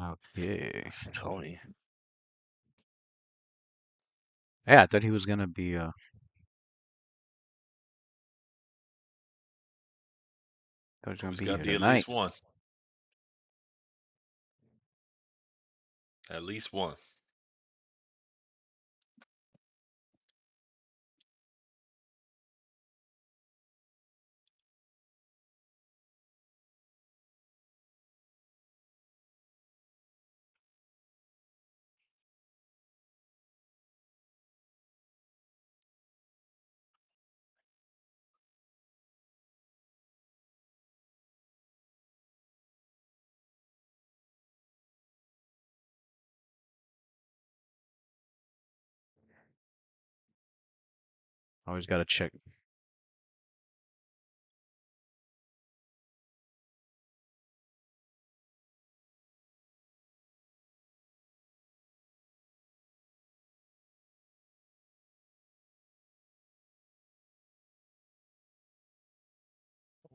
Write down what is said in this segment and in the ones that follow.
Okay. It's Tony. Yeah, I thought he was gonna be There's got to here be at tonight. least one. At least one. Always gotta check.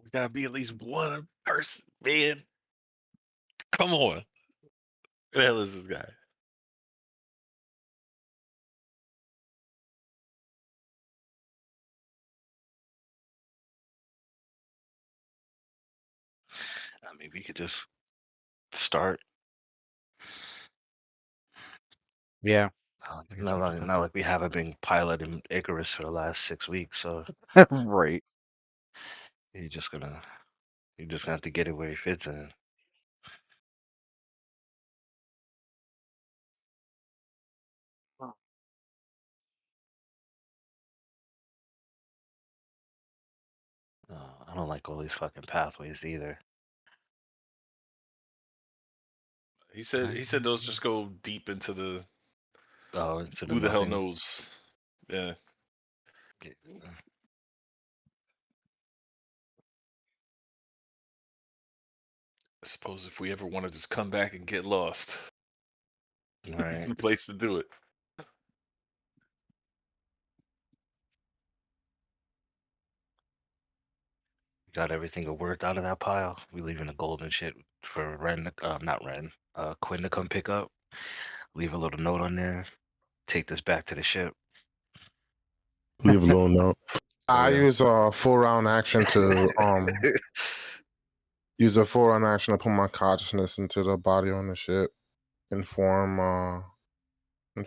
We got to be at least one person, man. Come on. Who the hell is this guy? I mean, we could just start. Yeah. Not like we haven't been piloting Icarus for the last 6 weeks, so Right. you're just gonna have to get it where he fits in. I don't like all these fucking pathways either. He said those just go deep into the. Oh, into the Who the hell nothing. knows? Yeah. I suppose if we ever want to just come back and get lost, this is Right. the place to do it. Got everything worked out of that pile. We leaving the gold and shit for not Ren, Quinn to come pick up. Leave a little note on there. Take this back to the ship. Leave a little note. I Yeah. use a full round action to put my consciousness into the body on the ship. Inform You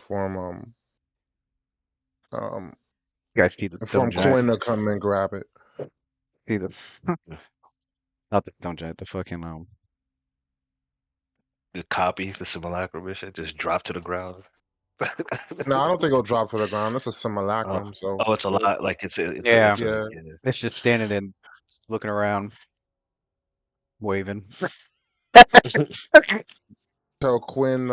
guys see the stone giant? Quinn to come and grab it. See the not the stone giant, the fucking The copy, the simulacrum mission, just dropped to the ground. No, I don't think it'll drop to the ground. It's a Oh, simulacrum, so it's a lot. Like it's Yeah. yeah. It's just standing there looking around, waving. Tell Quinn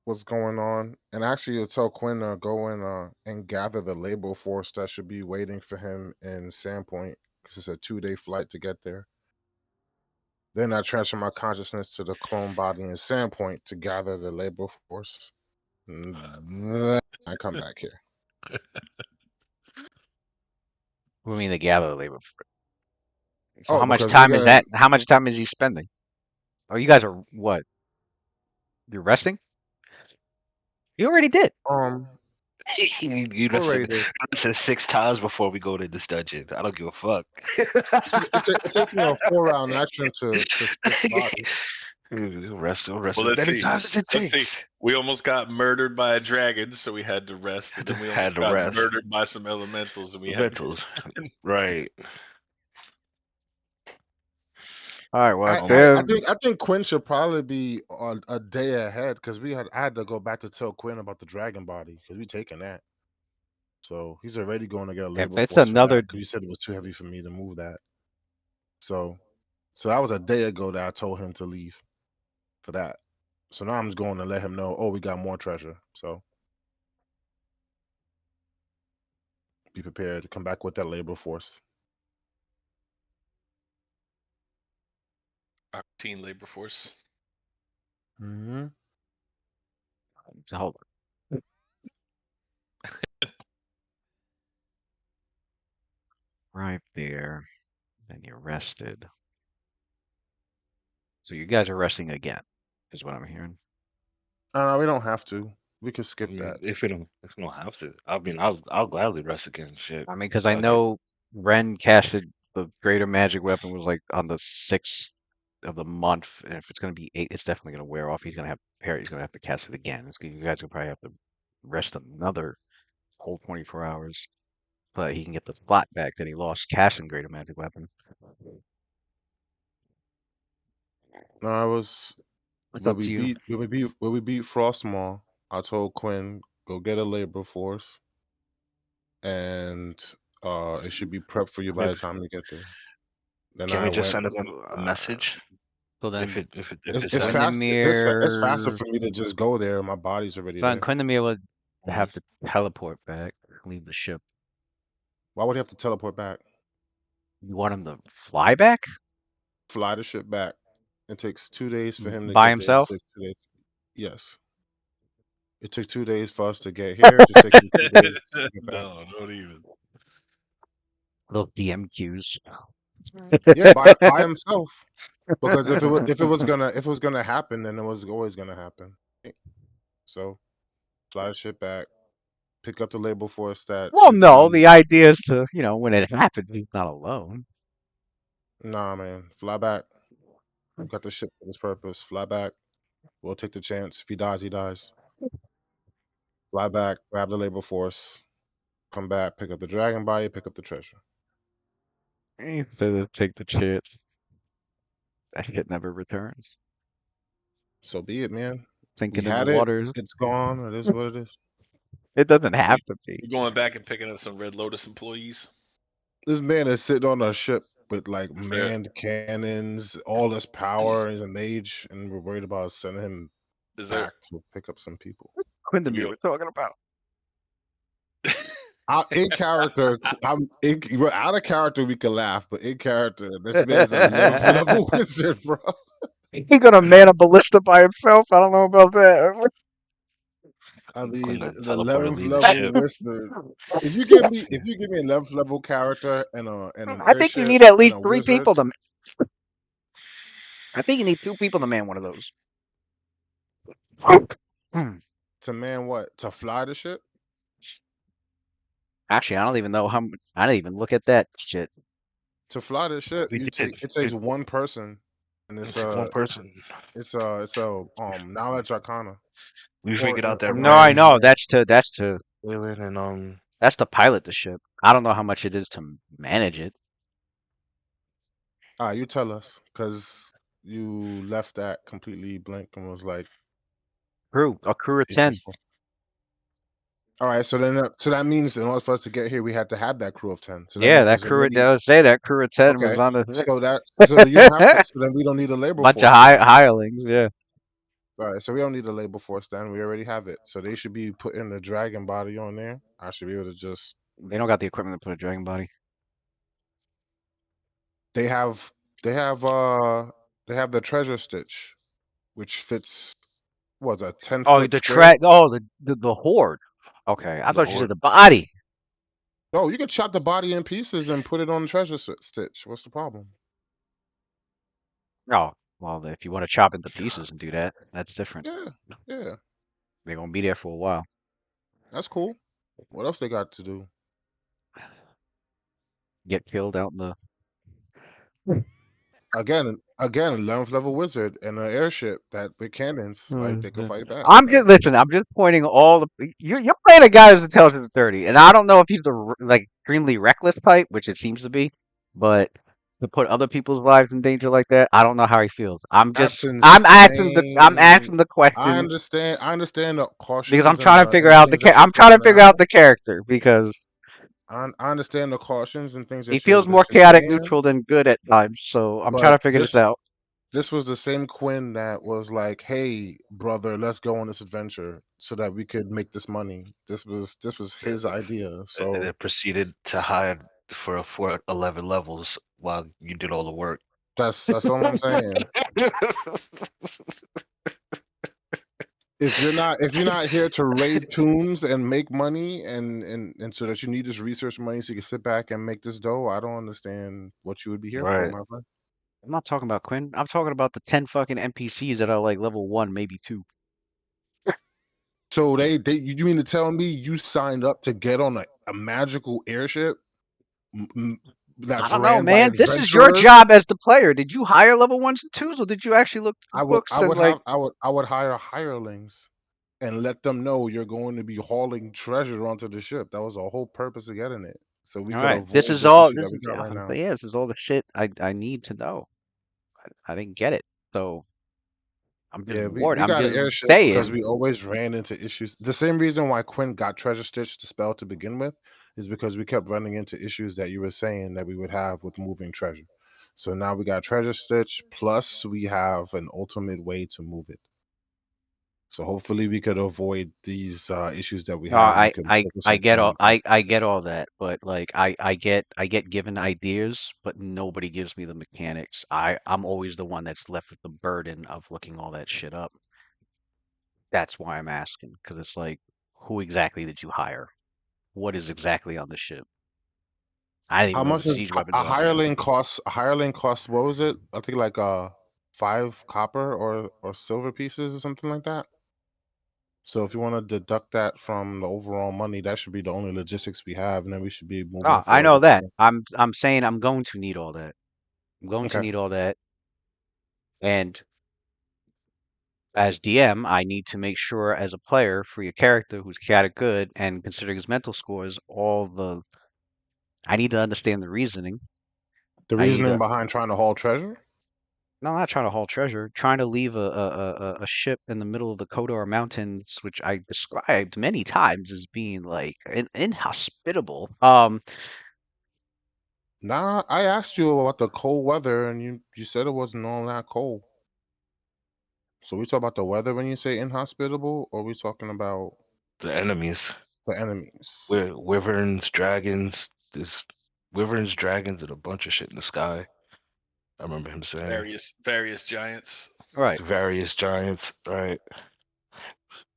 what's going on, and actually you'll tell Quinn to go in and gather the label force that should be waiting for him in Sandpoint, because it's a 2-day flight to get there. Then I transfer my consciousness to the clone body in Sandpoint to gather the label force. And then I come back here. What do you mean to gather the labor for it? So Oh, how much because we're time is gonna that? How much time is he spending? Oh, you guys are what? You're resting? You already did. you already listen, did. listen 6 times before we go to this dungeon. I don't give a fuck. It takes me a 4-round action to switch bodies. Rest Well, as let's many see. times as it Let's see. takes. We almost got murdered by a dragon, so we had to rest. And then we Had almost to got rest. murdered by some elementals, and we had to. Right. All right. Well, I think Quinn should probably be a day ahead, because I had to go back to tell Quinn about the dragon body, because we taking that. So he's already going to get a label it's force for another. that, because you said it was too heavy for me to move that. So that was a day ago that I told him to leave for that. So now I'm just going to let him know, oh, we got more treasure. So be prepared to come back with that labor force. Our teen labor force. Mm-hmm. Hold on. Right there. Then you're rested. So you guys are resting again. is what I'm hearing. We don't have to. We could I skip mean, that. if we don't have to, I mean, I'll gladly rest again. Shit. I mean, because I Fuck it. know Ren casted the greater magic weapon was like on the 6th of the month, and if it's gonna be 8, it's definitely gonna wear off. He's gonna have to cast it again. You guys will probably have to rest another whole 24 hours, so that he can get the slot back that he lost casting greater magic weapon. No, I was It's up to you. when we beat Frostmaw. I told Quinn go get a labor force, and it should be prepped for you by the time you get there. Then Can I we just went. send him a message So then, if it's It's sent? fast. It's faster Quindamere. for me to just go there. My body's already So then there. Quindamere would Mhm. have to teleport back, leave the ship. Why would he have to teleport back? You want him to fly back Fly the ship back. It takes 2 days for him to by get there. It himself? takes 2 days. Yes. It took 2 days for us to get here. It just takes him 2 days to get back. No, don't even. Little DM cues. Yeah, by himself. Because if it was gonna happen, then it was always gonna happen. So fly the ship back, pick up the label force that Well, should no, be. the idea is to, when it happens, he's not alone. Nah, man, fly back. We got the ship for this purpose. Fly back. We'll take the chance. If he dies, he dies. Fly back, grab the label force, come back, pick up the dragon body, pick up the treasure. Instead of take the chance, that shit never returns. So be it, man. We Sinking in the had it. waters. It's gone. It is what it is. It doesn't You, have to be. you going back and picking up some Red Lotus employees? This man is sitting on a ship with like Fair. manned cannons, all this power. He's a mage, and we're worried about sending him Is there? back to pick up some people. Quindamere we're talking about. In character, we're out of character. We can laugh, but in character, this man's an 11th level wizard, bro. He's gonna man a ballista by himself. I don't know about that. I mean, Quinn the teleport and 11th leave the level ship. wizard. If you give me an 11th level character and an I think you airship need at and least a 3 wizard people to. I think you need 2 people to man one of those. to man what? To fly the ship? Actually, I don't even know how. I didn't even look at that shit. To fly the ship, We did. it takes one person, and It's one person. it's knowledge arcana. We Or figured out that No, I Ren, know. That's to Waylon, and that's to pilot the ship. I don't know how much it is to manage it. you tell us, because you left that completely blank and was like, A crew of be 10. peaceful. All right, so that means in order for us to get here, we had to have that crew of 10. So that Yeah, means that there's crew. already that crew of 10 was okay. on the So you don't have to. So then we don't need a labor bunch of force. Then. hirelings. Yeah. All right, so we don't need a labor force. Then we already have it. So they should be putting the dragon body on there. I should be able to just. They don't got the equipment to put a dragon body. They have the treasure stitch, which fits what a 10-foot The square. the horde. Okay, I the thought you said horde. the body. No, you can chop the body in pieces and put it on the treasure stitch. What's the problem? Oh, well, if you want to chop into pieces and do that, that's different. Yeah, They're gonna be there for a while. that's cool. What else they got to do? Get killed out in the. Again, 11th level wizard and an airship that with cannons, like they could fight back. I'm just listen. I'm just pointing all the. You're playing a guy who's intelligence 30, and I don't know if he's the extremely reckless type, which it seems to be, but to put other people's lives in danger like that, I don't know how he feels. That's I'm asking insane. the I question understand. I understand the because I'm cautions and trying to figure and out things that you're I'm trying to putting figure out. out the character because I understand the cautions and things he that you're feels more chaotic saying, neutral than good at times. So I'm trying but to figure this out. this was the same Quinn that was like, "Hey, brother, let's go on this adventure so that we could make this money." This was his idea. And So it proceeded to hide for 11 levels while you did all the work. that's all I'm saying. If you're not here to raid tombs and make money and so that you need this research money so you can sit back and make this dough, I don't understand what you would be here for, Right. my friend. I'm not talking about Quinn. I'm talking about the 10 fucking NPCs that are like level 1, maybe 2. So you mean to tell me you signed up to get on a magical airship I that's don't know, ran by man. This is your adventurers? job as the player. Did you hire level 1s and 2s, or did you actually look at the books and like, I would hire hirelings and let them know you're going to be hauling treasure onto the ship. That was the whole purpose of getting it. So we all could right, this avoid is this all, issue that this we is, got right now. yeah, this is all the shit I need to know. I didn't get it. So I'm just Yeah, ward. we I'm got an just airship because saying. we always ran into issues. The same reason why Quinn got Treasure Stitch to spell to begin with is because we kept running into issues that you were saying that we would have with moving treasure. So now we got Treasure Stitch, plus we have an ultimate way to move it. So hopefully we could avoid these issues that we No, have, and we can focus I on get getting all the gold. I get all that, but like I get given ideas, but nobody gives me the mechanics. I'm always the one that's left with the burden of looking all that shit up. That's why I'm asking, because it's like, who exactly did you hire? What is exactly on the ship? I didn't How even know the much is siege weapons a were on the ship. hireling costs? A hireling costs, what was it? I think like 5 copper or silver pieces or something like that. So if you want to deduct that from the overall money, that should be the only logistics we have, and then we should be moving Ah, I forward. know that. I'm saying I'm going to need all that. I'm going to Okay. need all that, and as DM, I need to make sure as a player for your character who's chaotic good and considering his mental scores, I need to understand the reasoning. The I need reasoning to behind trying to haul treasure? no, not trying to haul treasure, trying to leave a ship in the middle of the Kodor Mountains, which I described many times as being like inhospitable. Nah, I asked you about the cold weather, and you said it wasn't all that cold. So we talk about the weather when you say inhospitable, or we talking about The enemies, the enemies? wyverns, dragons. There's wyverns, dragons, and a bunch of shit in the sky. I remember him saying Various giants. Right. various giants, right?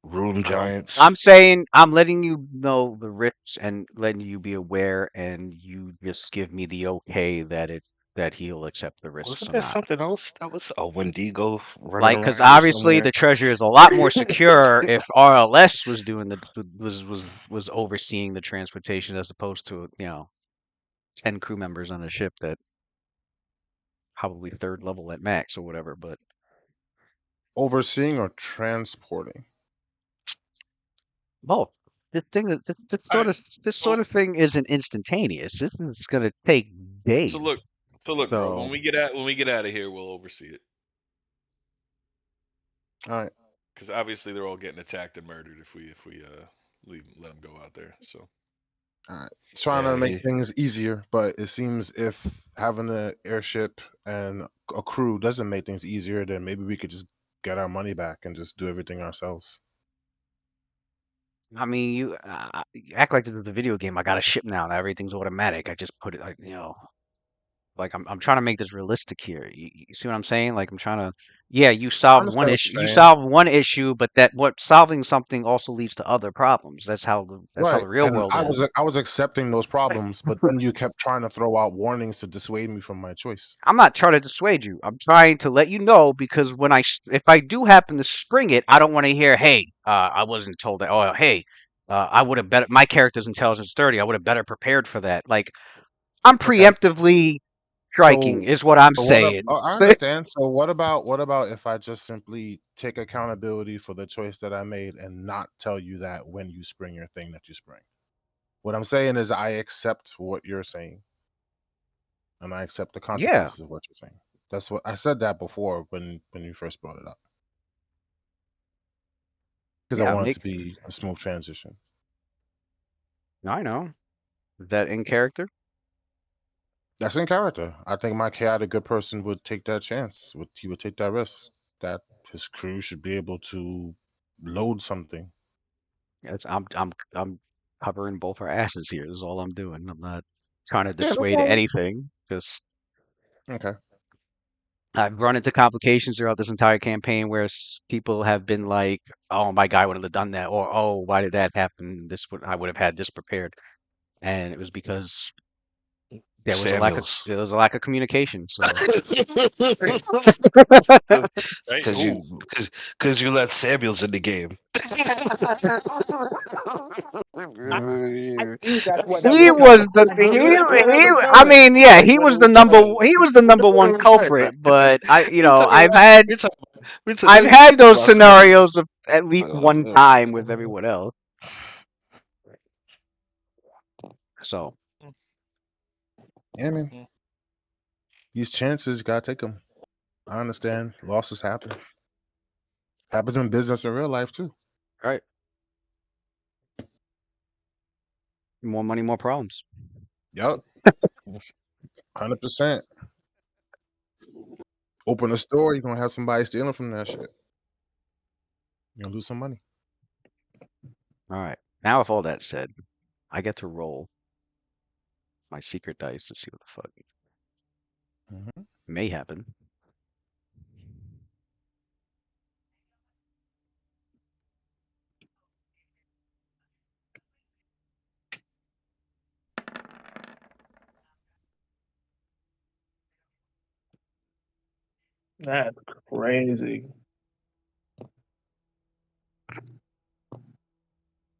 Room Um, giants. I'm saying I'm letting you know the risks and letting you be aware, and you just give me the okay that he'll accept the risks Wasn't or there not. something else that was a Wendigo running Like, because around here obviously the somewhere? treasure is a lot more secure if RLS was doing was overseeing the transportation as opposed to 10 crew members on a ship that probably third level at max or whatever. But overseeing or transporting? both. All right. This sort So of thing isn't instantaneous. This is gonna take days. so look bro. So When we get out of here, we'll oversee it All right, because obviously they're all getting attacked and murdered if we let them go out there. So all right. Trying Yeah, to make he, things easier, but it seems if having an airship and a crew doesn't make things easier, then maybe we could just get our money back and just do everything ourselves. I mean, you act like this is a video game. I got a ship now, and everything's automatic. I just put it like I'm trying to make this realistic here. You see what I'm saying? Like I'm trying to, yeah, I understand what you you're saying. solve one issue, but that what solving something also leads to other problems. That's how Right, the real and world is. I was accepting those problems, but then you kept trying to throw out warnings to dissuade me from my choice. I'm not trying to dissuade you. I'm trying to let you know because if I do happen to spring it, I don't want to hear, hey, I wasn't told that. Oh, hey, I would have better. My character's intelligence 30. I would have better prepared for that. Like I'm Okay. preemptively striking, So is what I'm so what ab saying. I understand. So what about if I just simply take accountability for the choice that I made and not tell you that when you spring your thing that you spring? What I'm saying is I accept what you're saying, and I accept the Yeah, consequences of what you're saying. That's what I said that before when you first brought it up, because I yeah. want it Make to be a smooth transition. I know. Is that in character? That's in character. I think my chaotic good person would take that chance. He would take that risk that his crew should be able to load something. It's, I'm covering both our asses here. Is all I'm doing. I'm not trying to Yeah, no dissuade problem. anything because Okay. I've run into complications throughout this entire campaign where people have been like, "Oh, my guy wouldn't have done that," or "Oh, why did that happen? I would have had this prepared," and it was because There was a lack of Samuels. communication. So Right? Because Who? you let Samuels in the game. I knew that's what that he was coming. was the I knew that's where that was I coming. mean, yeah, I knew where it was coming. he was the number one culprit. But We're talking I've had those about scenarios Samuels. of at least one time with everyone else. So Yeah, man. Mm. These chances, you gotta take them. I understand. Losses happen. Happens in business and real life too. right, more money, more problems. Yup. 100%. Open a store, you're gonna have somebody stealing from that shit. You're gonna lose some money. All right. Now, with all that said, I get to roll my secret dice to see what the fuck Mhm. may happen. That's crazy.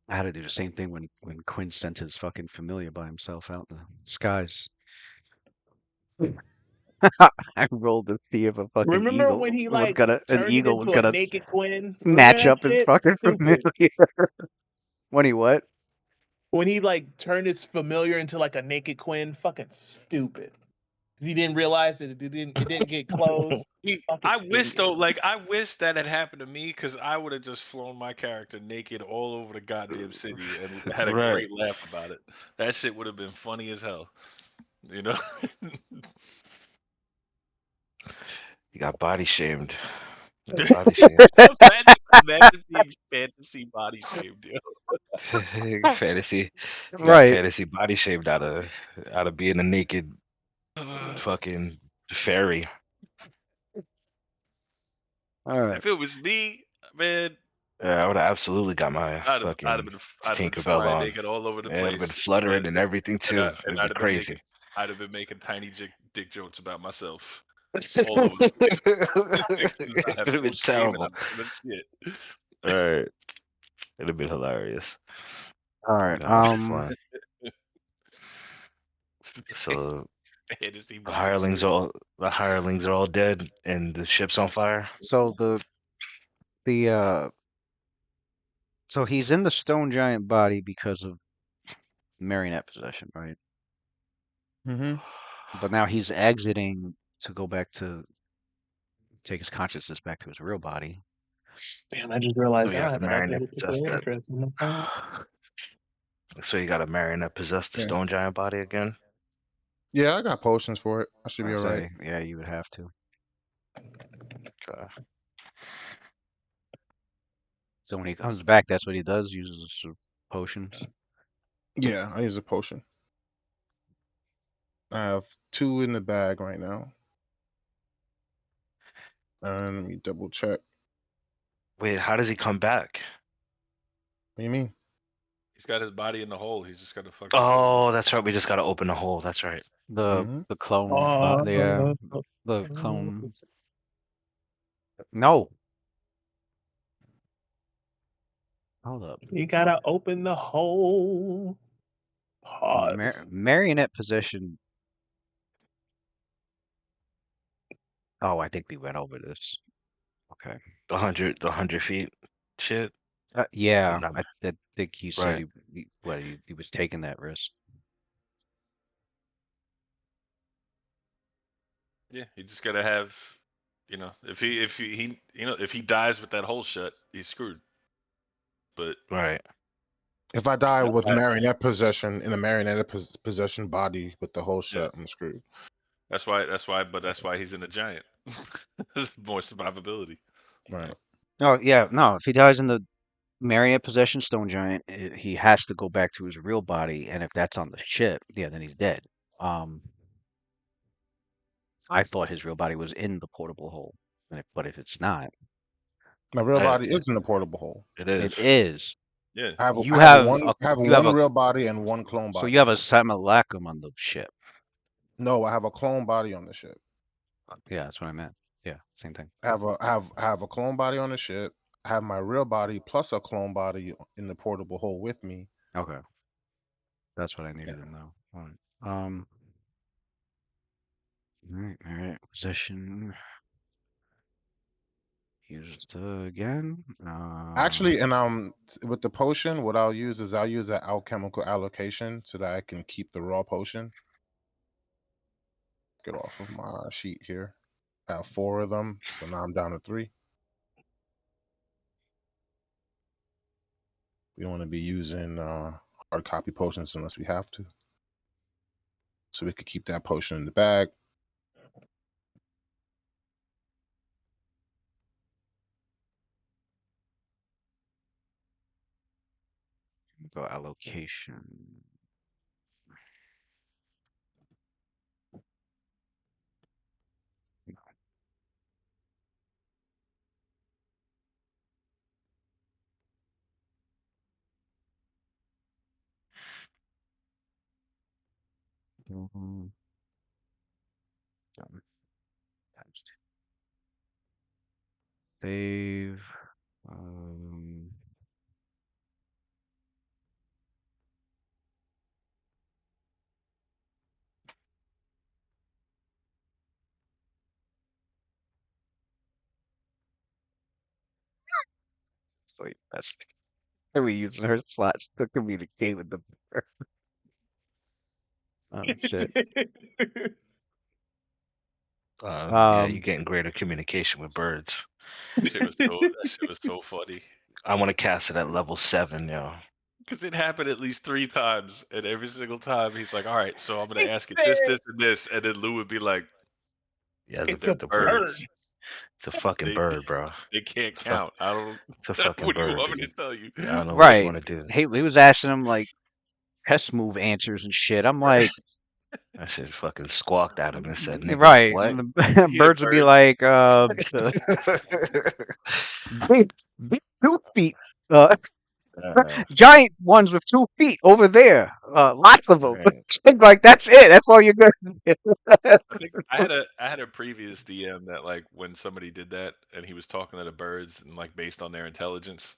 I had to do the same thing when Quinn sent his fucking familiar by himself out in the skies. I rolled to see if a fucking Remember when he like an turned it eagle was into a gonna naked Quinn? Remember match that up his shit? fucking Stupid. familiar. When he what? When he like turned his familiar into like a naked Quinn, fucking stupid. 'Cause he didn't realize that it didn't get close. Fucking I wish idiot. though, like I wish that had happened to me because I would have just flown my character naked all over the goddamn city and had a Right. great laugh about it. That shit would have been funny as hell. You know? You got body shamed. You got body shamed. imagine being fantasy body shamed, yo. Fantasy. You got Right. fantasy body shamed out of being a naked fucking fairy. All right. If it was me, man, Yeah, I would have absolutely got my fucking I'd have been Tinkerbell flying on. naked all over the It would have been place, fluttering and and everything too. It'd I'd be have been crazy. making tiny dick jokes about myself all over the place It because I have would have no been shame and terrible. I'm doing this shit. Right. It'd have been hilarious. All right. Gonna have some fun. Man, So fantasy the body hirelings shame. are all dead and the ship's on fire. So the so he's in the stone giant body because of marionette possession, right? Mm-hmm. But now he's exiting to go back to take his consciousness back to his real body. Damn, I just So realized you I have to haven't marionette updated possess the that. address on my phone. So you got to marionette possess the Yeah. stone giant body again. Yeah, I got potions for it. I should be I'd all right. say, yeah, you would have to. Okay. So when he comes back, that's what he does, uses the potions. Yeah, I use a potion. I have 2 in the bag right now. And let me double check. Wait, how does he come back? What do you mean? He's got his body in the hole. He's just got to fucking. Oh, that's right. We just got to open the hole. That's right. Mm-hmm. The clone, Oh, the clone. No, hold up. you gotta open the hole. Pause. Marionette possession. Oh, I think we went over this. Okay. The 100 feet shit. Or Yeah, not? I think he said Right. he was taking that risk. Yeah, he just got to have. If he dies with that hole shut, he's screwed. But Right. If I die no, with marionette possession in a marionette possession body with the whole yeah, shut, I'm screwed. that's why he's in a giant. More survivability. Right. Oh yeah, no. If he dies in the marionette possession stone giant, he has to go back to his real body, and if that's on the ship, yeah, then he's dead. Um, I thought his real body was in the portable hole, but if it's not, My real I, body is in the portable hole. it it is. is. Yeah, You have a I have you have one a real body and one clone so body. you have a simulacrum on the ship. No, I have a clone body on the ship. Yeah, that's what I meant. Yeah, same thing. I have a clone body on the ship. I have my real body plus a clone body in the portable hole with me. Okay, that's what I needed Yeah. to know. All right. All right. Position. Use it again. Actually, and with the potion, what I'll use is I'll use an alchemical allocation so that I can keep the raw potion. Get off of my sheet here. I have 4 of them, so now I'm down to 3. We don't want to be using hard copy potions unless we have to. So we could keep that potion in the bag. Go allocation. Done. Times 2. Save. Wait, that's are we using her slots to communicate with the oh shit. Yeah, you're getting greater communication with birds. That shit was so funny. I want to cast it at level 7, yo. Because it happened at least 3 times, and every single time he's like, "All right, so I'm gonna ask it this, this, and this," and then Lou would be like, Yeah, It's a the bird. "Birds, It's a fucking they bird, bro. they can't It's a, fuck, count. I don't. it's a fucking What do you bird. want me to tell you?" I don't know what you Right. want to do. He was asking him like press move answers and shit. I'm like, That shit fucking squawked at him and said, "Nigga, right. what?" And the Yeah, birds would be birds. like, big, big 2 feet. Giant ones with 2 feet over there. Lots of them. right. Like that's it. That's all you're gonna do. I think I had a previous DM that like when somebody did that and he was talking to the birds and like based on their intelligence,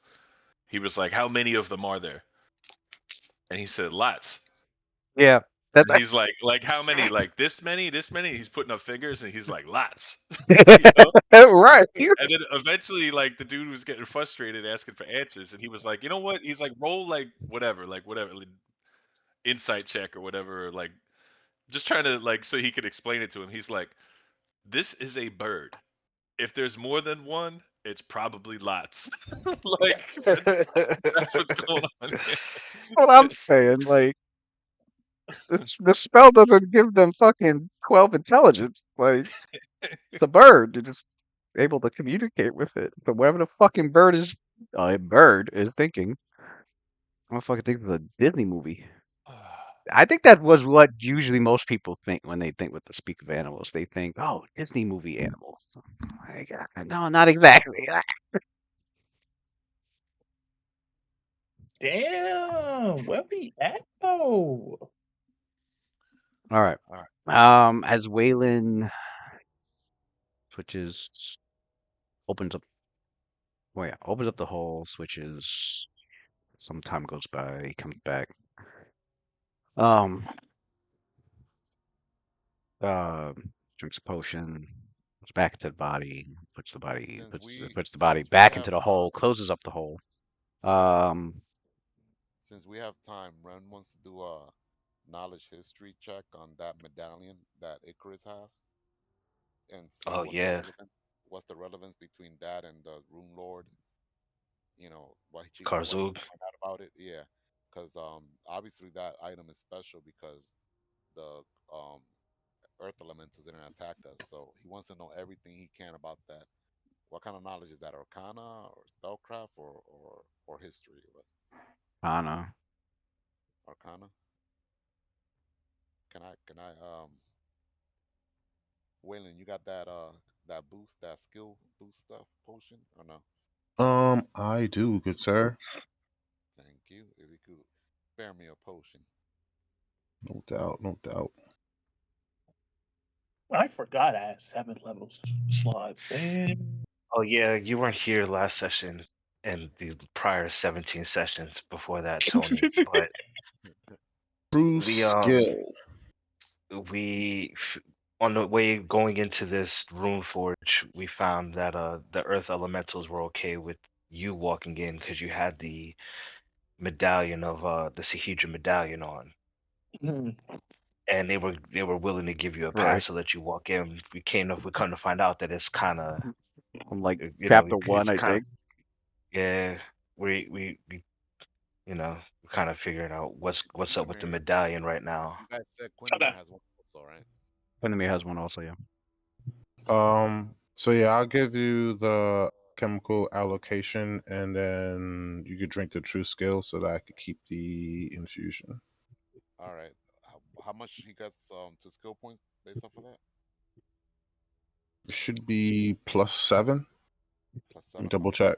he was like, "How many of them are there?" And he said, "Lots." Yeah. That, And he's like, "How many? Like this many? This many?" He's putting up figures and he's like, "Lots." You know? right. And then eventually, like the dude was getting frustrated asking for answers, and he was like, "You know what?" He's like, "Roll like whatever, like, insight check or whatever, or, like just trying to like so he could explain it to him." He's like, "This is a bird. If there's more than one, it's probably lots." Like that's what's going on here. What I'm saying. Like the spell doesn't give them fucking 12 intelligence. Like the bird, you're just able to communicate with it. But whatever the fucking bird is thinking. I'm gonna fucking think of a Disney movie. I think that was what usually most people think when they think with the speak of animals. They think, oh, Disney movie animals. Like, no, not exactly. Damn, where we at though? All right. All As Waylon switches, opens up. Well, yeah, opens up the hole, switches. Some time goes by. He comes back. Um. Uh. Drinks a potion. Goes back into the body. Puts the body Since we back have into the hole. Closes up the hole. Um. since we have time, Ren wants to do a knowledge history check on that medallion that Icarus has, and see Oh yeah, what's the relevance between that and the Rune Lord. What he Karzug. found out about it. Yeah, because obviously that item is special because the earth elementals didn't attack us, so he wants to know everything he can about that. What kind of knowledge is that? Arcana or spellcraft or history? What Anna. Arcana? Can I Waylon, you got that boost, that skill boost stuff potion or no? I do, good sir. Thank you. If you could spare me a potion. No doubt, no doubt. I forgot I had 7 levels slots. Damn. Oh yeah, you weren't here last session and the prior 17 sessions before that, Tony. But True we skill. we on the way going into this rune forge, we found that the earth elementals were okay with you walking in because you had the medallion of the Sahedra medallion on, Mhm. and they were willing to give you a Right. pass to let you walk in. We come to find out that it's kind of I'm like you know chapter one, it's I kind of think. yeah we we're kind of figuring out what's I up with the mean, medallion right now. you guys said Okay. Quindamere has one also, right? Enemy has one also, yeah. So yeah, I'll give you the chemical allocation, and then you could drink the true skill so that I could keep the infusion. All right. How much he gets to skill points based off of that? It should be +7. Plus Let me 7. double Okay. check.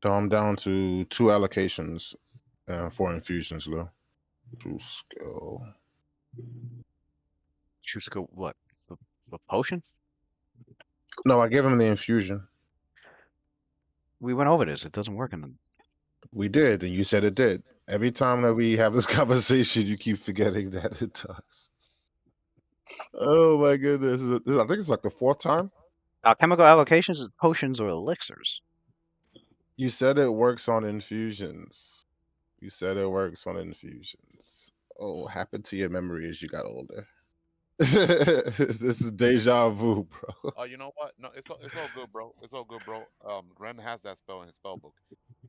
So I'm down to 2 allocations, 4 infusions, Lou. True skill. Choose to go what? The potion? No, I gave him the infusion. We went over this. It doesn't work in the We did, and you said it did. Every time that we have this conversation, you keep forgetting that it does. Oh my goodness! I think it's like the 4th time. alchemical allocations is potions or elixirs. You said it works on infusions. You said it works on infusions. Oh, what happened to your memory as you got older? This is deja vu, bro. Oh, you know what? No, it's all good, bro. It's all good, bro. Ren has that spell in his spell book.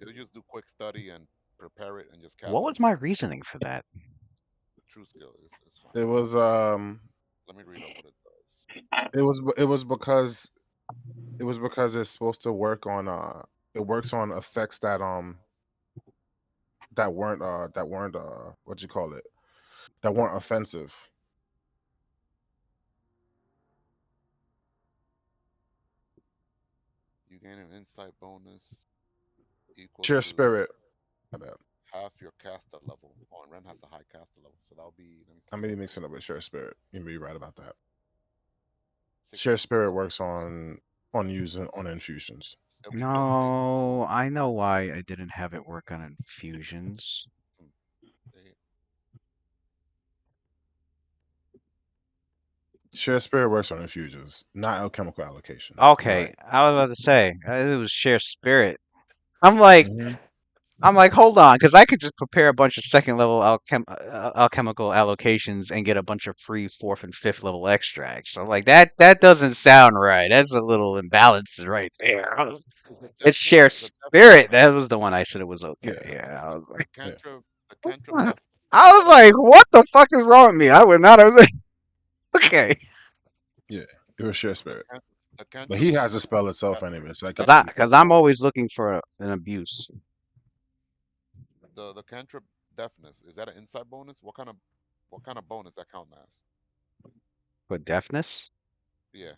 He'll just do quick study and prepare it and just What cast it was my himself. reasoning for that? True skill is fine. It was Let me read up what it does. it was because it's supposed to work on it works on effects that weren't what you call it, that weren't offensive. You gain an insight bonus equal Sheer to spirit. My bad. half your caster level. Oh, and Ren has a high caster level, so that'll be. Let me I see. may be What's that? mixing up with share spirit. You may be right about that. Share 60. spirit works on using on infusions. It'll be +8. No, I know why I didn't have it work on infusions. Hmm, 8. Share spirit works on infusions, not alchemical allocation. You're Okay, right. I was about to say it was share spirit. I'm like, Mhm. I'm like, hold on, because I could just prepare a bunch of second level alchemical allocations and get a bunch of free fourth and fifth level extracts. So like that doesn't sound right. That's a little imbalance right there. The It's deafness. share The deafness. spirit. That was the one I said it was okay. Yeah, Yeah, I was The like, yeah, cantrip. The cantrip what? deafness. I was Instead of like, what the fuck is wrong with me? I would not have. Okay, yeah. It was share the spirit, can, the but cantrip he has the deafness. spell itself That anyway, so I because guess I he. because I'm always looking for an abuse the cantrip deafness, is that an insight bonus? What kind of bonus that count as? for deafness. Yeah,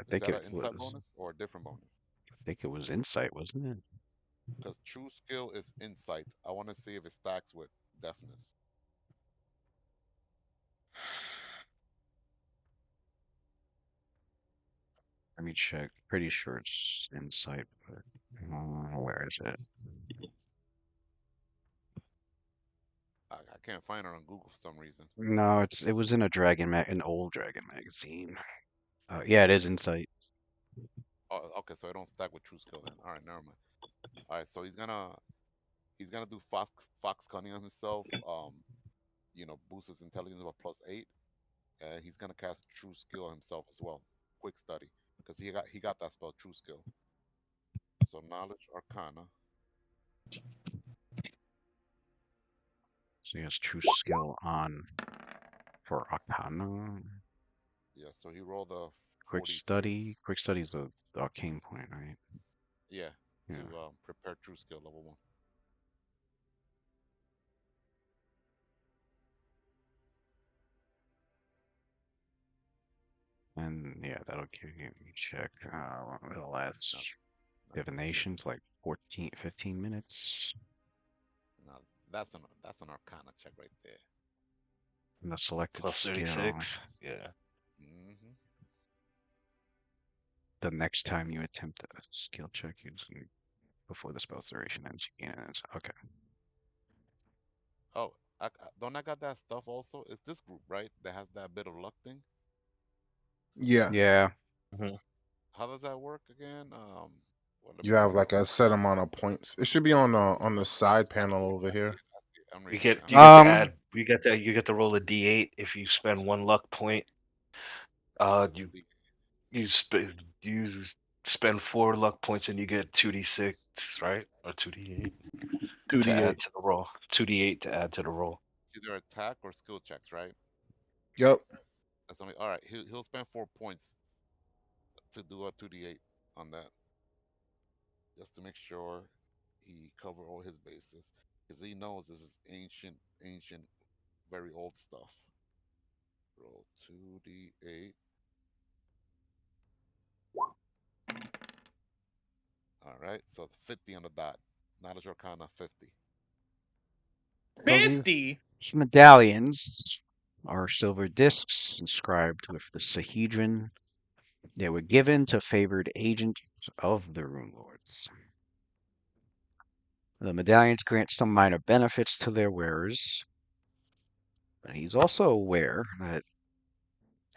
I is think that it an insight was. bonus or a different bonus? I think it was insight, wasn't it? Because true skill is insight. I want to see if it stacks with deafness. Let me check. Pretty sure it's insight, but where is it? I can't find it on Google for some reason. No, it was in a an old Dragon magazine. Yeah, it is insight. Oh, okay, so I don't stack with true skill then. All right, never mind. All right, so he's gonna do fox cunning on himself. Boost his intelligence by +8. He's gonna cast true skill himself as well. Quick study, because he got that spell true skill. So knowledge arcana. So he has true skill on for Arcana. Yeah, so he rolled a Quick 42. study. Quick study is the arcane point, right? Yeah, to Yeah. prepare true skill level 1. And yeah, that'll give you, let me check. The last Now, now, divination's like 15 minutes. now That's an Arcana check right there. And the selected Plus skill 36. Yeah. Hmm. the next time you attempt a skill check using before the spell's duration ends. You gain an okay. Oh, don't I got that stuff also? It's this group, right? That has that bit of luck thing. Yeah, Yeah. Hmm. How does that work again? Well, let you me have read it. like a set amount of points. It should be on the side I panel see. over I see. here. I see. I'm You reading it. get I'm you get reading to it. Um. add you get to roll a d8 if you spend one luck point. It's You the you spend 4 luck points and you get 2d6, right? Or 2d8 to add 2d8. to the roll. 2d8 to add to the roll. it's either attack or skill checks, right? Yep. That's only all right. He'll spend 4 points to do a 2d8 on that, just to make sure he cover all his bases, because he knows this is ancient, very old stuff. Roll 2d8. All right, so 50 on the dot. Knowledge Arcana 50. So these 50. medallions are silver discs inscribed with the Sahedron. They were given to favored agents of the Runelords. The medallions grant some minor benefits to their wearers, but he's also aware that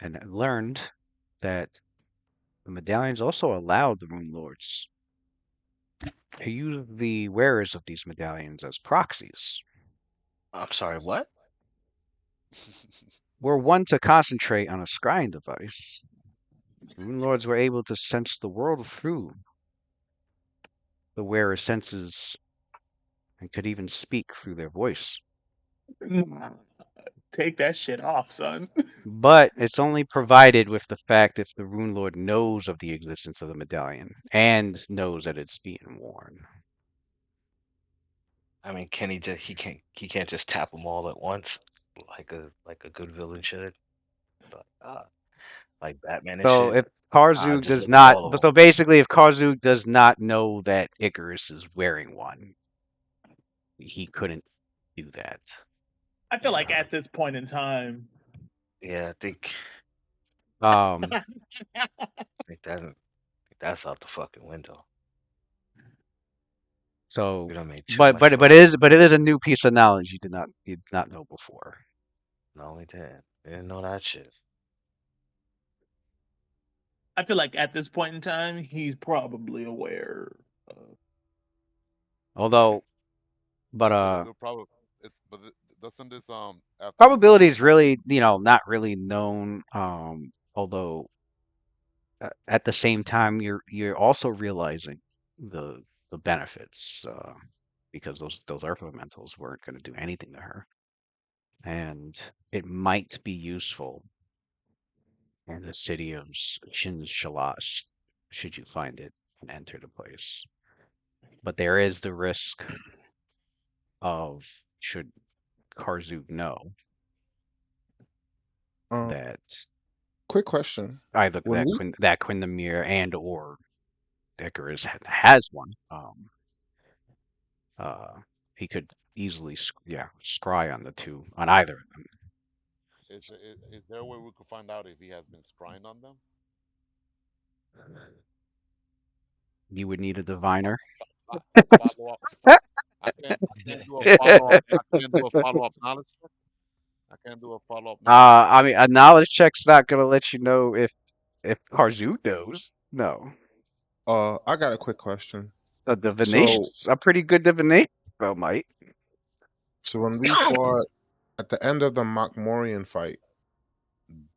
and learned that the medallions also allowed the Runelords to use the wearers of these medallions as proxies. I'm sorry, what? Were one to concentrate on a scrying device, Runelords were able to sense the world through the wearer's senses and could even speak through their voice. Take that shit off, son. But it's only provided with the fact if the Rune Lord knows of the existence of the medallion and knows that it's being worn. I mean, can he can't just tap them all at once like a good villain should. But, like Batman and So shit. if I Karzug just does look at not, all of them. so basically, if Karzug does not know that Icarus is wearing one, he couldn't do that. I feel like Uh, at this point in time, yeah, Um, think that's out the fucking window. so, We don't make too but much but of but a it is a new piece of knowledge you did not know before. no, we didn't. We didn't know that shit. I feel like at this point in time, he's probably aware. Of... Although, but It's still a good problem. Doesn't this after the probability is 4 points? really not really known. Although at the same time you're also realizing the benefits because those earth elementals weren't going to do anything to her, and it might be useful in the city of Shin Shalash should you find it and enter the place. But there is the risk of should Karzug know Uh, that quick question. either When we that Quindamir and or Icarus has one. Uh, he could easily, scry on the two, on either of them. Is there a way we could find out if he has been scrying on them? You would need a diviner. Follow up. I can't do a follow up. I can't do a follow up knowledge check. I can't do a follow up knowledge check. I mean, a knowledge check's not gonna let you know if Karzoo knows. No, I got a quick question. a So divination's a pretty good divination spell, might. so when we fought at the end of the Makmorian fight,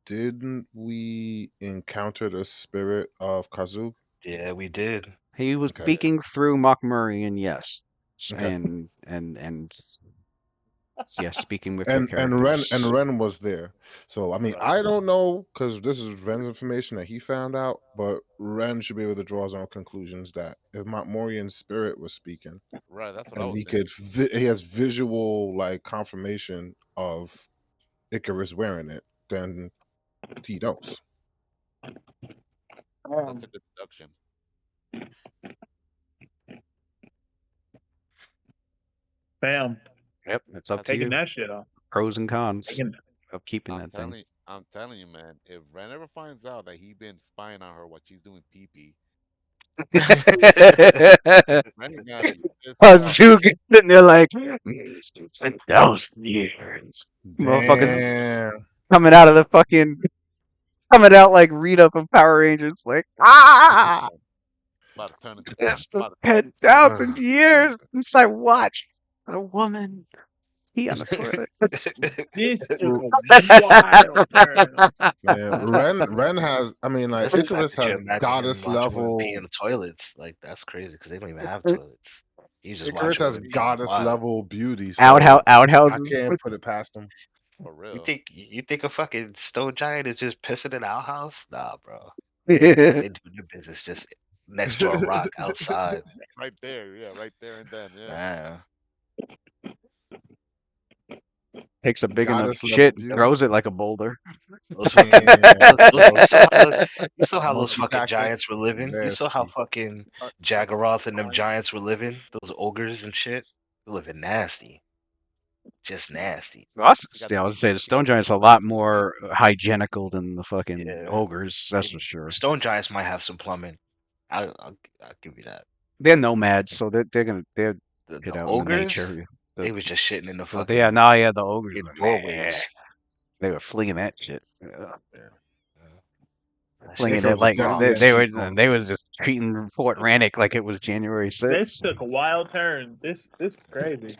didn't we encounter the spirit of Kazug? Yeah, we did. He was Okay. speaking through Mokmurian, yes, Okay. and yes, speaking with their And characters. Ren was there. So I mean, Right. I don't know because this is Ren's information that he found out, but Ren should be able to draw his own conclusions that if Morian's spirit was speaking, Right, that's what I and was he thinking. could he has visual like confirmation of Icarus wearing it, then he knows. That's a good deduction. Bam. Yep, it's up That's to Taking you. that shit off. Pros and cons Taking, of keeping that thing. I'm telling you, man. If Ren ever finds out that he been spying on her while she's doing pee pee, Ren is gonna be pissed off. Hazuka sitting there like 1,000 years. Motherfuckers Damn. coming out of the fucking coming out like Rita from Power Rangers, like About to turn into it's been about to turn into 10,000 years since I watched a woman pee on the toilet. this took a wild turn. Man, Ren has. I mean, like That's the fact Icarus that you has imagine him goddess watching women pee in level. the toilets. Like that's crazy because they don't even have toilets. He's just Icarus watching has women pee in the goddess wild. level beauty, so I Outhouses. can't put it past him. for You real. think a fucking stone giant is just pissing in our house? Nah, bro. They do their business just next to a rock outside. Right there, yeah, right there and then, yeah. Man. Takes a big enough Goddess level shit, beauty. throws it like a boulder. Those fucking Damn, you saw how those monkey fucking giants tactics, were living? You saw how nasty. fucking Touch the Jaggeroth and them spine. giants were living? Those ogres and shit? They're living nasty. Just nasty. He got I them. was saying the He got stone them giant's a touching lot the spine. more hygienical than the fucking Yeah. ogres. That's for Maybe. sure. Stone giants might have some plumbing. I'll give you that. They're nomads, so they're get The out in the ogres, nature. they was just shitting in the Well, yeah, fucking nah, yeah, the ogres in were meh. doorways. They were flinging that shit. Yeah. Yeah. That shit Flinging was it Icarus is like definitely a rocks. cheat code. they was just treating Fort Rannick like it was January This 6th. took a wild turn. This is crazy.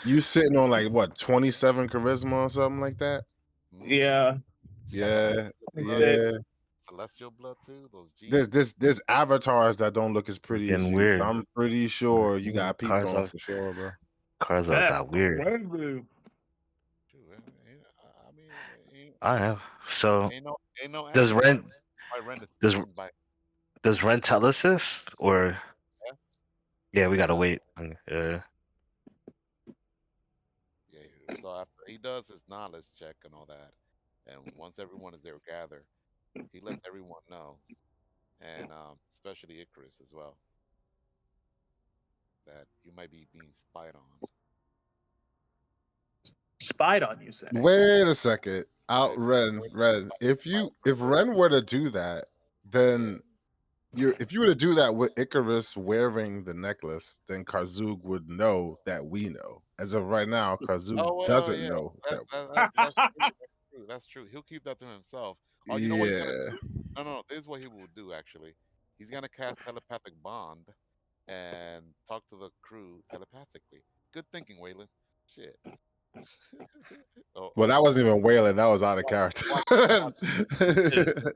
You sitting on like what 27 charisma or something like that? Mm-hmm. Yeah. He got that Yeah, blood, That, yeah. celestial blood too. Those There's genes. there's avatars that don't look as It's pretty as getting you, so weird. I'm pretty sure you Yeah, got peeped on for sure, bro. Cars all that got weird. crazy. True, I mean, ain't, I have. So ain't no does answer Ren why Ren is does sitting by. does Ren tell us this or Yeah, yeah we he gotta does. wait. Yeah. So after he does his knowledge check and all that, and once everyone is there gathered, he lets everyone know, and especially Icarus as well, that you might be being spied on. Spied on you, say. Wait a second. Right? Out Ren, Ren. By If Ren were to do that, then if you were to do that with Icarus wearing the necklace, then Karzug would know that we know. As of right now, Karzug Oh well, doesn't yeah, know that. that's true. That's true. That's true. He'll keep that to himself. Oh, you know what he's gonna Yeah. do? No. This is what he will do. Actually, he's gonna cast telepathic bond and talk to the crew telepathically. Good thinking, Waylon. Shit. Well, Or that wasn't even wailing. That was out of character. watch, watch.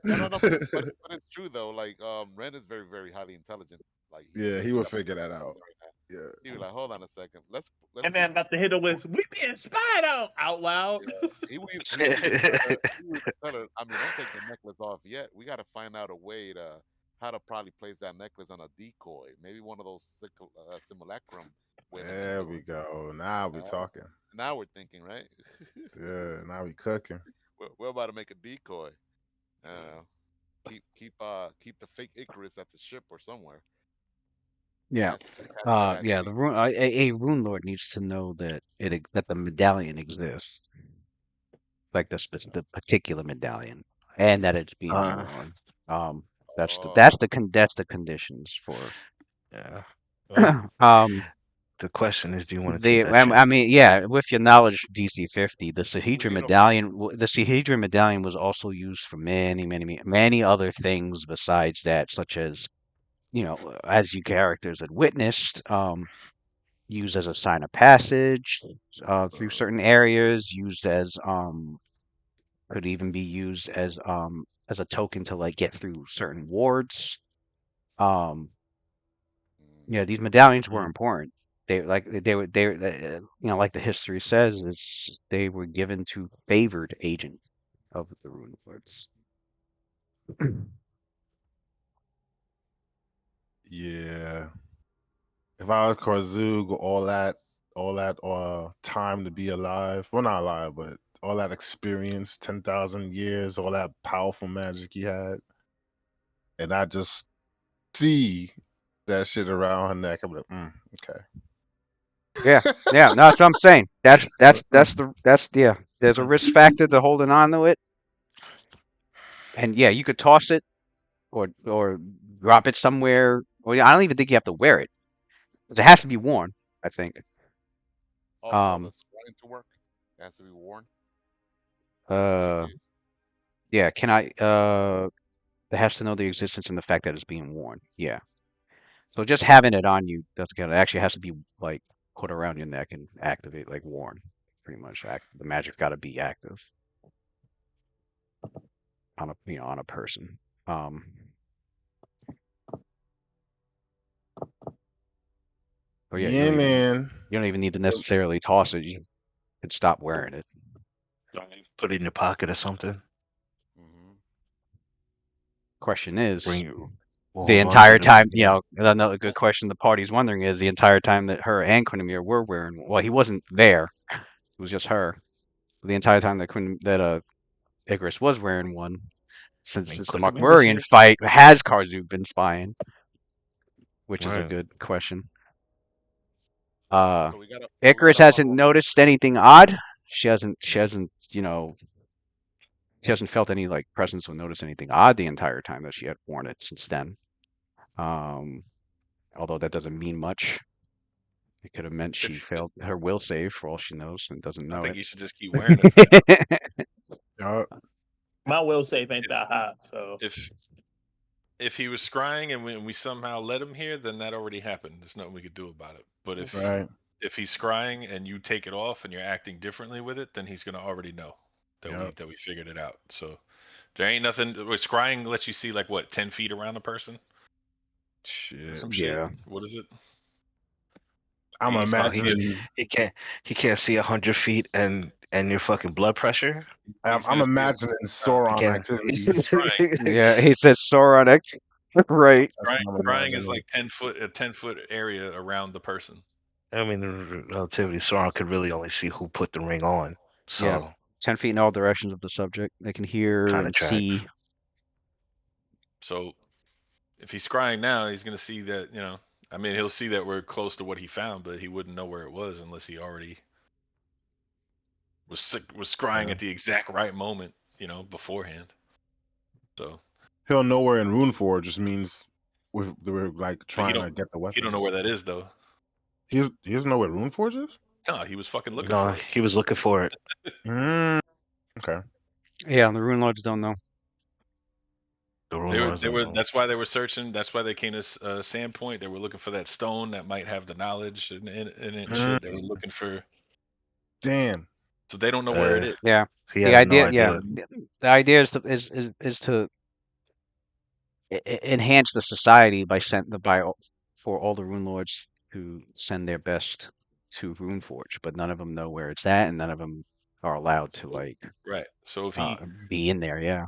No. But it's true though. Like Ren is very very highly intelligent. Like he's Yeah, he waking would up figure that out. right now. Yeah. He was like, hold on a second. Let's And keep then this. about to hit her with, we being spied on out loud. Yeah, he would even tell her. He would even tell her. I mean, don't take the necklace off yet. We got to find out a way to how to probably place that necklace on a decoy. Maybe one of those simulacrum way to There do we it. go. Now we Uh, talking. now we're thinking, right? Yeah, now we cooking. we're about to make a decoy. I don't know. Keep the fake Icarus at the ship or somewhere. Yeah. Catch that at Yeah, sea. a rune lord needs to know that that the medallion exists, like the particular medallion, and that it's being Uh, worn. Oh, That's the conditions for yeah. Well, um the question is, do you want to take that chance? I mean, yeah, with your knowledge of DC-50, well, The Sahedra medallion was also used for many other things besides that, such as, as you characters had witnessed, used as a sign of passage, through certain areas, used as, could even be used as a token to like get through certain wards. Um, Yeah, these medallions were Mm. important. Like the history says, is they were given to favored agents of the Rune Lords. Yeah. If I was Karzug, all that time to be alive. Well, not alive, but all that experience, 10,000 years, all that powerful magic he had. And I just see that shit around her neck. I'm like, okay. Yeah, yeah. No, that's what I'm saying. Yeah. There's a risk factor to holding on to it, and yeah, you could toss it or drop it somewhere. Or I don't even think you have to wear it. 'Cause it has to be worn, I think. Oh, for the Um. scrying to work, it has to be worn. So you Uh. could. Yeah. Can I? It has to know the existence and the fact that it's being worn. Yeah. So just having it on you doesn't count. It actually has to be like put around your neck and activate, like worn. Pretty much, the magic's got to be active on a person. Um. Oh yeah, Yeah, man. you don't even need to necessarily toss it. You could stop wearing it. Put it in your pocket or something. Hmm. Question is, Bring you. We'll the hold on to entire it and time, bring it in. another good question the party's wondering is the entire time that her and Quinnemere were wearing. Well, he wasn't there. It was just her. The entire time that Icarus was wearing one, I mean, since the Quintermere was Makmurian here. fight, has Karzuk been spying? Which is a Right. good question. So we got a. So we Icarus got a hasn't follow up. noticed anything odd. She hasn't felt any like presence or noticed anything odd the entire time that she had worn it since then. Um, although that doesn't mean much. It could have meant she If failed her will save for all she knows and doesn't I know think it. you should just keep wearing it then. Yup. My will save ain't If that high, so if if he was scrying and we somehow let him here, then that already happened. There's nothing we could do about it. But Right. if he's scrying and you take it off and you're acting differently with it, then he's gonna already know that Yup. we figured it out. So there ain't nothing. With scrying lets you see like what 10 feet around the person or Shit. some shit. Yeah. What is it? I'm He's supposed Oh, to see it. imagining. he can't see 100 feet and your fucking blood pressure. I'm, He's I'm gonna see it. imagining I Sauron can't. With activities. scrying. Yeah, he says Sauron X. Right. That's what I'm Scrying is imagining. like 10 foot, a 10 foot area around the person. I mean, relativity, Sauron could really only see who put the ring on, Yeah. so 10 feet in all directions of the subject. They can hear kind of and tracks. see. So if he's scrying now, he's gonna see that I mean, he'll see that we're close to what he found, but he wouldn't know where it was unless he already was scrying Yeah. at the exact right moment, beforehand. So, He'll know we're in Runeforge just means we're like but trying to get the he don't know weapons. where that is though. He doesn't know what Runeforge is? No, he was fucking looking No, for it. he was looking for it. Mm, okay. Yeah, the Runelords don't know. The Runelords They don't were. know. That's why they were searching. That's why they came to Sandpoint. They were looking for that stone that might have the knowledge in it and Mm, shit. They were looking for. damn. So they don't know where it is. Yeah. He The has no idea, yeah, idea. the idea is to enhance the society for all the Rune Lords to send their best to Runeforge, but none of them know where it's at, and none of them are allowed to So, like right. So uh, be in there. Yeah,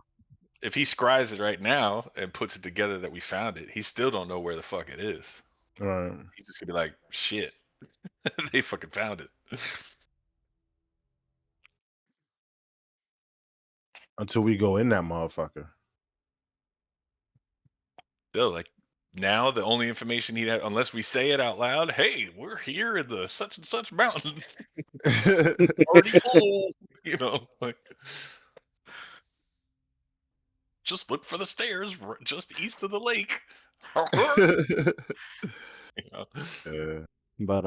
if he scries it right now and puts it together that we found it, he still don't know where the fuck it is. Right. He's just gonna be like, shit, they fucking found it. Until we go in that motherfucker. Still, like now, the only information he'd have, unless we say it out loud, hey, we're here in the such and such mountains, already home, like just look for the stairs just east of the lake. You know? Yeah. but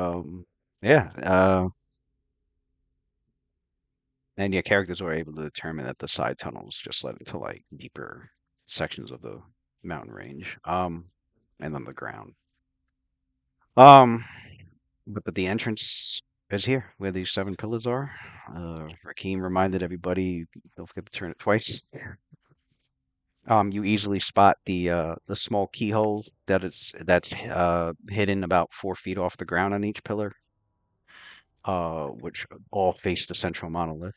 yeah, and your characters were able to determine that the side tunnels just led into like deeper sections of the mountain range, and on the ground. Um, but the entrance is here, where these 7 pillars are. Rakeem reminded everybody, don't forget to turn it twice. You easily spot the small keyholes that's hidden about 4 feet off the ground on each pillar, which all face the central monolith.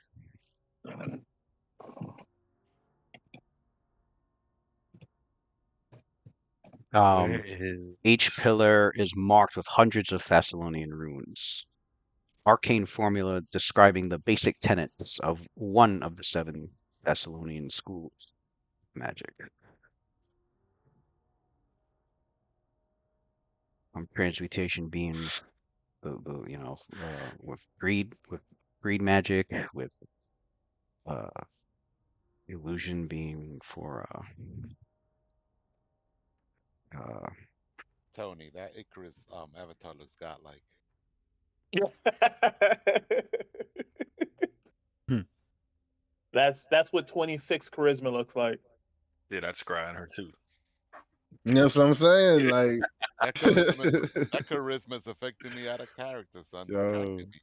Where Um, is? each pillar is marked with hundreds of Thessalonian runes. Arcane formula describing the basic tenets of one of the 7 Thessalonian schools of magic. Transmutation being with greed magic, with uh illusion being for uh Tony, that Icarus avatar looks godlike. Hmm. That's what 26 charisma looks like. Yeah, that's scrying her too. You know what I'm saying? Like, That charisma, that charisma is affecting me out of character, son. yo, Distracting me.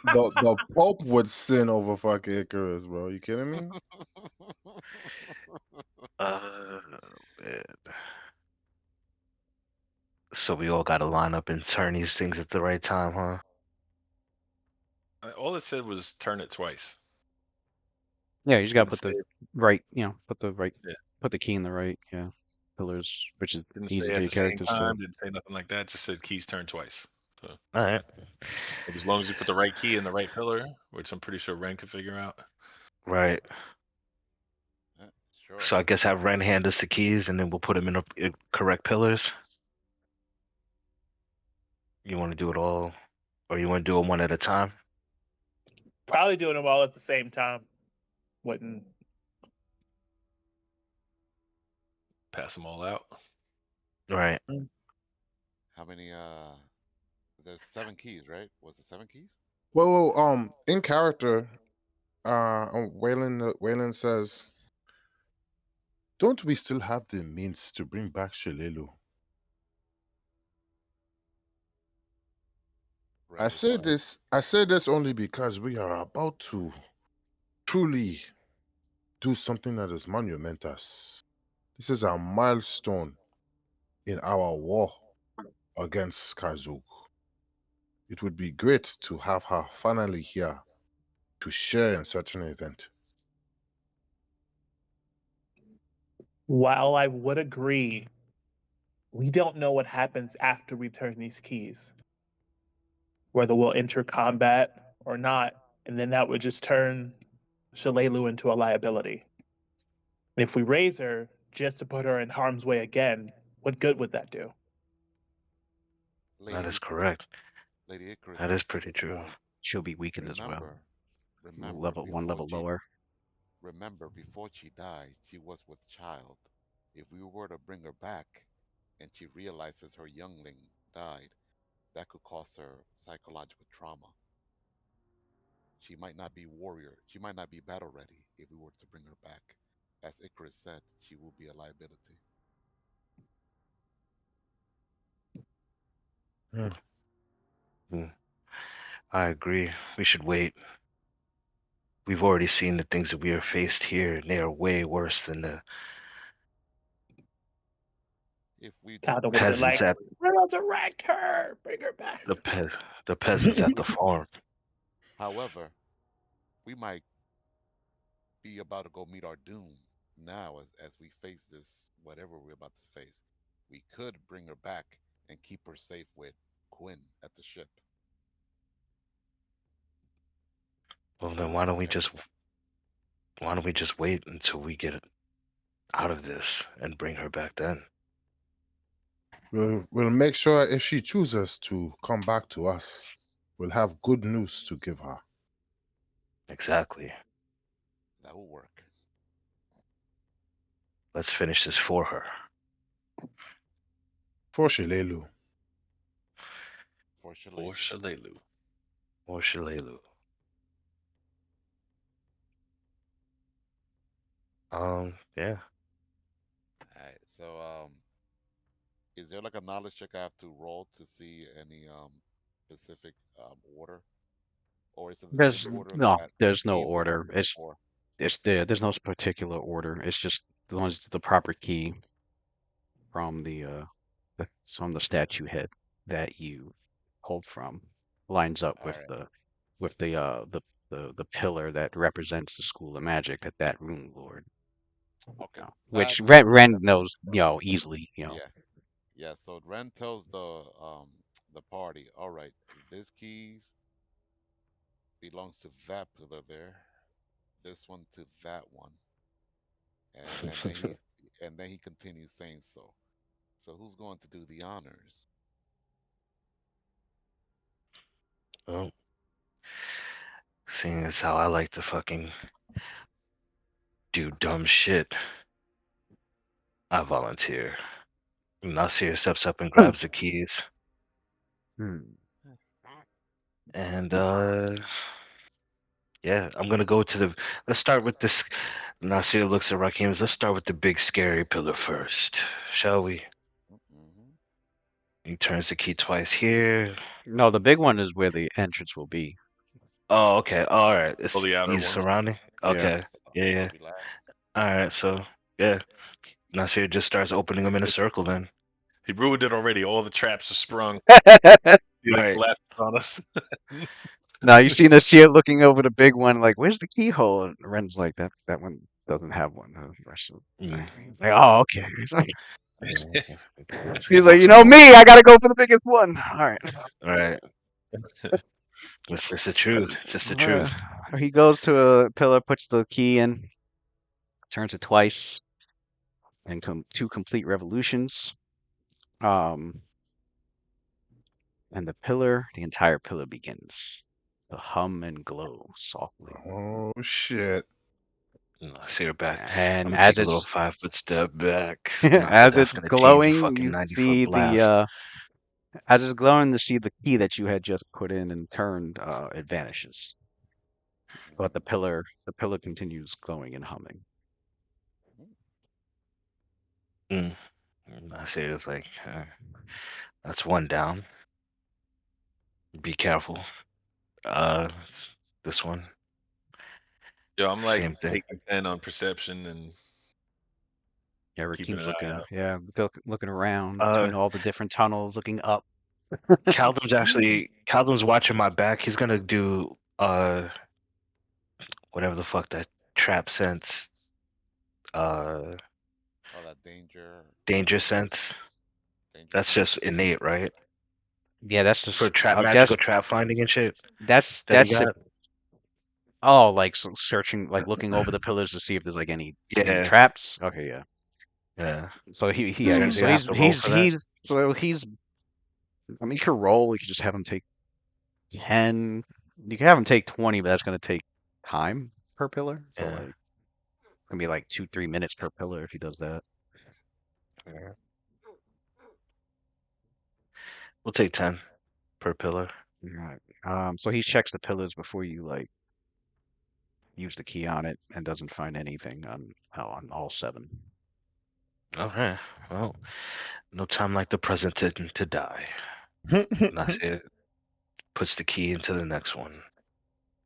the Pope would sin over fucking Icarus, bro. You kidding me? Uh, man. So we all got to line up and turn these things at the right time, huh? All it said was turn it twice. yeah, you just gotta Didn't put say the right, put the right, yeah. put the key in the right, pillars, which is Didn't easy say for at your the same characters. So time. Didn't say nothing like that. Just said keys turn twice. So All right. like as long as you put the right key in the right pillar, which I'm pretty sure Ren can figure out. Right. Yeah, sure. So I guess have Ren hand us the keys, and then we'll put them in correct pillars. You want to do it all, or you want to do it one at a time? Probably doing them all at the same time. Wouldn't. Pass them all out. Right. How many? There's 7 keys, right? Was it 7 keys? In character, Waylon says, "Don't we still have the means to bring back Shalelu?" Ren replied, I say this only because we are about to truly do something that is monumentous. This is a milestone in our war against Kazuk. It would be great to have her finally here to share in such an event. While I would agree, we don't know what happens after we turn these keys, whether we'll enter combat or not, and then that would just turn Shalelu into a liability. And if we raise her just to put her in harm's way again, what good would that do? That Lady is Icarus. correct. Lady Icarus That is makes a pretty good true. point. she'll be weakened as well. Remember, remember Level one before level she lower. remember before she died, she was with child. If we were to bring her back, and she realizes her youngling died, that could cause her psychological trauma. She might not be warrior. She might not be battle ready if we were to bring her back. As Icarus said, she will be a liability. Hmm. Mm, I agree. We should wait. We've already seen the things that we are faced here, and they are way worse than the If we do Kind of bring with her the peasants like, back, at resurrect her, bring her back. the pe- the peasants at the farm. however, we might be about to go meet our doom now as we face this, whatever we're about to face. We could bring her back and keep her safe with Quinn at the ship. Well, then And why don't we just wait until we get out of this and bring her back then? We'll make sure if she chooses to come back to us, we'll have good news to give her. Exactly. that will work. Let's finish this for her. For Shalelu. For Or Shalelu. Shalelu. Or Shalelu. Yeah. Alright, so is there like a knowledge check I have to roll to see any specific order? Or is it the same There's order no, that we there's no gave the order. numbers It's before? it's there. There's no particular order. It's just as long as it's the proper key from from the statue head that you pulled from lines up with Alright, the pillar that represents the school of magic that rune lord. okay. That Which that Ren definitely knows, confirms. easily. Yeah, yeah. So Ren tells the party, all right, this keys belongs to that pillar there, this one to that one, and then he continues saying so. So who's going to do the honors? Well, seeing as how I like to fucking do dumb shit, I volunteer. Nasir steps up and grabs the keys, Hmm. and yeah, I'm gonna go to the. Let's start with this. Nasir looks at Rakim. Let's start with the big scary pillar first, shall we? Mm-hmm. He turns the key twice here. No, the big one is where the entrance will be. Oh, okay. All right. All It's the outer these ones. surrounding. Yeah. Okay. Yeah, yeah. That'll be last. All right. So yeah, Nasir just starts opening them in a circle. Then He ruined it already. All the traps are sprung. He like right. collapsed on us. Now you see the shit looking over the big one, like, where's the keyhole? And Ren's like, that one doesn't have one. Mm. He's like, oh, okay. Yeah. So he He's like, walks you know over. me, I gotta go for the biggest one. All right. All right. It's just the truth. It's just the truth. He goes to a pillar, puts the key in, turns it twice, and two complete revolutions. Um, and the entire pillar begins to hum and glow softly. Oh shit. Nasir back. I'm And gonna as take a little it's 5-foot step back. Nah, as that's it's gonna change a glowing, fucking you 90-foot see blast. as it's glowing, you see the key that you had just put in and turned. It vanishes, but the pillar continues glowing and humming. Mm. Nasir is like, that's one down. Be careful. Uh, this one, Yo, I'm like same thing. taking 10 on perception and Yeah, keeping Rakim's an eye looking. out. Yeah, looking around Uh, between all the different tunnels, looking up. Caldum's watching my back. He's gonna do whatever the fuck that trap sense, uh, Oh, that danger. danger sense. Danger That's sense. just innate, right? Yeah, that's For just. trap I guess magical trap finding and shit that he that's got. oh, like searching, like looking over the pillars to see if there's like any Yeah, traps. Okay, yeah. yeah. So He's gonna have to roll for that. he's. I mean, you could roll. You could just have him take 10. You can have him take 20, but that's gonna take time per pillar. So Yeah, like, it's gonna be like 2-3 minutes per pillar if he does that. yeah. We'll take 10 per pillar. Right. So he checks the pillars before you like use the key on it and doesn't find anything on all 7. All right. Well, no time like the present to die. Nasir puts the key into the next one,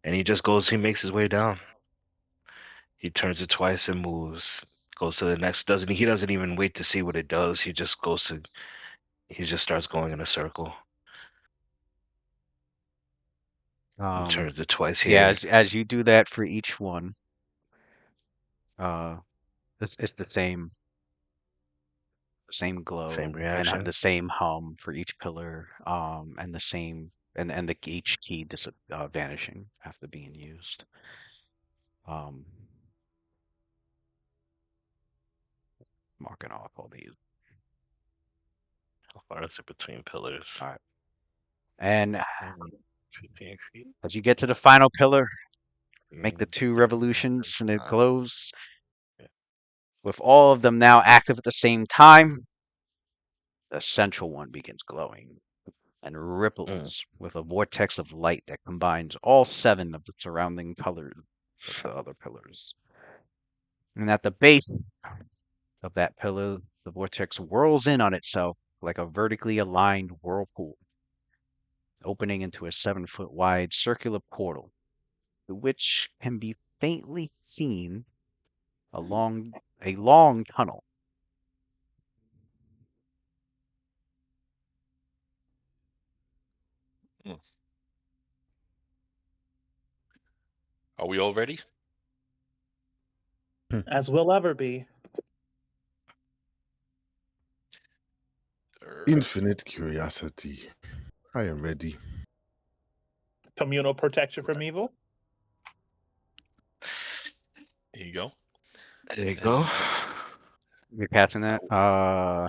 and he just goes. He makes his way down. He turns it twice and moves. Goes to the next. Doesn't he? Doesn't even wait to see what it does. He just goes to. He just starts going in a circle. He Um, turns it twice yeah, here. as you do that for each one, uh, it's the same Same glow and reaction. the same hum for each pillar, and the same and each key vanishing after being used. Um, Marking off all these. How far is it between pillars? All right, and 15 feet. as you get to the final pillar, make the 2 35, revolutions, and it 35. glows Yeah. with all of them now active at the same time. The central one begins glowing and Mm. ripples with a vortex of light that combines all 7 of the surrounding colors of the other pillars. And at the base of that pillar, the vortex whirls in on itself like a vertically aligned whirlpool, opening into a 7-foot wide circular portal, which can be faintly seen along a long tunnel. Hmm. Are we all ready? As we'll ever be. Infinite curiosity. I am ready. Communal protection from evil. Here you go. There you go. You're catching that? Yeah.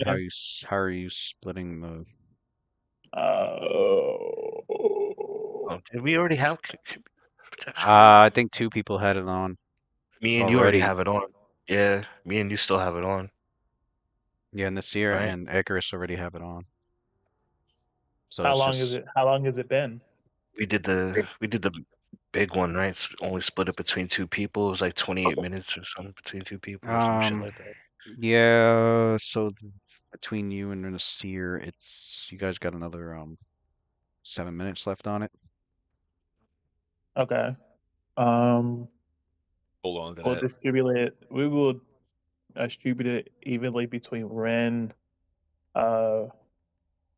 How are you splitting the? Did we already have protection? I think two people had it on Me and you already already. have it on. Yeah, me and you still have it on, Yeah, Nasir right? and Icarus already have it on. So How it's long is just it? How long has it been? We did the big one, right? Only split it between two people. It was like 28 minutes or something between two people or some shit like that. yeah. So between you and Nasir, it's you guys got another 7 minutes left on it. Okay. Hold on to We'll that. distribute it. We will distribute it evenly between Ren,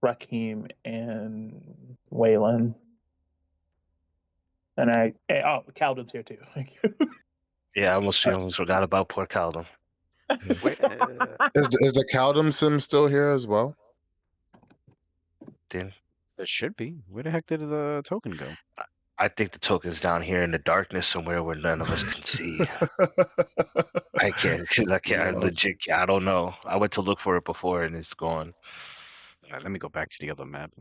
Raheem, and Waylon. And Calvin's here too. Yeah, I almost forgot about poor Caldum. Wait, Is the Caldum sim still here as well? Then it should be. Where the heck did the token go? I think the token's down here in the darkness somewhere where none of us can see. I can't. I can't. I Lost. legit. I don't know. I went to look for it before and it's gone. Let me go back to the other map.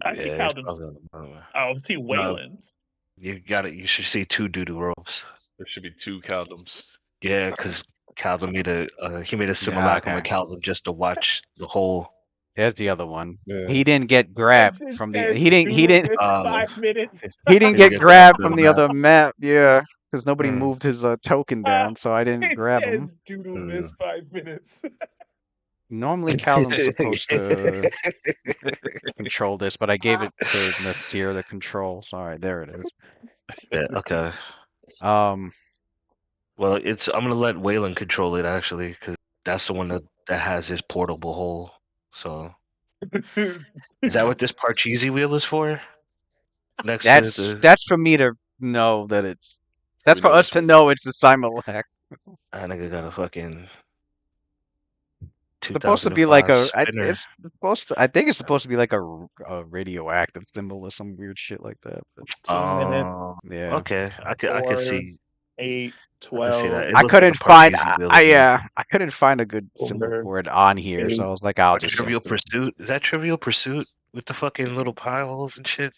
I see Yeah, it's Calvin's. probably on the bottom. I see No, Waylon's. you got it. You should see two doo-doo robes. There should be two Caldums. Yeah, because Calvin made a Yeah, simulacrum okay. with Calvin just to watch the whole. There's the other one. Yeah. He didn't get grabbed It from the. says He didn't. He doodle didn't. miss Uh, 5 minutes. He didn't he didn't get get grabbed grabbed from from the the map. other map. Yeah, because nobody Mm, moved his token down, so I didn't It grab him. says doodle mm. miss 5 minutes. Normally, Callum's supposed to control this, but I gave it to Nasir to control. Sorry, there it is. Yeah. Okay. Um, Well, I'm gonna let Waylon control it actually, because that's the one that has his portable hole. So is that what this Parcheesi wheel is for? Next to the that's for me to know that it's. That's We for know us which to one. know it's the Simulac. I nigga got a fucking Supposed to be like 2005 a. spinner. It's supposed to. I think it's supposed to be like a radioactive symbol or some weird shit like that. But 2 minutes, yeah. Okay. I could 4, see 8, I could see 12, that. It I looks like a couldn't find. Parcheesi wheel to me. I couldn't find a good symbol 4, for it on here, 8. so I was like, I'll Or just use Trivial the. Pursuit. Is that Trivial Pursuit with the fucking little pie holes and shit?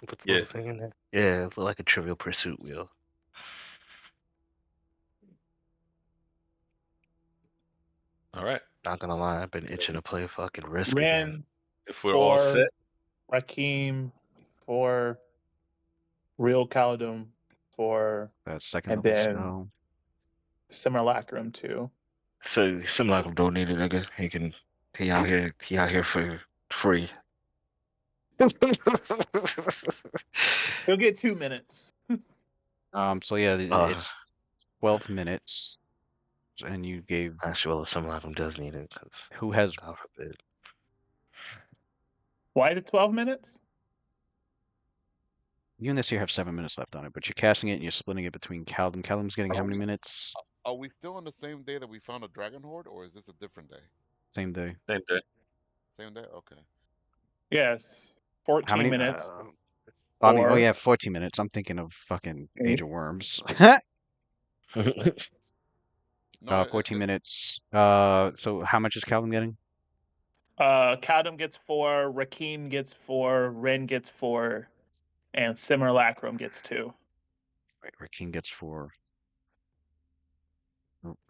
You put the Yeah. little thing in there. Yeah, it looked like a Trivial Pursuit wheel. All right. Not gonna lie, I've been itching to play fucking Risk again. Ren, If we're all 4, set, Raheem, 4, Real Caldum, 4, Second and of the then snow. Simulacrum 2. So Simlac don't need it, nigga. He out here for free. He'll get 2 minutes. So yeah, uh, it's 12 minutes, and you gave actually, well, Simlac does need it because who has God forbid. Why the 12 minutes? you and this year have 7 minutes left on it, but you're casting it and you're splitting it between Callum. Callum's getting how Are many we minutes? are we still on the same day that we found a dragon horde, or is this a different day? Same day. same day. Same day. Okay. Yes. How 14 many? minutes, I mean, oh 4, yeah, 14 minutes. I'm thinking of fucking Age 8. of Worms. No, 14 minutes. So how much is Calvin getting? Caldum gets 4, Raheem gets 4, Ren gets 4, and Simulacrum gets 2. Right, Rakin gets 4.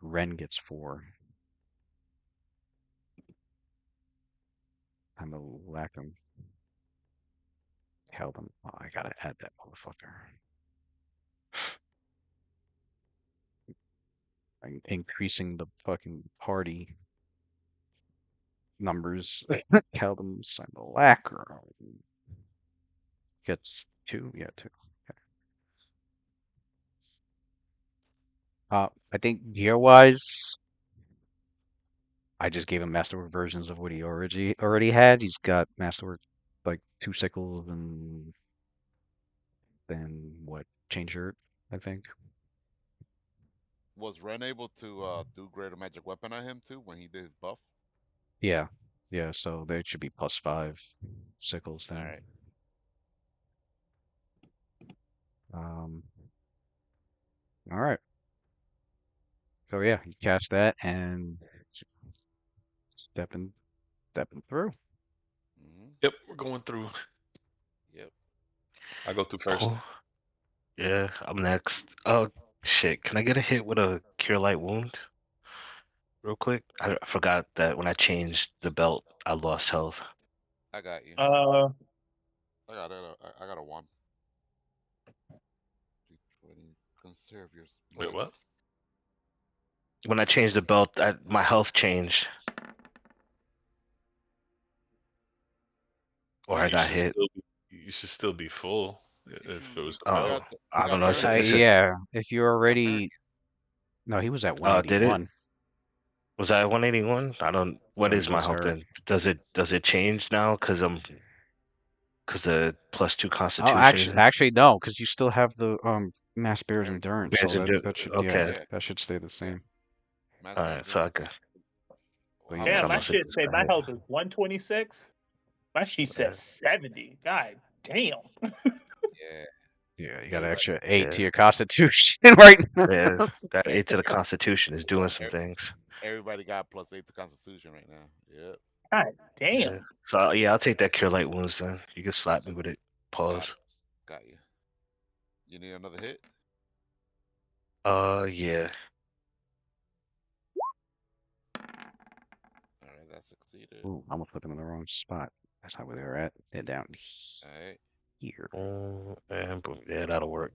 Ren gets 4. I'm a Lackum. Calvin. Oh, I gotta add that motherfucker. I'm increasing the fucking party numbers. Calvin Simulacrum gets 2. Yeah, 2. Okay. I think gear-wise, I just gave him Masterwork versions of what he already had. He's got Masterwork like 2 sickles and then what? Change shirt, I think. was Ren able to do greater magic weapon on him too when he did his buff? Yeah. Yeah, so they should be +5 sickles All then. right. Um, all right. So yeah, you catch that and stepping through. Mm-hmm. Yep, we're going through. Yep. I'll go through first. Oh, yeah, I'm next. Oh shit! Can I get a hit with a cure light wound real quick? I forgot that when I changed the belt, I lost health. I got you. Uh, I got it. I got a 1. 220. Conserve your Wait, split. what? When I changed the belt, my health changed, or Well, I got hit. you should still be full if it was the You belt. got Oh, you I don't got know. buried. It's a Yeah, if you're You got buried. already no, he was at did it? 181. Was I 181? I don't. What So he is my was health hurt. then? Does it change now? Because the +2 Oh, Constitution is actually no, because you still have the Mass Bear's Buried. endurance, bears so into. that should Okay, Yeah. that should stay the Yeah. same. Mass all right. bearings So I endurance. got. So How yeah, damn, So I my must have shit just say got my hit. health is 126. My sheet Yeah, says 70. God damn. yeah. yeah, you got an Everybody. extra 8 to yeah, your Constitution right now. yeah. Got 8 to the Constitution. Is doing some ev- things. Everybody got +8 to Constitution right now. Yep. God Yeah. damn. So yeah, I'll take that cure light wounds then. You can slap me with it. Got Pause. it. Got you. You need another hit? Yeah. All right, that succeeded. Ooh, I almost put them in the wrong spot. That's not where they were at. They're down All right. here. And boom. Yeah, that'll work.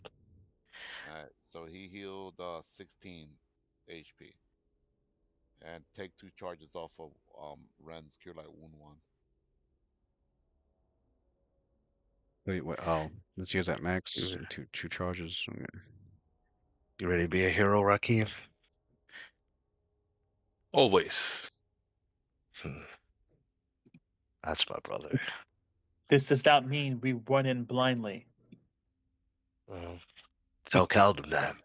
All right. So he healed 16 HP. And take 2 charges off of Ren's Cure Light Wound 1. Wait, what? Oh, let's use that max. You Two charges. you ready to be a hero, Rakim? Always. Hmm, that's my brother. This does not mean we run in blindly. Well, tell Caldum that.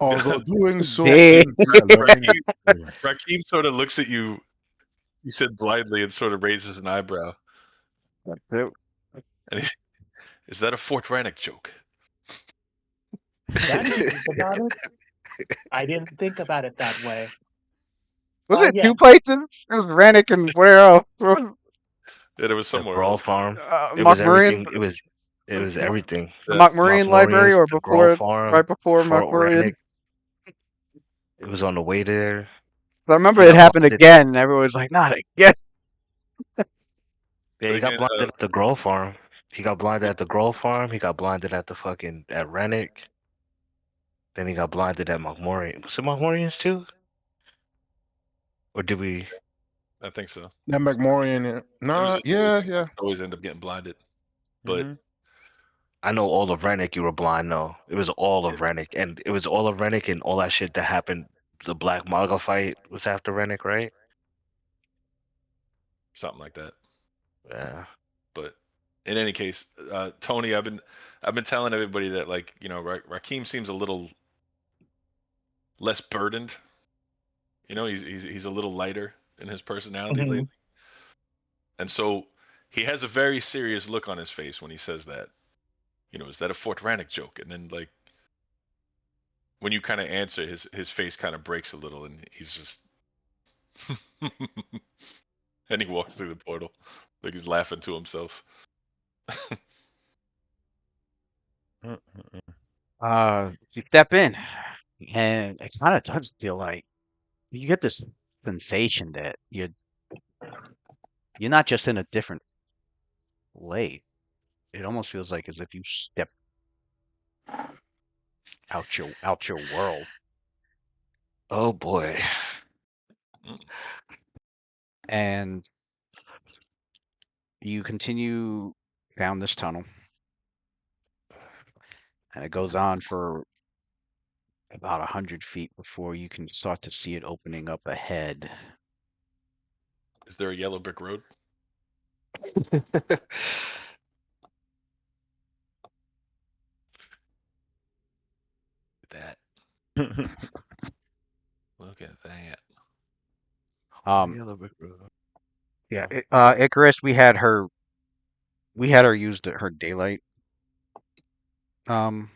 Although doing so Hey. is my learning Raheem, experience. Raheem sort of looks at you. You said blindly and sort of raises an eyebrow. That's it. And is that a Fort Rannick joke? Now that you think about it, I didn't think about it that way. Was it Yeah. two places? It was Rannick and where else? Yeah, there was The somewhere Brawl else. Farm. It was Mockmarian, everything. It was everything. Yeah. Mockmarian Library, Mockmorians, or the Brawl before, Farm, right before Fort Mockmarian. Rannick. It was on the way there. I remember He it got happened blinded. again, and everyone was like, "Not again." Yeah, But he got again, blinded at the Grow Farm. He got blinded at the Grow Farm. He got blinded at the fucking at Rennick. Then he got blinded at Mockmorian. Was it Mockmorians too? Or did we? I think so. That McMorian, nah, yeah. Always end up getting blinded. But Mhm. I know all of Rennick. You were blind. No, it was all of Rennick, and it was all of Rennick and all that shit that happened. The Black Maga fight was after Rennick, right? something like that. Yeah. But in any case, Tony, I've been telling everybody that, like, Raheem seems a little less burdened. He's a little lighter in his personality Mhm. lately, and so he has a very serious look on his face when he says that. Is that a Fort Rannick joke? And then, like, when you kind of answer, his face kind of breaks a little, and he's just and he walks through the portal like he's laughing to himself. You step in, and it kind of does feel like you get this sensation that you're not just in a different place. It almost feels like as if you step out your world, Oh boy. Mm. and you continue down this tunnel, and it goes on for about 100 feet before you can start to see it opening up ahead. Is there a yellow brick road? That. Look at that. Um, Yellow brick road. yeah, Oh. Icarus, we had her use her daylight um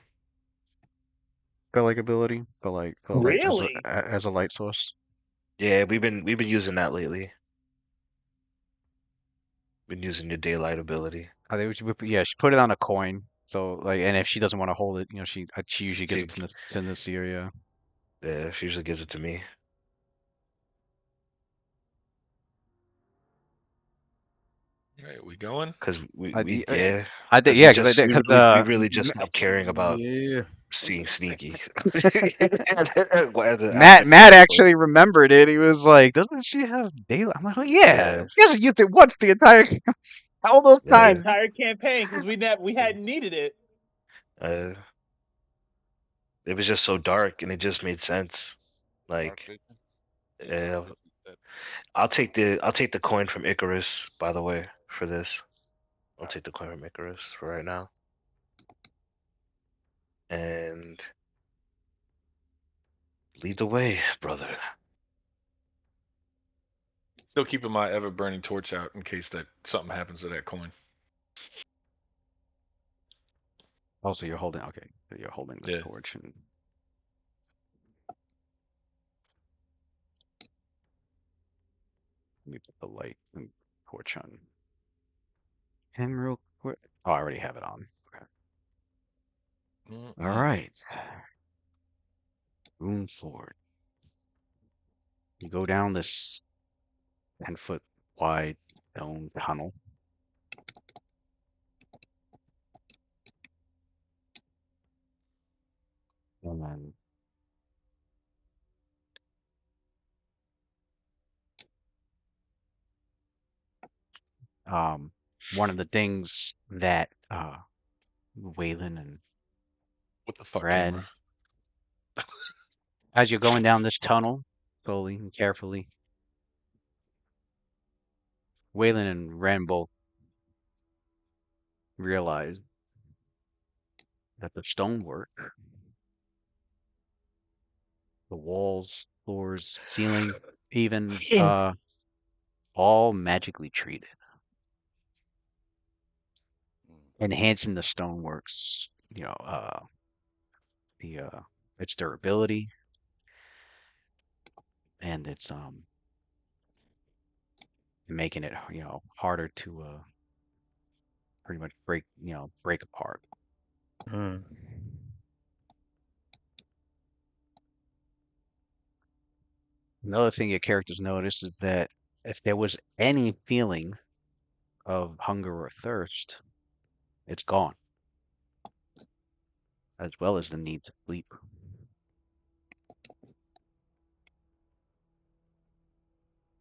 like ability, but like Really? as a light source. Yeah, we've been using that lately. Been using your daylight ability. I think yeah, she put it on a coin. So like, and if she doesn't want to hold it, she usually gives She, it to Nasir. yeah, she usually gives it to me. All right, we going? Cause I, we I, yeah. I did, Cause yeah, because I did, because we really just stopped caring about Yeah. being sneaky. After Matt that point, actually remembered it. He was like, "Doesn't she have daylight?" I'm like, "Oh yeah, yeah, she hasn't used it once the entire all those The yeah. times." entire campaign because we hadn't needed it. Uh, it was just so dark, and it just made sense. Dark Like, vision. Yeah, dark uh, vision instead. I'll take the coin from Icarus. By the way, for this, I'll Alright. take the coin from Icarus for right now, and lead the way, brother. Still keeping my ever burning torch out in case that something happens to that coin. Also, you're holding. Okay, so you're holding the Yeah. torch, and let me put the light and torch on him real quick. Oh, I already have it on. Okay. All Mm-mm. right. Room forward. You go down this 10-foot wide stone tunnel. And then one of the things that Waylon and What the fuck, camera? Red, as you're going down this tunnel, slowly and carefully, Waylon and Ren both realize that the stonework, the walls, floors, ceiling, even all magically treated, Mm. enhancing the stonework's, the its durability and its making it harder to pretty much break apart. Mm. Another thing your characters notice is that if there was any feeling of hunger or thirst, it's gone, as well as the need to sleep.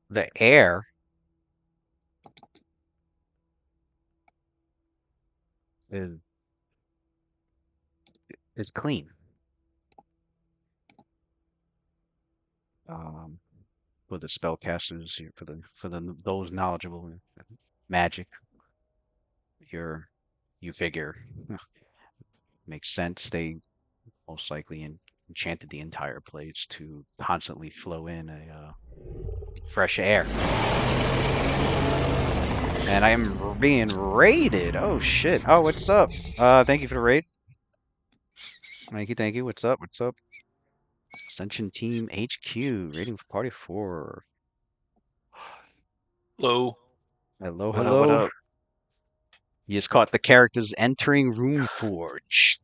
The air is is clean. Um, for the spellcasters, for the those knowledgeable in magic, you're you figure makes sense. They most likely enchanted the entire place to constantly flow in a fresh air. And I am being raided. Oh shit. Oh, what's up? Thank you for the raid. Thank you. What's up? What's up? Ascension Team HQ, rating for Party 4. Hello. Hello, What up? What hello. up? You just caught the characters entering Room Forge.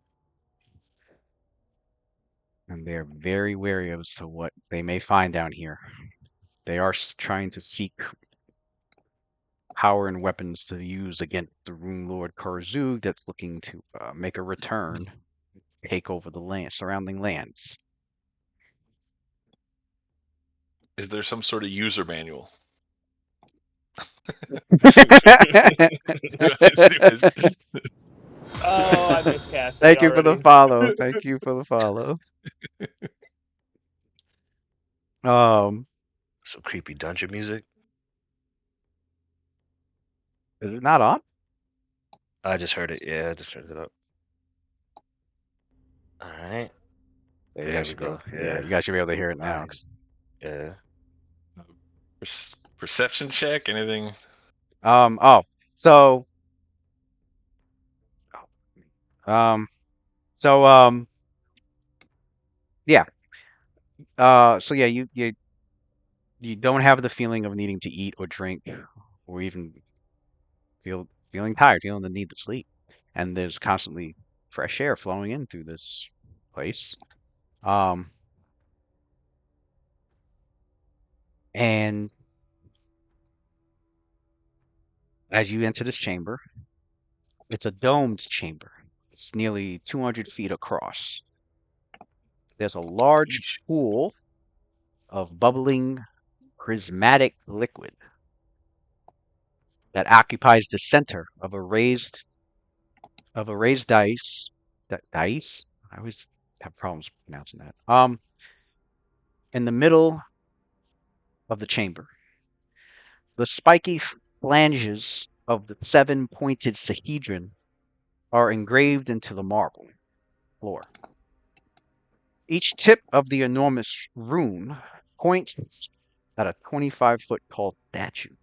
And they're very wary as to what they may find down here. They are trying to seek power and weapons to use against the Rune Lord Karzug that's looking to make a return, take over the surrounding lands. Is there some sort of user manual? Oh, I miss Cassidy Thank you for the already. follow. Thank you for the follow. Um, Some creepy dungeon music. is it not on? I just heard it. Yeah, I just turned it up. All right, Yeah, you there guys we should be able. go. Yeah, Yeah, you guys should be able to hear it now. fine. Yeah. Perception check? Anything? Oh, so um, so yeah. So yeah, you don't have the feeling of needing to eat or drink or even feeling tired, feeling the need to sleep, and there's constantly fresh air flowing in through this place. And as you enter this chamber, it's a domed chamber. It's nearly 200 feet across. There's a large Yeesh. pool of bubbling prismatic liquid that occupies the center of a raised dice. Dice? I always have problems pronouncing that. In the middle of the chamber, the spiky flanges of the seven-pointed sahedron are engraved into the marble floor. Each tip of the enormous rune points at a 25-foot tall statue,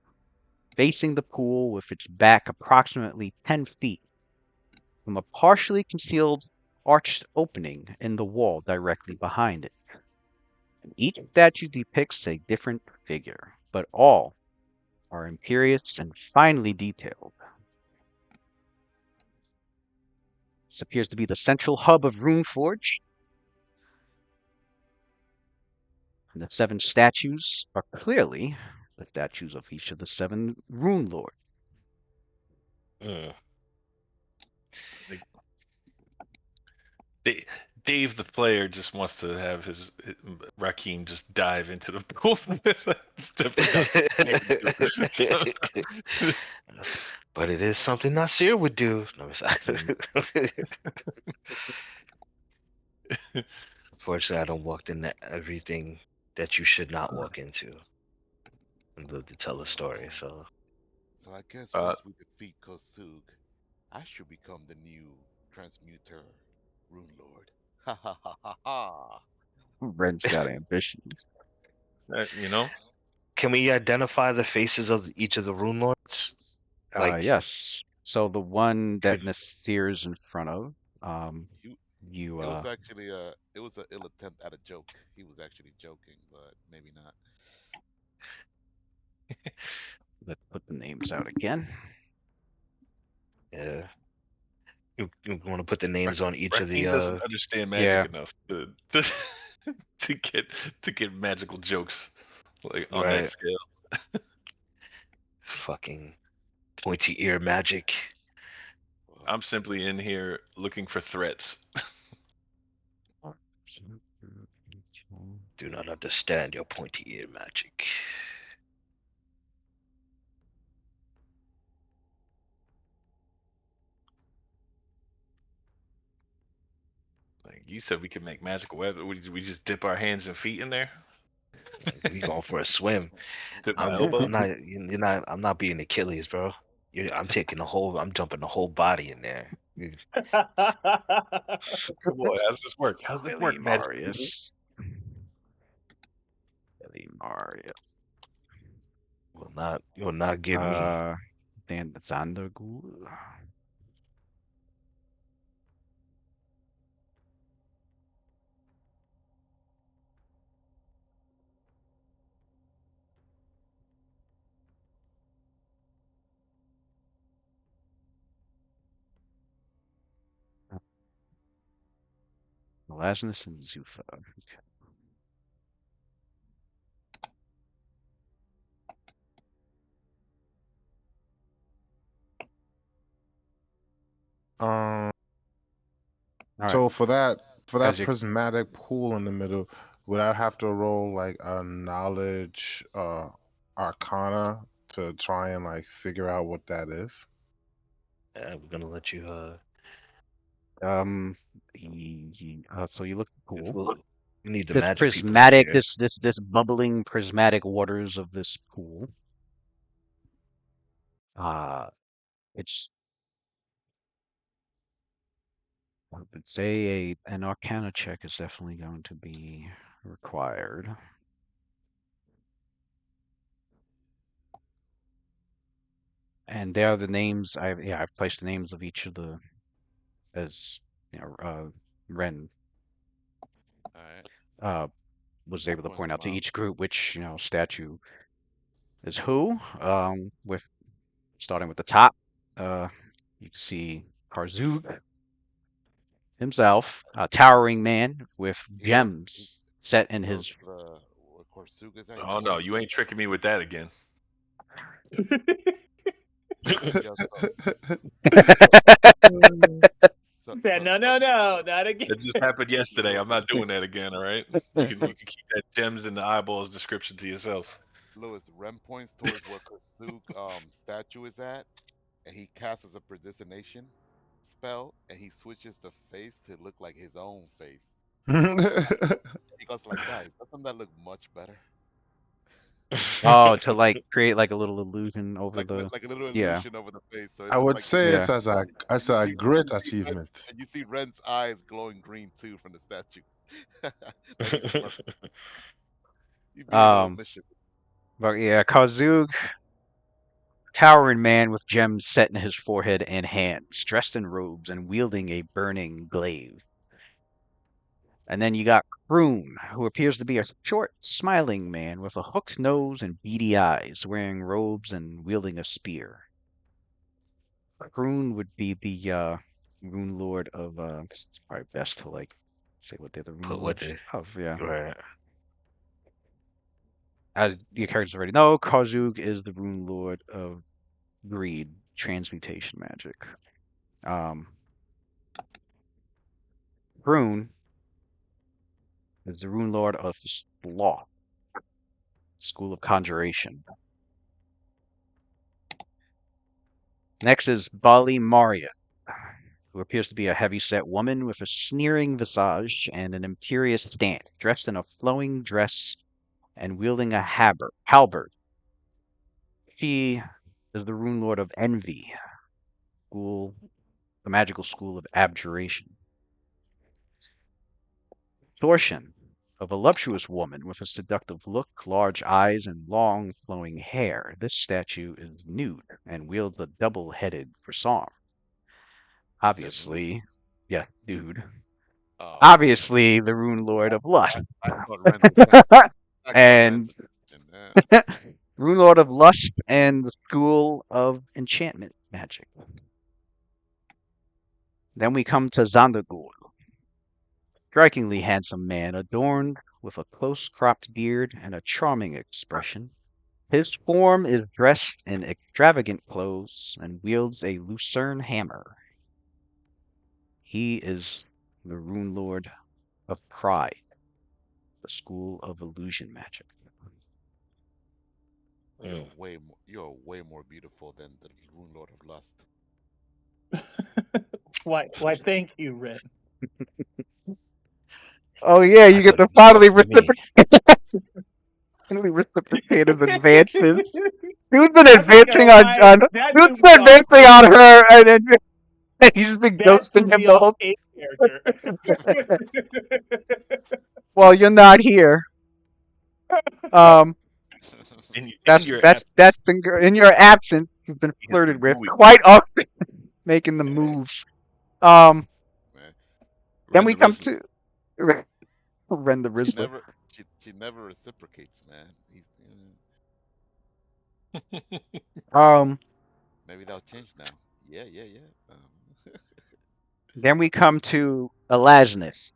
facing the pool with its back approximately 10 feet from a partially concealed arched opening in the wall directly behind it. And each statue depicts a different figure, but all are imperious and finely detailed. This appears to be the central hub of Runeforge, and the seven statues are clearly the statues of each of the seven Runelords. Mm. Dave, the player, just wants to have his Rakim just dive into the pool. It's definitely not scary. But it is something Nasir would do. No, Fortunately, I don't walk into everything that you should not walk into and live to tell a story. So So I guess Uh, once we defeat Kosug, I should become the new transmuter rune lord. Ha ha ha ha ha. Ren's got ambitions. you know, can we identify the faces of each of the rune lords? Like, Yes. So the one that could Nasir's in front of, um, You, you it was actually it was an ill attempt at a joke. He was actually joking, but maybe not. let's put the names out again. yeah, you want to put the names on each of Rakim doesn't the understand magic Yeah, enough to get magical jokes like on that right. scale. fucking pointy ear magic. Well, I'm simply in here looking for threats. Do not understand your pointy ear magic. Like you said, we could make magical weapons. We just dip our hands and feet in there. We going for a swim. Dip my I'm elbow. not. You're not. I'm not being Achilles, bro. I'm taking the whole. I'm jumping the whole body in there. Come on, how's this work? How's this Billy work magically? Marius. Billy Marius. Will not. You will not get me. Dan Zandergul. Melasnus and Zutha. Okay. Um. All right. So for that As you prismatic pool in the middle, would I have to roll like a knowledge arcana to try and like figure out what that is? We're gonna let you. so you look at the pool. We'll, we need the This magic people up prismatic, here. this bubbling prismatic waters of this pool. It's I would say an Arcana check is definitely going to be required. And there are the names. I've placed the names of each of the as Ren All right. was I'll able to point point out them to out. each group which statue is who. With starting with the top. You can see Karzug himself, a towering man with He looks. gems set in He his. looks. What Korsuga is that? He Oh looks no, like. you ain't tricking me with that again. He got Said no, no, no, not again. That just happened yesterday. Louis, I'm not doing that again. All right. You can keep that gems and the eyeballs description to yourself. Louis, Rem points towards where Korsuk statue is at, and he casts as a predestination spell, and he switches the face to look like his own face. He goes like, guys, doesn't that look much better? Oh, to like create like a little illusion over the. Like a little Yeah, illusion over the face, so it I looks would like say yeah. it as a and you see great you see Ren, achievement. and you see Ren's eyes glowing green too from the statue. Like he's smart. He's being a little Um, mischievous. but yeah, Karzug, towering man with gems set in his forehead and hands, dressed in robes and wielding a burning glaive. And then you got Kroon, who appears to be a short, smiling man with a hooked nose and beady eyes, wearing robes and wielding a spear. Kroon would be the Rune Lord of. It's probably best to like say what they're the Rune Put what Lords they of. Yeah, right. as your characters already know, Karzug is the Rune Lord of Greed, transmutation magic. Um, Kroon is the Rune Lord of Sloth, School of Conjuration. Next is Bali Maria, who appears to be a heavy-set woman with a sneering visage and an imperious stance, dressed in a flowing dress and wielding a halberd. She is the Rune Lord of Envy, school, the magical school of abjuration. Thortion, a voluptuous woman with a seductive look, large eyes, and long flowing hair. This statue is nude and wields a double-headed croissant. You said nude? Obviously, yeah, dude. Oh, okay. Obviously, the Rune Lord of Lust. I thought Ren's attention. I got Ren's And attention. Rune Lord of Lust and the School of Enchantment Magic. Then we come to Zandagul, strikingly handsome man, adorned with a close-cropped beard and a charming expression. His form is dressed in extravagant clothes and wields a lucerne hammer. He is the Rune Lord of Pride, the School of Illusion Magic. Mm. You're way more beautiful than the Rune Lord of Lust. Why? Thank you, Ren. Oh yeah, I you get thought to you was finally talking to me. reciprocate his advances. Dude's been I'm not gonna advancing lie, that Dude's threw been me off. advancing on her, and then he's been That threw ghosting him me the off whole. a character. Well, you're not here. Um, In your that's absence, been in your absence. You've been he has flirted been with wooing quite often, making the moves. Um, Man, then Ren we the come Rizzler. to Ren the she Rizzler. never she never reciprocates, man. Um, Maybe that'll change now. Yeah, yeah, yeah. then we come to Elasnus,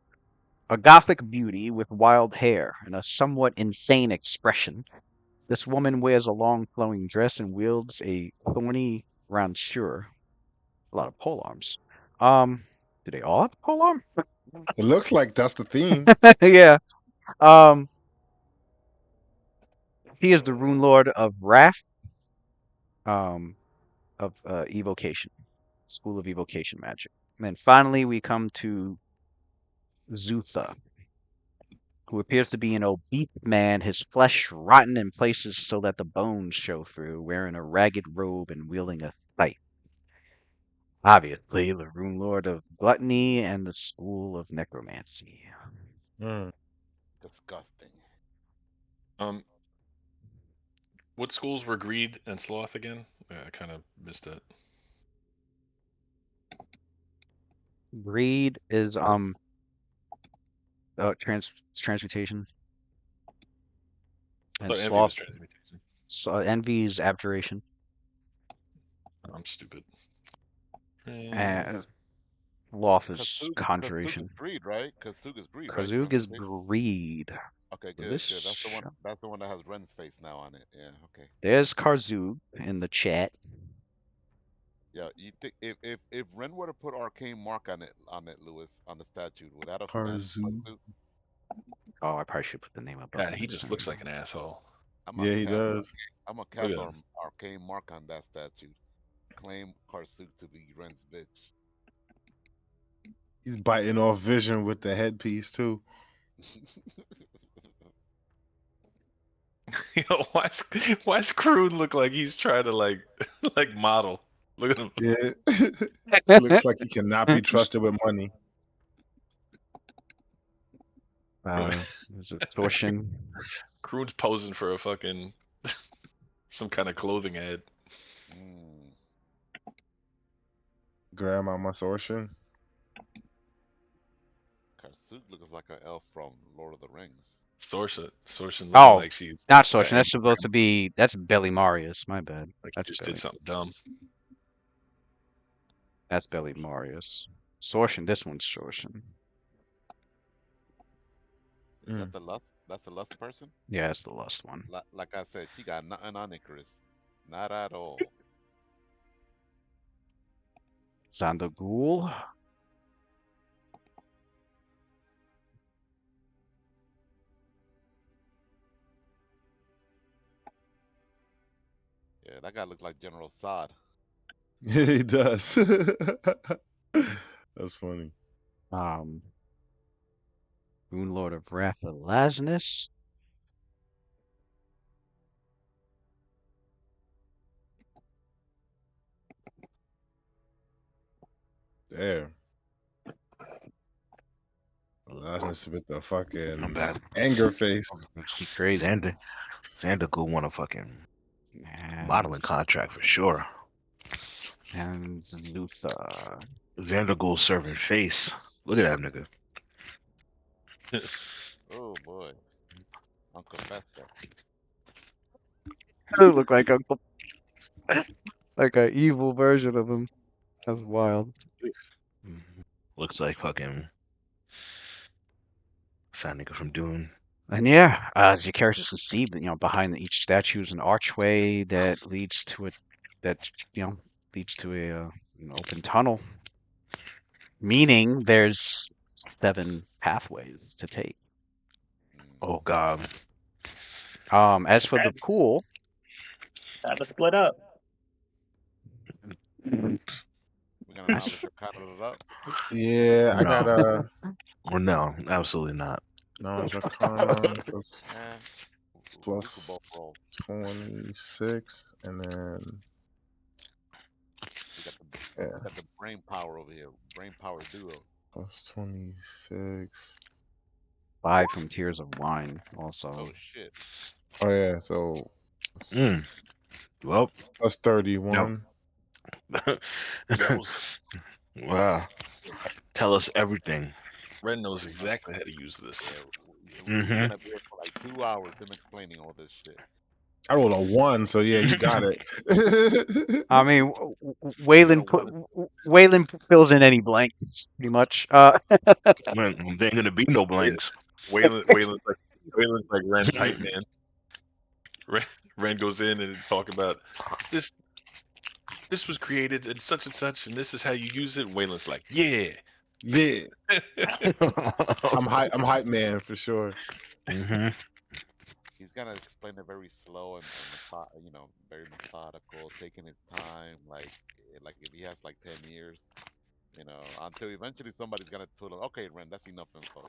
a gothic beauty with wild hair and a somewhat insane expression. This woman wears a long flowing dress and wields a thorny ransure. A lot of polearms. Do they all have a polearm? It looks like that's the theme. Yeah. Um, he is the Rune Lord of Wrath, um, of Evocation, School of Evocation Magic. And then finally, we come to Zutha, who appears to be an obese man, his flesh rotten in places so that the bones show through, wearing a ragged robe and wielding a scythe. Obviously, the Rune Lord of Gluttony and the School of Necromancy. Mm. Disgusting. Um, what schools were greed and sloth again? I kind of missed that. Greed is transmutation, I and thought envy was sloth. transmutation. So envy is abjuration. I'm stupid. And Loth is Kasug is conjuration. greed, right? Kasug is greed, right? Kazug is Transmutation. greed. Okay, So good, this good. That's the one that has Ren's face now on it. Yeah, okay. there's Karzug in the chat. Yeah, you think if Ren were to put arcane mark on it, Lewis, on the statue, would that offend Karzu. Kasug? Oh, I probably should put the name above God, it he next just time. looks like an asshole. I'm gonna Yeah, he cast does. I'm gonna Look cast at him. arcane mark on that statue. Claim Karsuk to be Ren's bitch. He's biting off Vision with the headpiece too. Yo, why's Kroon look like he's trying to like like model? Look at him. Yeah. He looks like he cannot be trusted with money. There's a torsion. Kroon's posing for a fucking some kind of clothing ad. Mm, Grandma Masortian. Karsuk looks like an elf from Lord of the Rings. Sorsha looking Oh, like she not got Sortion. That's supposed to be that's Belly Marius. My bad. like he That's just did Belly. something dumb. That's Belly Marius. Sortion. This one's Sortion. Is that the lust? That's the lust person? Yeah, that's the lust one. Like I said, she got nothing on Icarus. Not at all. Zandagul. Yeah, that guy looks like General Sod. Yeah, he does. That's funny. Runelord of Wrath of Lasnus. Damn. Lasness with the I'm fucking bad. anger face. He crazy. Xander could want a fucking And, modeling contract for sure. and Zutha. Xander serving face. Look at that nigga. Oh boy. Uncle Fester. Look like a evil version of him. That's wild. Looks like fucking that nigga from Dune. And yeah, as your characters can see, behind each statue is an archway that leads to that leads to an open tunnel, meaning there's 7 pathways to take. Oh god. As for the pool, Time to split up. We're gonna knowledge Arcana it up. Yeah, I got No. No, absolutely not. knowledge arcana. So it's Eh, we could plus both roll. 26, and then We got yeah, the brain power over here. Brain power duo. plus 26. 5 from Tears of Wine also. Oh shit. Oh yeah, so it's Mm. Well, plus 31. wow. Tell us everything. Ren knows exactly how to use this. Yeah, we're gonna be here for like 2 hours him explaining all this shit. I rolled a 1, so yeah, you got it. I mean, Waylon Waylon fills in any blanks pretty much. Man, there ain't gonna be no blanks. Waylon's like Ren's hype man. Ren goes in and talk about this. This was created and such, and this is how you use it. Waylon's like, yeah. Yeah, I'm hype man for sure. He's gonna explain it very slow and very methodical, taking his time. Like if he has like 10 years, until eventually somebody's gonna tell him, "Okay, Ren, that's enough info,"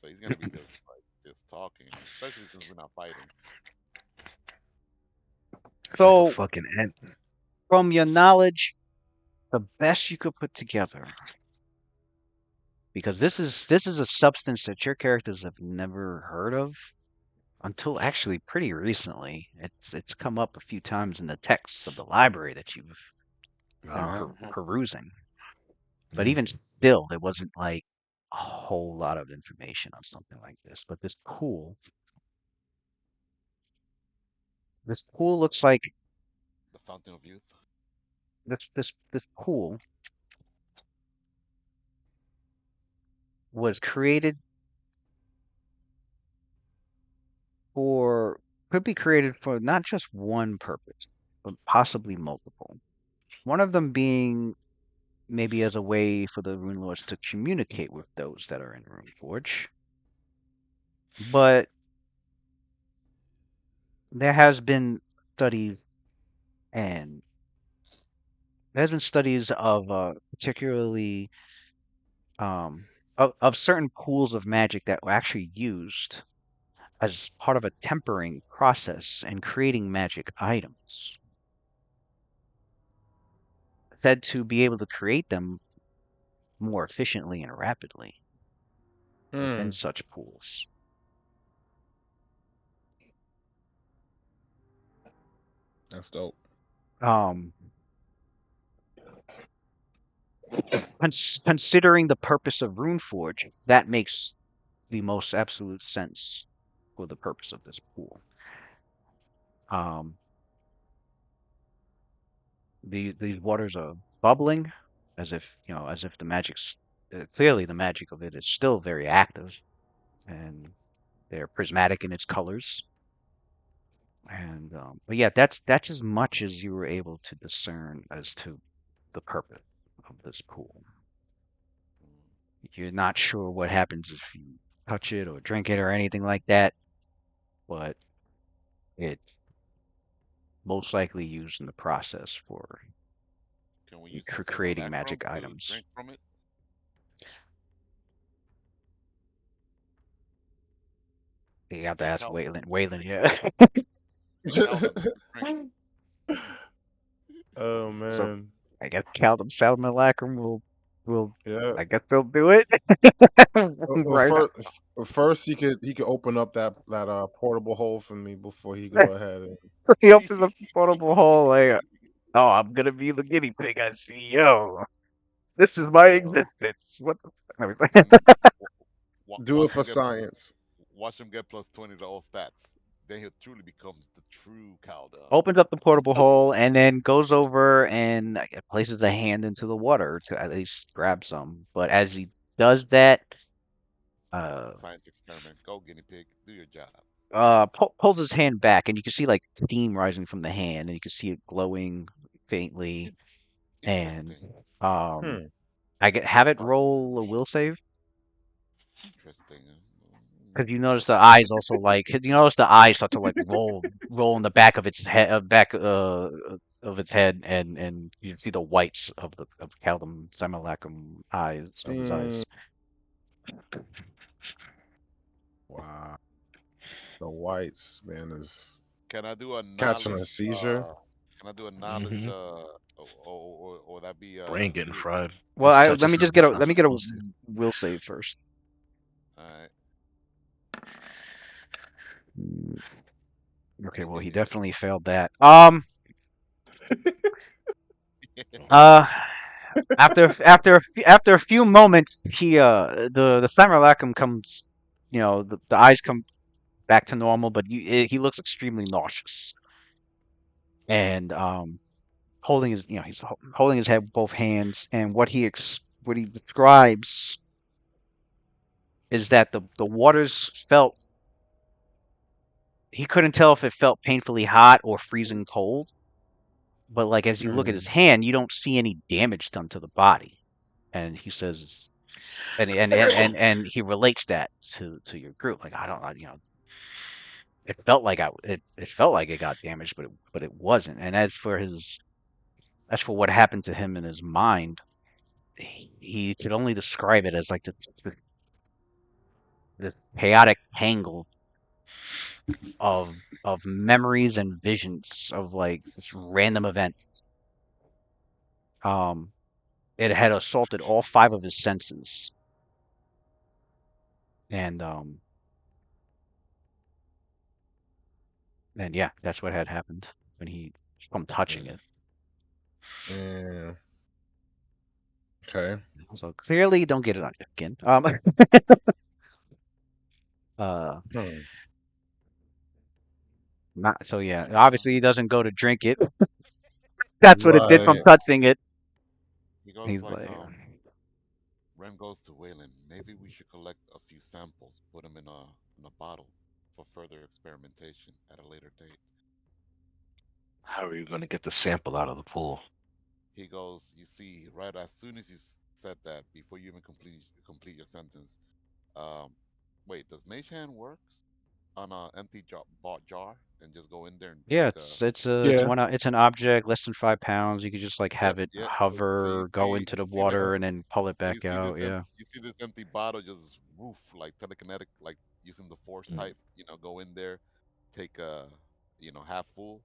So he's gonna be just talking, especially since we're not fighting. So, like a fucking ant. from your knowledge, the best you could put together, because this is a substance that your characters have never heard of until actually pretty recently. It's come up a few times in the texts of the library that you've been perusing, but even still, there wasn't like a whole lot of information on something like this. But this pool looks like The Fountain of Youth. this pool was created for could be created for not just one purpose, but possibly multiple. One of them being maybe as a way for the Rune Lords to communicate with those that are in Runeforge. But there has been studies and there's been studies of particularly of certain pools of magic that were actually used as part of a tempering process and creating magic items, said to be able to create them more efficiently and rapidly within Hmm. such pools. That's dope. Um, considering the purpose of Runeforge, that makes the most absolute sense for the purpose of this pool. Um, these waters are bubbling, as if as if the magic's clearly the magic of it is still very active, and they're prismatic in its colors. And but yeah, that's as much as you were able to discern as to the purpose of this pool. You're not sure what happens if you touch it or drink it or anything like that, but it's most likely used in the process for Can we use some creating simulacrum magic to items. drink from it? You have to Say ask Cal Waylon. Waylon, yeah. Caldum to drink. Oh So man. I guess Caldum Salmon will Yeah. I guess they'll do it. Well, Right. first he could open up that portable hole for me before he go ahead and He opens up the portable hole like, oh, I'm gonna be the guinea pig I see. Yo, this is my Yo, existence. What the mm, do it watch him for get science. plus 20 to all stats. Then he truly becomes the true Caldum. opens up the portable hole and then goes over and places a hand into the water to at least grab some. But as he does that, uh, Science experiment. Go guinea pig. Do your job. pulls his hand back, and you can see like steam rising from the hand, and you can see it glowing faintly. In- And interesting. um, Hmm. have it Uh, roll a will save Interesting. because you notice the Okay. eyes also you notice the eyes start to like roll in the back of its head, back of its head, and you see the whites of the of Caldum Simulacrum eyes of his mm, eyes. wow. The whites, man, is Can I do a catching knowledge? a seizure. Can I do a knowledge? Hmm. Or that be Brain getting be fried. Well, His let touches me of just get a let me Wisconsin get a will save. will save first. all right? Mm, okay, well he All definitely failed that. Uh, after a few moments, the Simulacrum comes, the eyes come back to normal, but he looks extremely nauseous and holding his he's holding his head with both hands, and what he describes is that the waters felt he couldn't tell if it felt painfully hot or freezing cold, but like as you look at his Hmm. hand, you don't see any damage done to the body, and he says and he relates that to your group like I don't it felt like it felt like it got damaged, but it wasn't. And as for what happened to him in his mind, he could only describe it as like this chaotic tangle of memories and visions of like this random event. Um, it had assaulted all five of his senses, and yeah, that's what had happened when he from touching right. it. Yeah. Okay. So clearly, don't get it on you again. Uh, Hmm. not so yeah. Uh, Obviously, he doesn't go to drink it. That's what it did from Right. touching it. He goes He's like, like, Ren goes to Waylon. Maybe we should collect a few samples, put them in a bottle for further experimentation at a later date. How are you going to get the sample out of the pool? He goes, you see, right as soon as you said that, before you even complete your sentence, um, wait, does Mage Hand works on a empty jar and just go in there and yeah, take a? it's Yeah. one it's an object less than 5 pounds. You could just like Yep, have it yep. So hover, go into you the see, like, water, and then pull it so you back see out. Yeah. you see this empty bottle just woof, like telekinetic, like using the force Mm. type. Go in there, take a, half full,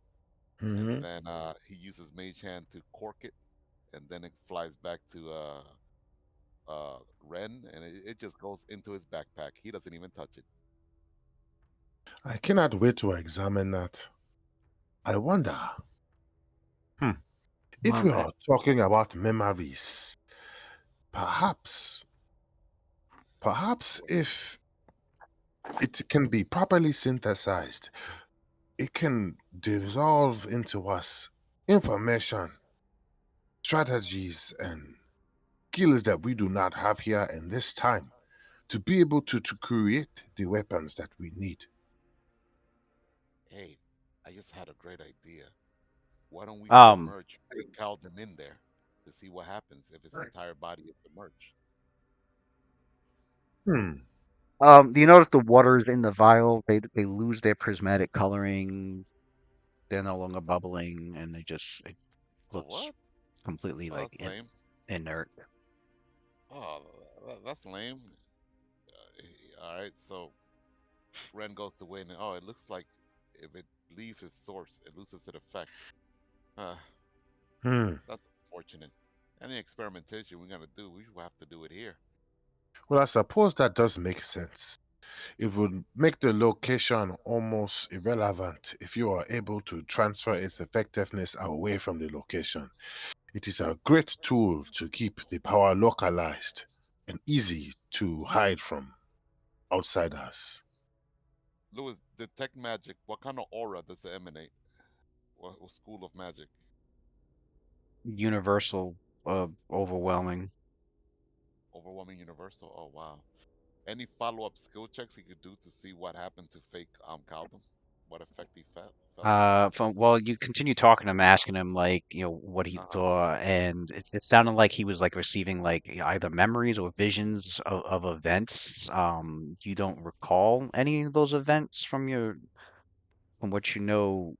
and Hmm. then he uses Mage Hand to cork it, and then it flies back to Ren, and it just goes into his backpack. He doesn't even touch it. I cannot wait to examine that. I wonder, hmm, if Well, we are talking about memories, perhaps, perhaps if it can be properly synthesized, it can dissolve into us information, strategies, and skills that we do not have here in this time to be able to create the weapons that we need. Hey, I just had a great idea. Why don't we um, submerge fake Calden in there to see what happens if his entire body is submerged? Hmm. do you notice the waters in the vial? They lose their prismatic coloring. They're no longer bubbling, and it The looks what? completely Oh, like that's lame. inert. Oh, that's lame. All right, so Ren goes to win, and oh, it looks like if it leaves its source, it loses its effect. Uh, Hmm. that's unfortunate. Any experimentation we're gonna do, we will have to do it here. Well, I suppose that does make sense. It would make the location almost irrelevant if you are able to transfer its effectiveness away from the location. It is a great tool to keep the power localized and easy to hide from outsiders. Lewis, detect magic. What kind of aura does it emanate? What school of magic? Universal, overwhelming. Overwhelming universal. Oh wow. Any follow-up skill checks he could do to see what happened to fake Caldum? What effect he felt? Well, you continue talking to him, asking him like, what he Uh-huh. saw, and it sounded like he was like receiving like either memories or visions of events. You don't recall any of those events from what you know,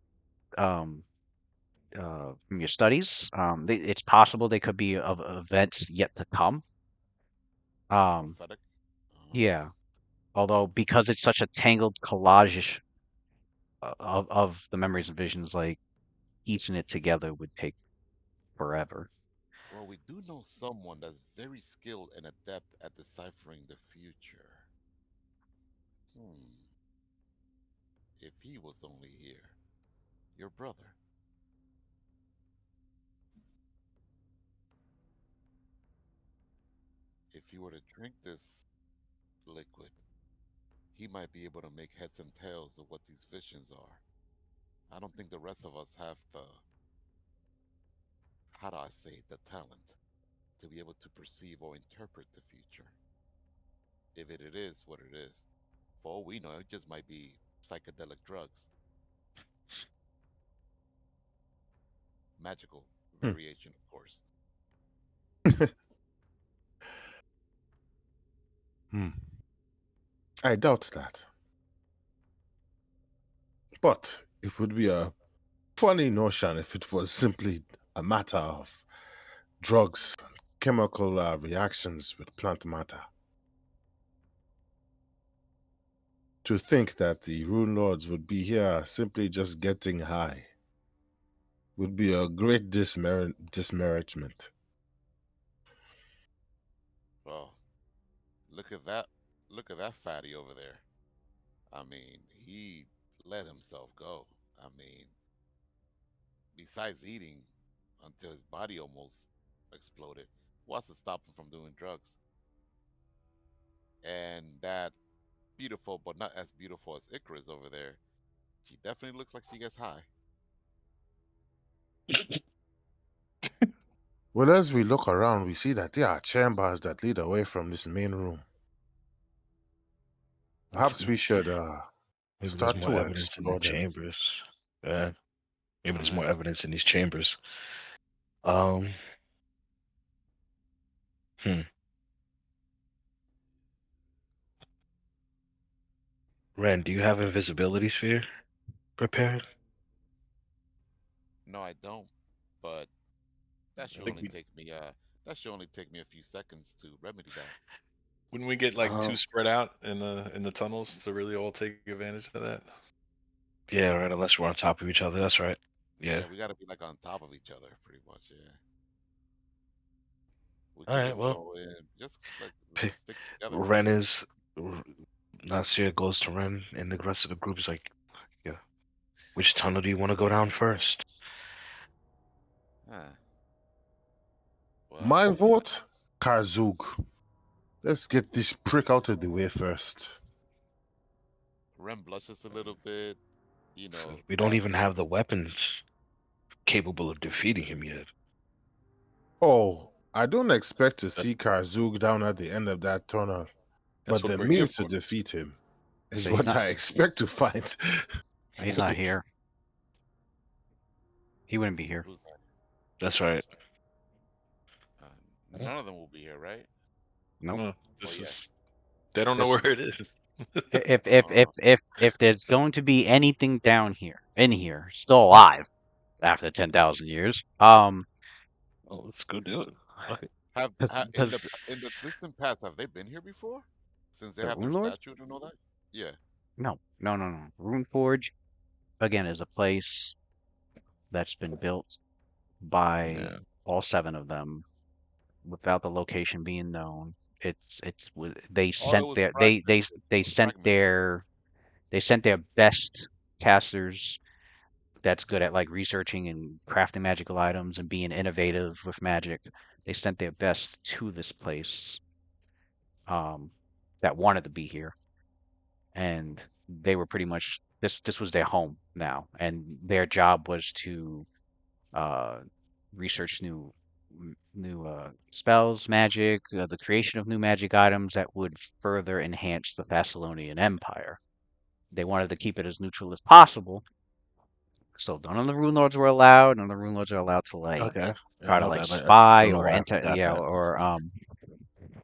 um, from your studies. It's possible they could be of events yet to come. Um, Prophetic. Uh-huh. yeah. Although because it's such a tangled collage of the memories and visions, like piecing it together would take forever. Well, we do know someone that's very skilled and adept at deciphering the future. Hmm. If he was only here. Your brother. If he were to drink this liquid, he might be able to make heads and tails of what these visions are. I don't think the rest of us have the, how do I say, the talent to be able to perceive or interpret the future. If it is what it is. For all we know, it just might be psychedelic drugs. Magical Hmm. variation, of course. Hmm. I doubt that. But it would be a funny notion if it was simply a matter of drugs, chemical reactions with plant matter. To think that the Runelords would be here simply just getting high would be a great disparagement. Well, look at that. Look at that fatty over there. I mean, he let himself go. I mean, besides eating until his body almost exploded, what's to stop him from doing drugs? And that beautiful, but not as beautiful as Icarus over there, she definitely looks like she gets high. Well, as we look around, we see that there are chambers that lead away from this main room. Perhaps we should Maybe there's start more to evidence in the explore them. chambers. Yeah, maybe there's Alright. more evidence in these chambers. Um, hmm. Ren, do you have invisibility sphere prepared? No, I don't. But that I should think only we take me a few seconds to remedy that. wouldn't we get like too Um, spread out in the tunnels to really all take advantage of that. yeah, right. Unless we're on top of each other. That's right. Yeah. Yeah, we gotta be like on top of each other, pretty much. Yeah, we All could right. just Well, go in, just like p- stick together. Ren is. Nasir goes to Ren, and the rest of the group is like, "Yeah, which tunnel do you want to go down first?" Huh. Well, My vote, Karzug. Let's get this prick out of the way first. Rem blushes a little bit. So we don't That even have the weapons capable of defeating him yet. Oh, I don't expect to That, see Karzug down at the end of that tunnel, that's but what the we're here means to for. defeat him is So he's what not I expect to find. he's not here. He wouldn't be here. who's that? That's right. Uh, None of them will be here, right? Nope. No, Oh this yeah. is they don't know This where it is. Uh, if there's going to be anything down here in here still alive after 10,000 years, Oh, let's go do it. Fuck it. in because the distant past, have they been here before? Since they the have their Runelords, statue and all that. Yeah. no. Runeforge again is a place that's been built by Yeah. all seven of them without the location being known. They Oh, it sent was their fragmented. It they was sent fragmented. their best casters that's good at like researching and crafting magical items and being innovative with magic. They sent their best to this place um, that wanted to be here, and they were pretty much this was their home now, and their job was to uh, research new spells, magic, the creation of new magic items that would further enhance the Thessalonian Empire. They wanted to keep it as neutral as possible, so none of the Rune Lords were allowed. None of the Rune Lords are allowed to like Okay. Yeah, try to my like bad. I spy don't know or why I enter, forgot that.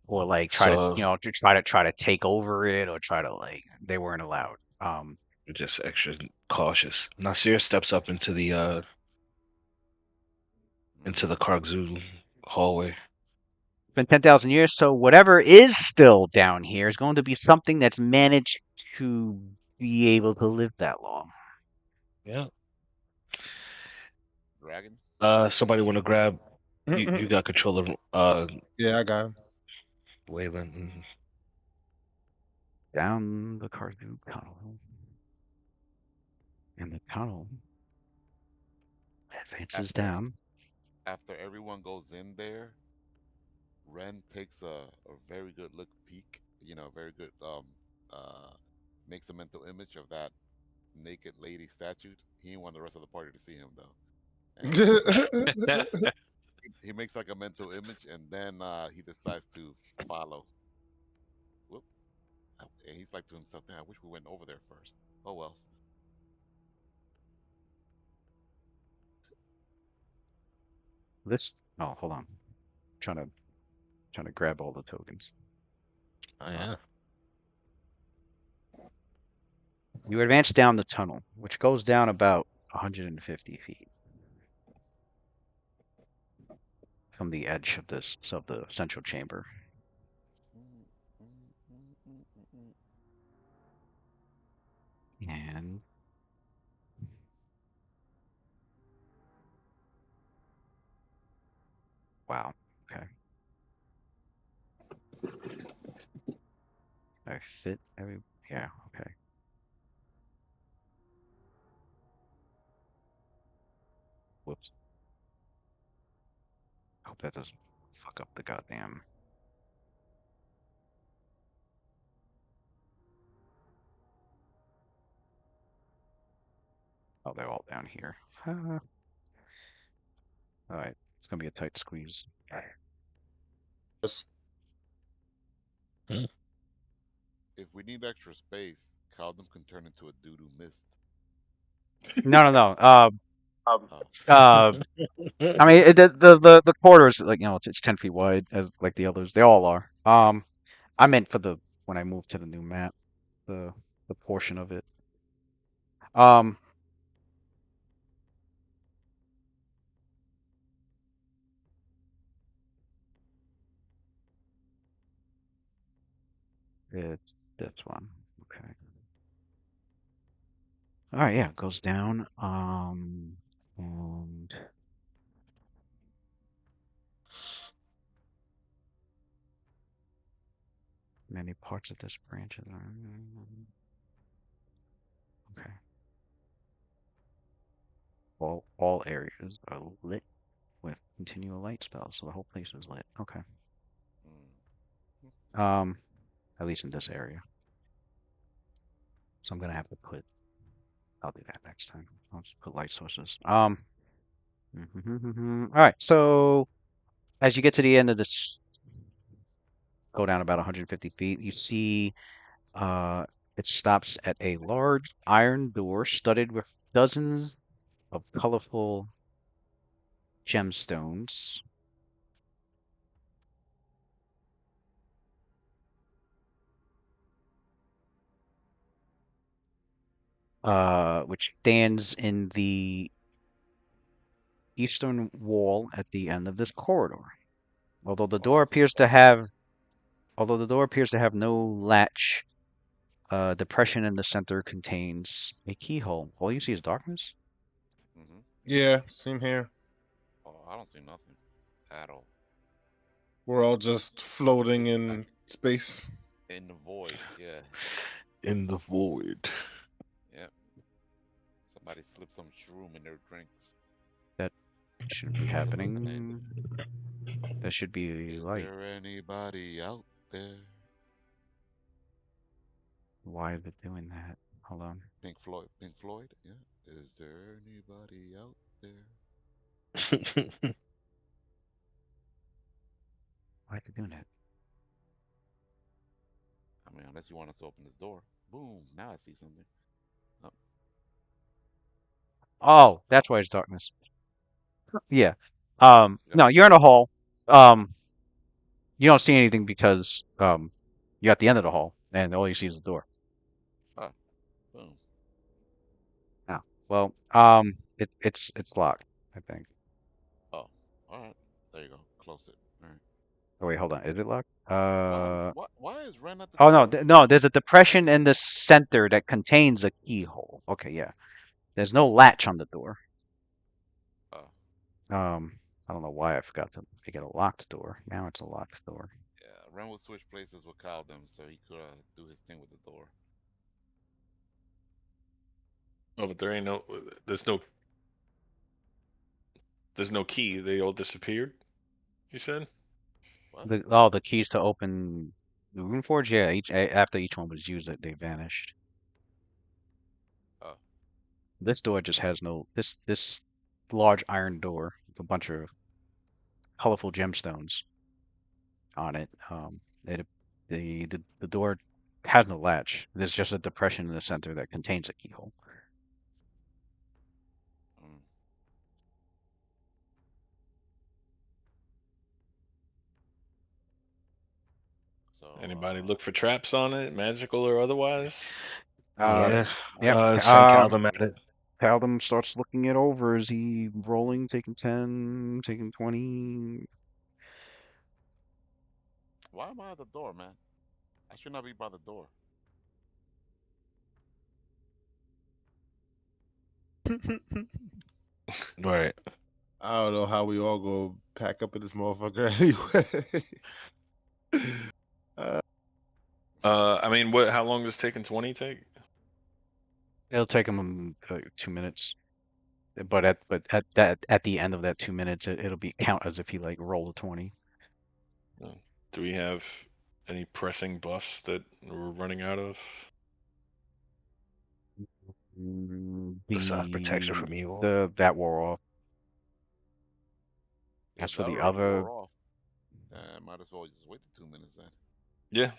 or like try to So to try to take over it or try to like they weren't allowed. we're just extra cautious. Nasir steps up into Mm-hmm. the Kargzul hallway. It's been 10,000 years, so whatever is still down here is going to be something that's managed to be able to live that long. Yeah. Dragon. Somebody want to grab? You got control of Yeah, I got him. Wayland. Down the Kargu tunnel, and the tunnel advances After down. after everyone goes in there, Ren takes a very good look peek. Very good. Uh, Makes a mental image of that naked lady statue. He didn't want the rest of the party to see him though, and he makes like a mental image, and then he decides to follow. Whoop. And he's like to himself, "Damn, I wish we went over there first." Oh well. This. Oh, hold on. Trying to grab all the tokens. Oh yeah. You advance down the tunnel, which goes down about 150 feet from the edge of the central chamber. Mm, mm, mm, mm, mm, mm. And wow, okay, I fit every. Yeah, okay. Whoops. Hope that doesn't fuck up the goddamn. Oh, they're all down here. All right. It's gonna be a tight squeeze. If we need extra space, Caldum can turn into a doo-doo mist. No, no, no. Um, Oh, I mean, the corridors, like, it's 10 feet wide, as like the others. They all are. I meant for the when I moved to the new map, the the portion of it. Um, it's this one. Okay. All right, yeah, it goes down. And many parts of this branch are okay. All areas are lit with continual light spells, so the whole place is lit. Okay. mm. Um, at least in this area. So I'm gonna have to put. I'll do that next time. I'll just put light sources. All right. So as you get to the end of this, go down about 150 feet. You see, uh, it stops at a large iron door studded with dozens of colorful gemstones. Which stands in the eastern wall at the end of this corridor. Although the Oh, I door see the appears to darkness. have, although the door appears to have no latch, depression in the center contains a keyhole. All you see is darkness. Mm-hmm. Yeah, same here. Oh, I don't see nothing at all. We're all just floating in space. In the void, yeah. In the void. Yep. Somebody slipped some shroom in their drinks. That shouldn't be Forget what's the name of happening. That should it. be Is light. there anybody out there? Why are they doing that? Hold on. Pink Floyd. Pink Floyd. Yeah. Is there anybody out there? Why are they doing that? I mean, unless you want us to open this door. Boom. Now I see something. Oh, Oh, that's why it's darkness. Yeah. yep. No, you're in a hall. Um, you don't see anything because you're at the end of the hall, and all you see is the door. Ah, boom. Oh, well, it's locked, I think. Oh, all right. There you go. Close it. All right. Oh wait, hold on. Is it locked? Why is Ren at the Oh no, door? no. There's a depression in the center that contains a keyhole. Okay, yeah. There's no latch on the door. Oh, I don't know why I forgot to make it a locked door. Now it's a locked door. yeah. Ren will switch places with Caldum so he could do his thing with the door. Oh, but there ain't no. There's no key. They all disappeared. You said. What? The keys to open the Runeforge, yeah. After each one was used, they vanished. Oh, This door just has no this large iron door with a bunch of colorful gemstones on it. It the door has no latch. There's just a depression in the center that contains a keyhole. mm. So, Anybody look for traps on it, magical or otherwise? Yeah. Yep. Send Caldum at it. Caldum starts looking it over. Is he rolling, taking 10, taking 20? why am I at the door, man? I should not be by the door. Right. I don't know how we all go pack up in this motherfucker anyway. uh, I mean, what? How long does taking 20 take? It'll take him 2 minutes. But at the end of that 2 minutes, it'll be count as if he like rolled a 20. Do we have any pressing buffs that we're running out of? Besides protection from evil. The that wore off. As If for that the already other, wore off, then might as well just wait the 2 minutes then. Yeah,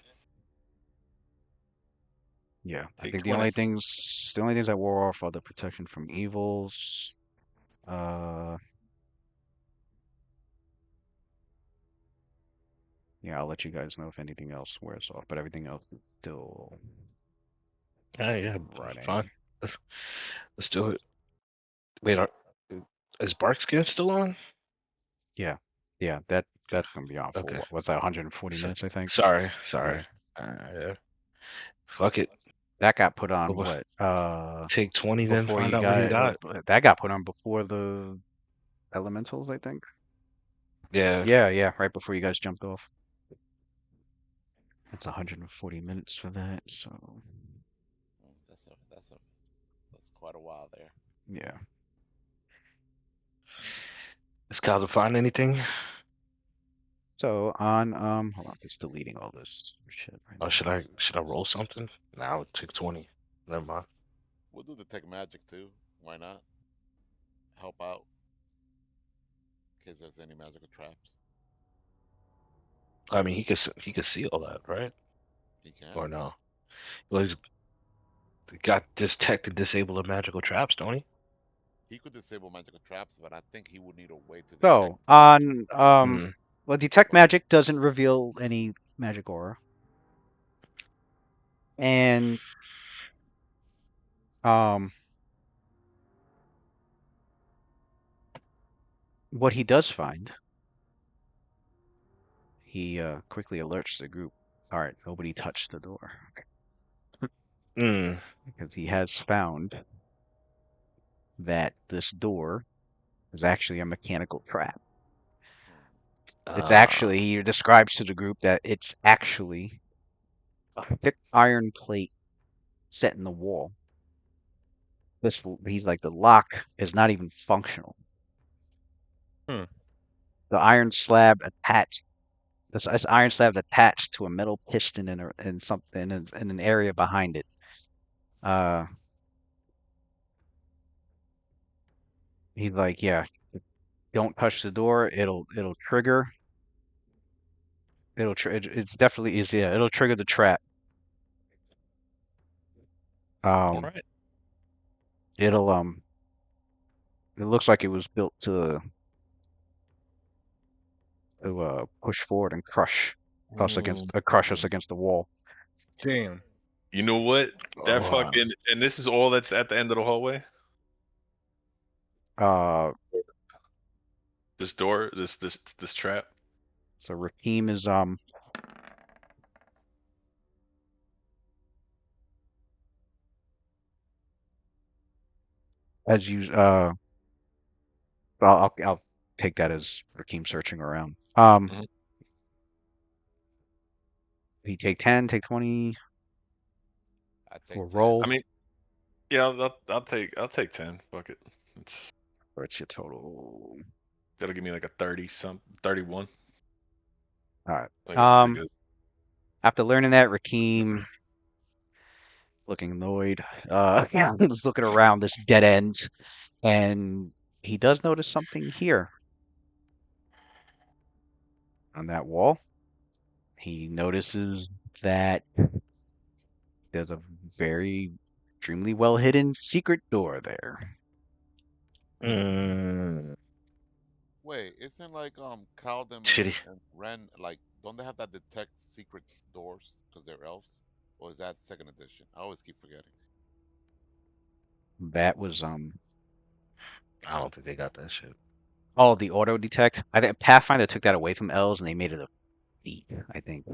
yeah, I take think 20. the only things that wore off are the protection from evils. Uh, yeah, I'll let you guys know if anything else wears off, but everything else is still Yeah, fine. running. Let's, let's do it. Wait, is Bark Skin still on? Yeah, yeah, that's gonna be on for Okay. what's that, 140 So, minutes, I think. sorry. Yeah, Yeah. Fuck it. that got put on Over. what? Take 20, then Before find you out what he's got got. that got put on before the elementals, I think. Yeah. Yeah, yeah, right before you guys jumped off. That's 140 minutes for that, so That's quite a while there. yeah. Is Calvin find anything? So on hold on, just deleting all this shit right Or now. should I roll something? Now take 20. Never mind. We'll do detect magic too. Why not? Help out in case there's any magical traps. I mean, he could see all that, right? He can. Or no? Well, he's got detect and disable the magical traps, don't he? He could disable magical traps, but I think he would need a way to detect So on Mm. well, detect what. magic doesn't reveal any magic aura, and um what he does find, he quickly alerts the group. All right, nobody touched the door Mm. because he has found that this door is actually a mechanical trap. Hmm. It's Uh. actually, he describes to the group that it's actually a thick iron plate set in the wall. He's like, the lock is not even functional. Hmm. The iron slab attached, this iron slab attached to a metal piston in something in an area behind it. Uh, he's like, yeah, don't touch the door. It'll trigger. It's definitely is yeah. It'll trigger the trap. All Um, right. it'll It looks like it was built to push forward and crush us Mm. against the wall. Damn. You know what? That Oh. fucking and this is all that's at the end of the hallway. Uh, This door, this trap. so Rakim is as you I'll take that as Rakim searching around. Mhm. You take 10, take 20, I or take 10. I roll, mean, yeah, I'll take 10. Fuck it. It's or it's your total. that'll give me like a 30 some 31. All right. I think that's pretty good. After learning that, Rakim looking annoyed. Yeah, he's looking around this dead end, and he does notice something here on that wall. He notices that there's a very extremely well hidden secret door there. Mm. Wait, isn't like Caldem Shitty. and Ren like don't they have that detect secret doors because they're elves? Or is that second edition? I always keep forgetting. That was I don't think they got that shit. oh, the auto detect. I think Pathfinder took that away from elves and they made it a feat, I think.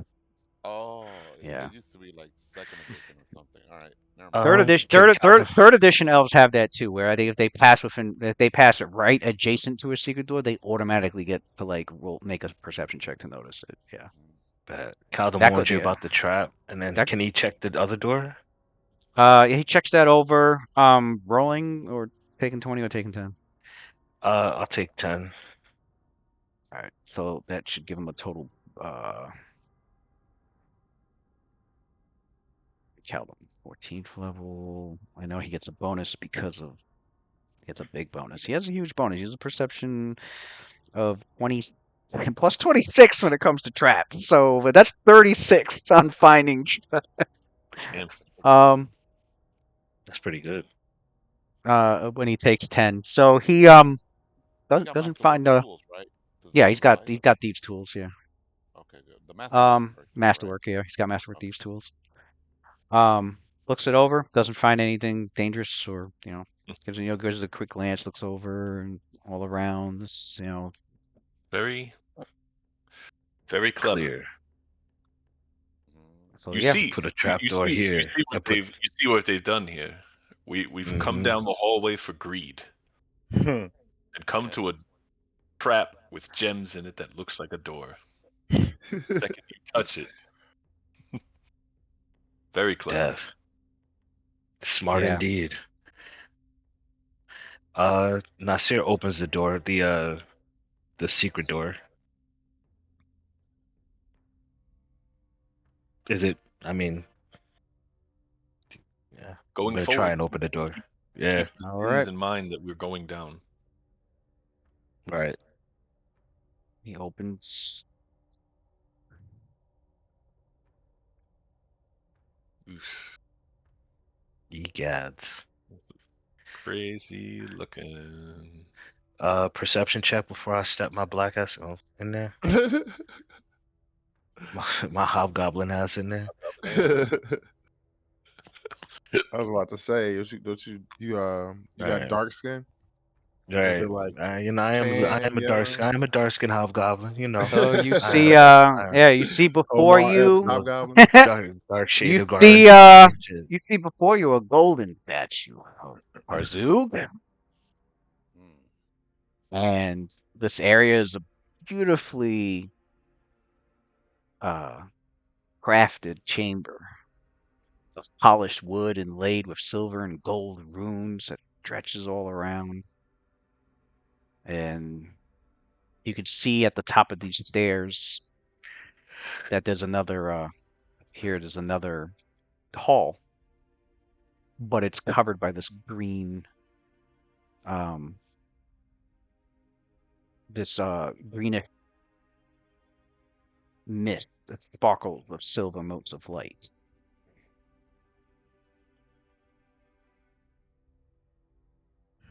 Oh, it Yeah. used to be like second edition or something. All right, never mind. Third edition, Calvin. third edition elves have that too, where I think if they pass it right adjacent to a secret door, they automatically get to like make a perception check to notice it. Yeah, Mm. Calvin that warned could you yeah. about the trap, and then That can he check the other door? he checks that over. Rolling or taking 20 or taking 10. I'll take 10. All right, so that should give him a total. Calvin, 14th level. I know he gets a bonus because of he gets a big bonus. He has a huge bonus. He has a perception of 20 plus 26 when it comes to traps. So but that's 36 on finding. And Um, That's pretty good. when he takes 10, so he He got doesn't masterwork find tools, right? To yeah, save his life. he's got thieves tools, yeah. Okay, good. The masterwork, right? Masterwork, yeah, he's got masterwork Okay. thieves tools. Looks it over, doesn't find anything dangerous or gives goes a quick glance, looks over and all around. This very, very clever. Clear. Mhm. so You yeah, see, Put a you, trap you door see, you here. see I what put. they've done here. We've come Hmm. down the hallway for greed and come Yeah. to a trap with gems in it that looks like a door. Second you touch it, very clever. Death. Smart yeah. indeed. Nasir opens the door, the secret door. Is it? I mean, yeah. I'm Going gonna try forward, and open the door. Yeah. keep the All clues right, in mind that we're going down. Right. he opens. Oof, Egads. crazy looking. Perception check before I step my black ass in there. My hobgoblin ass in there. I was about to say, don't you All got right. dark skin? All Is right. it like You know, tan, yellow? I am a dark skin hobgoblin. You know, So you see, I, you see before Omar Epps you, hobgoblin? dark shade you of see, garden. Shit. you see before you a golden statue of Parzug, Mm. and this area is a beautifully uh crafted chamber of polished wood inlaid with silver and gold runes that stretches all around. And you can see at the top of these stairs that there's another there's another hall, but it's covered by this green um greenish mist that sparkles with silver motes of light.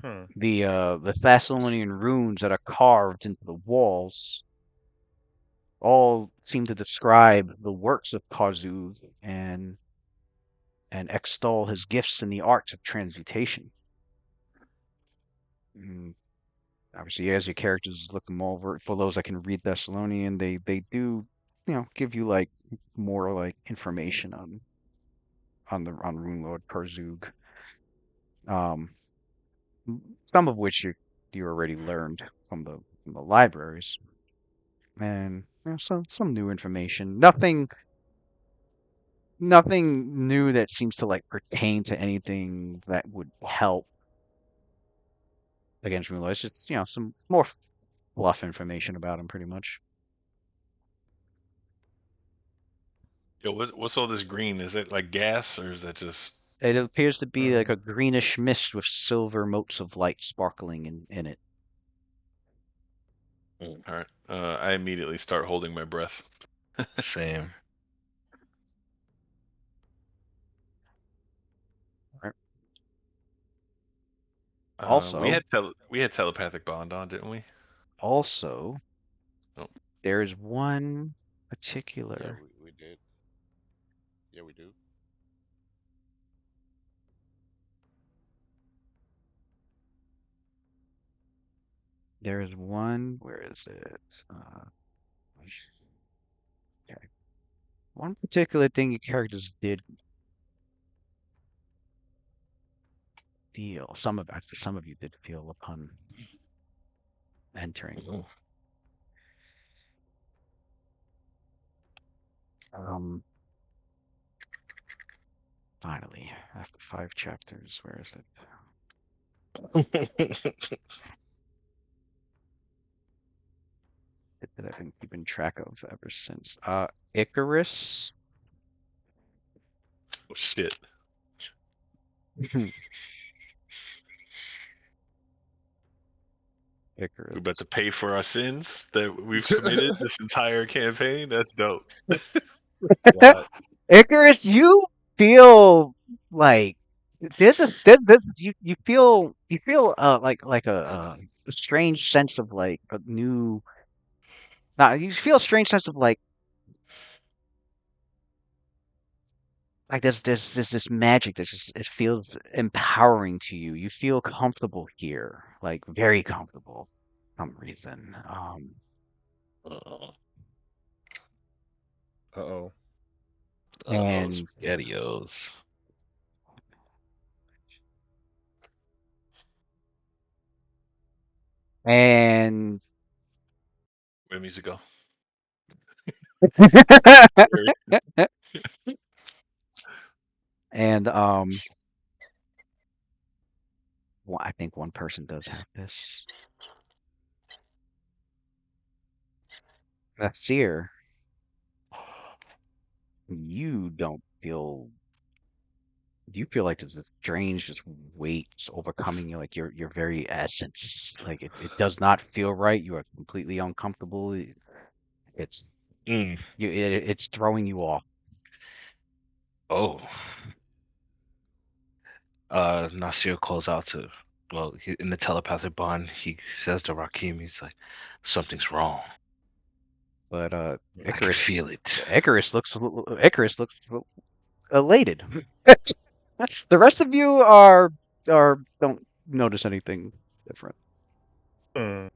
Hmm. The Thessalonian runes that are carved into the walls all seem to describe the works of Parzug and extol his gifts in the arts of transmutation. Mm, obviously, as your characters look them over, for those that can read Thessalonian, they do give you like more like information on Runelord Parzug. Um, some of which you already learned from the libraries, and some new information. Nothing new that seems to like pertain to anything that would help against Runelord. It's just some more fluff information about him, pretty much. Yo, what's all this green? Is it like gas or is that just? It appears to be like Mm. a greenish mist with silver motes of light sparkling in it. All right. I immediately start holding my breath. Same. Right. We Also, had we had telepathic bond on, didn't we? also, Oh, there's one Yeah, particular. we did. Yeah, we do. There is one. Where is it? Okay. One particular thing your characters did feel. Some of you did feel upon entering. Mhm. Um, Finally, after 5 chapters, where is it? That I've been keeping track of ever since. Icarus. oh shit. Icarus. We're about to pay for our sins that we've committed this entire campaign. That's dope. What? Icarus, you feel like this you feel like a strange sense of like a new. You feel a strange sense of like there's this magic that just it feels empowering to you. You feel comfortable here, like very comfortable for some reason. Uh, Uh-oh. And SpaghettiOs. and Where music go? and well, I think one person does have this. Nasir, you don't feel. Do you feel like there's this strange just weight just overcoming you, like your very essence? Like it does not feel right. You are completely uncomfortable. It's Mm. it's throwing you off. Oh. Nasir calls out to, well, in the telepathic bond, he says to Rakim, he's like, something's wrong. But I can feel it. Icarus looks elated. The rest of you are don't notice anything different. Mm.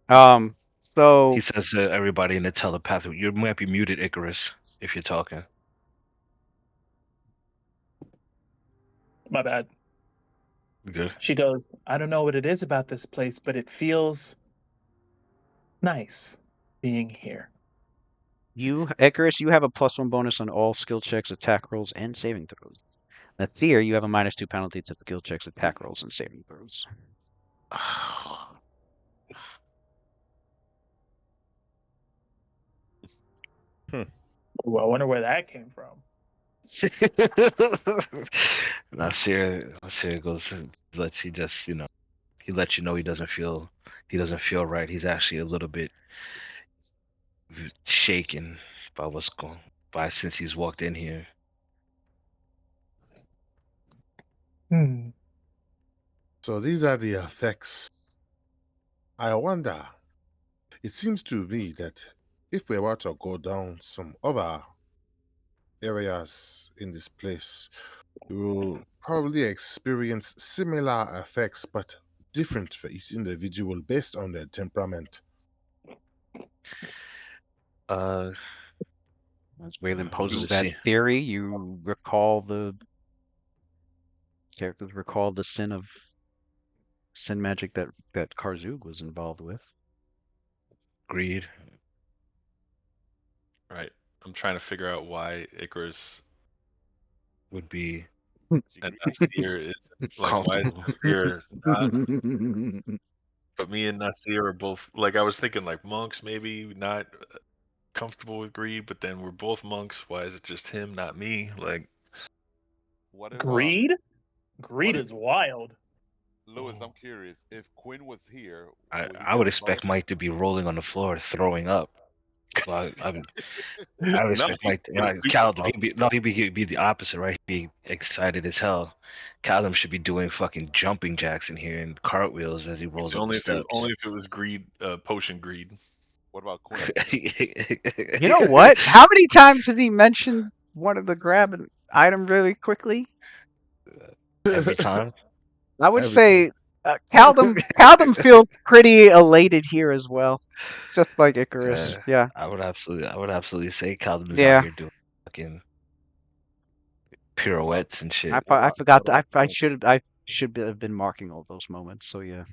He So says to everybody in the telepathic, you might be muted, Icarus, if you're talking. My bad. Good. She goes, I don't know what it is about this place, but it feels nice being here. Icarus, you have a +1 bonus on all skill checks, attack rolls, and saving throws. Nathir, you have a -2 penalty to skill checks, attack rolls, and saving throws. Ooh, I wonder where that came from. Nasir goes, he just, he lets you know he doesn't feel right. He's actually a little bit shaken by what's going by since he's walked in here. So these are the effects. I wonder. It seems to me that if we were to go down some other areas in this place, we will probably experience similar effects but different for each individual based on their temperament. Uh, As Waylon we poses will that see. theory, you recall the characters recall the sin magic that Karzug was involved with. Greed. Right. I'm trying to figure out why Icarus Would be and Nasir is like, why is comfortable. Nasir not? But me and Nasir are both like, I was thinking like monks maybe not comfortable with greed, but then we're both monks. Why is it just him, not me? Like, What if Greed? Greed what if is wild. Lewis? I'm curious. If Quinn was here, would he I be would able to expect Mike to be rolling on the floor, throwing up. Well, I would no, expect he's Mike. getting super Callum, pumped. he'd be the opposite, right? He'd be excited as hell. Callum should be doing fucking jumping jacks in here and cartwheels as he rolls It's up the steps. only if it was greed, potion greed. What about Quinn? You know what? How many times has he mentioned wanted to grab an item really quickly? Every time. I would Every time. say Caldum feels pretty elated here as well, just like Icarus. Yeah, I would absolutely say Callum is out yeah. here doing fucking What about pirouettes and I shit. forgot what that about Quinn? I should have been marking all those moments. So yeah.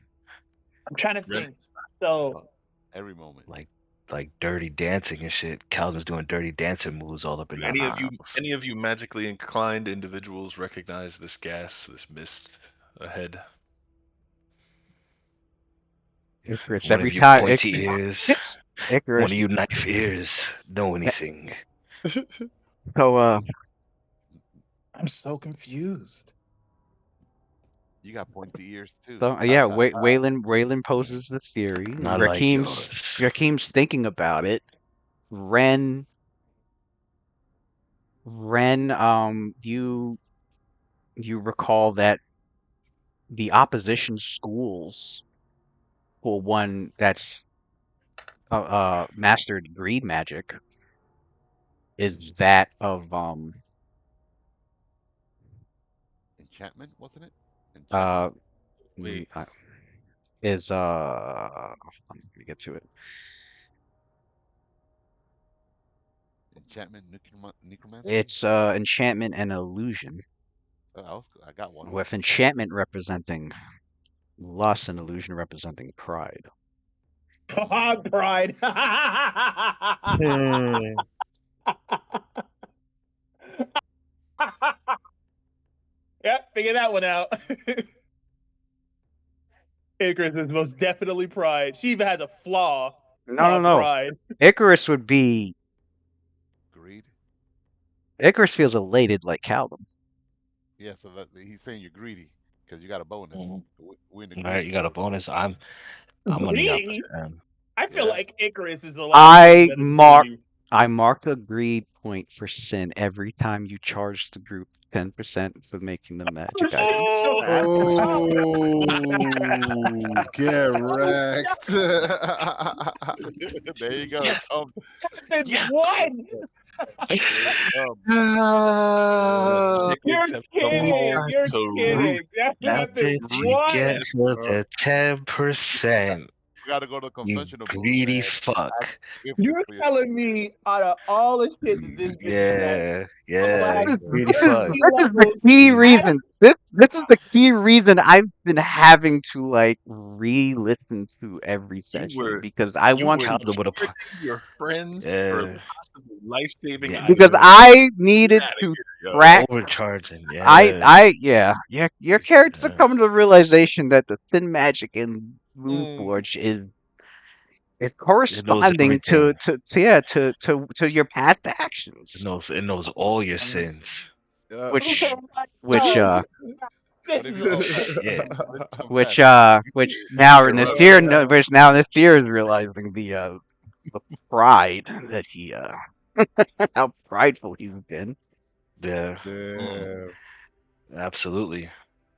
I'm trying to Ready? think. So Every moment. Like dirty dancing and shit. Calvin's doing dirty dancing moves all up and Do down the house. any of you magically inclined individuals recognize this gas, this mist ahead? Icarus One of every you time. pointy ears, one Icarus. of you knife ears, know eh, anything. So I'm so confused. You got pointy ears too. So yeah, Waylon poses the theory. Not like yours. Rakim's thinking about it. Ren, you recall that the opposition schools for one that's mastered greed magic is that of Enchantment, wasn't it? Enchantment. uh Wait, is let me get to it. Enchantment, necromancy. It's enchantment and illusion, I got one. with enchantment representing lust and illusion representing pride. Pride. Hmm. Yep, figure that one out. Icarus is most definitely pride. She even has a flaw called No. pride. Icarus would be. Greed. Icarus feels elated like Callum. Yeah, so he's saying you're greedy because you got a bonus. Mhm. We're in the All right, greedy you got a mode. bonus. I'm on the opposite Greedy? end. I feel Yeah. like Icarus is the last person that is greedy. I mark a greed point for sin every time you charge the group 10% for making the magic items. Oh, get wrecked. There you go. yes, Then yes. what? Here it comes. Chick You're except come kidding. home You're to kidding. That How happened. did you What? get for the 10%? We got to go to the You confessional booth greedy and ask fuck. forgiveness You're for your telling me out of all the shit that this bitch has done, Yeah, over the yeah, last you greedy This is fuck. 30 the levels, key You, I don't reason. This is the key reason I've been having to like re-listen to every you session were because I you want were to Calder would have. trading your friends for Yeah, possibly life-saving yeah, because items. you're I Get needed out of to here, yo. track. overcharging. Yeah, Yeah, your characters are yeah. coming to the realization that the thin magic in Mm, Moonforge is It knows corresponding everything. to your past actions, It knows all your sins. uh, which which know. uh what This did is he all. confess? Shit. What did he confess? which now in this irrelevant. year no, which now this year is realizing the pride that he how prideful he's been. Yeah, Mm. Yeah. Yeah. absolutely.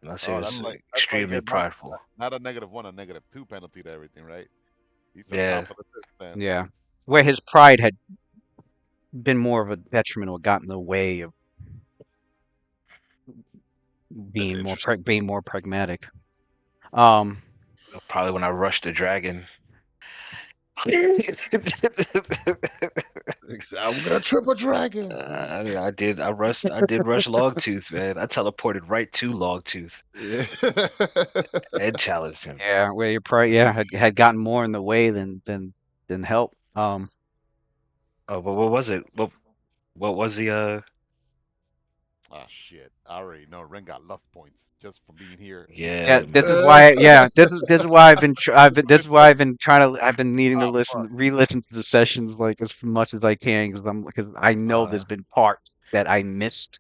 That's Oh, serious. that's why he Extremely said prideful. not a -1, a -2 penalty to everything, right? He's on Yeah, top of the list then. Yeah, where his pride had been more of a detriment or gotten in the way of That's interesting. being more pragmatic. Um, probably when I rushed the dragon. I'm gonna trip a dragon. I did. I did rush Longtooth, man. I teleported right to Longtooth Yeah. and challenged him. yeah, where your pride had gotten more in the way than help. Oh, but what was it? What was the Ah, shit. I already know. Ren got lust points just from being here listening Yeah, Yeah, to this you. is why. Yeah, this is why this is why Fuck. I've been trying to. I've been needing to Oh, fuck. re-listen to the sessions like as much as I can because I know uh, there's been parts that I missed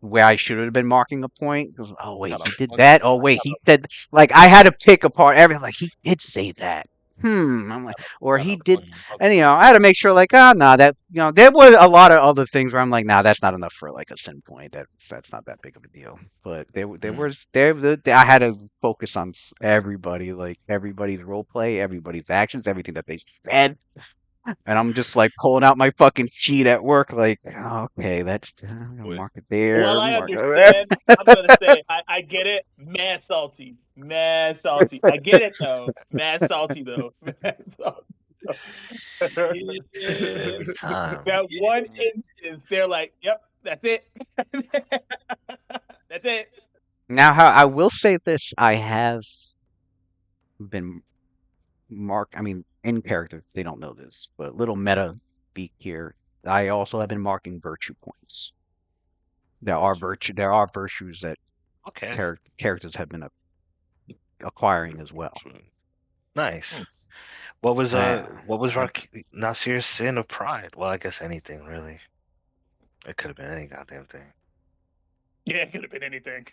where I should have been marking a point. 'Cause, oh I wait, got a he did bunch that. of Oh I wait, got he said like I had to pick apart everything. Like he did say that. I'm like, or got he a did, bunch of lust and points. I had to make sure like, nah, that there were a lot of other things where I'm like, nah, that's not enough for like a sin point. That's not that big of a deal. But there mm, was I had to focus on everybody, like everybody's role play, everybody's actions, everything that they said, and I'm just like pulling out my fucking sheet at work, like, okay, that's I'm gonna Wait, mark it Well, there, I mark it understand. I'm gonna say I get it. Mad salty. Mad salty. I get it though. Mad salty though. Mad salty. yeah, every time. That one yeah. instance, they're like, "Yep, that's it. That's it." Now, how I will say this, I have been I mean, in character, they don't know this, but little meta speak here. I also have been marking virtue points. Virtue. There are virtues that Okay. characters have been acquiring as well. Nice. Hmm. What was I Nasir's sin of pride? Well, I guess anything really. It could have been any goddamn thing. Yeah, it could have been anything.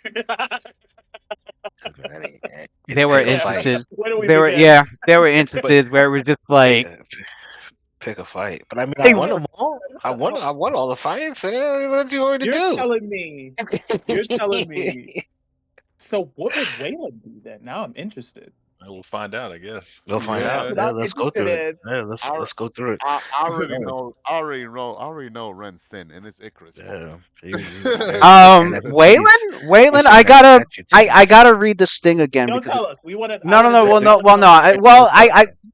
There were Pick a Yeah, fight. instances. when do we There were begin? there were But instances where it was just like, yeah, pick a fight. But I mean, I hey, won them all. I won all the fights. What do you want me to You're do? telling me. You're telling me. So what would Waylon be then? Now I'm interested. We'll find out, I guess. We'll find That's out. Yeah, what Yeah, I'm let's go interested through it. in. Yeah, I, let's go through it. I already know. I already know Ren's sin, and it's Icarus' fault. Yeah, he's staring at his face. He's Waylon, staring at statue I titties. gotta read this thing again Don't because tell us. We want to. I no, no, want to no. know. Well, We no, want to well, know no. the reaction.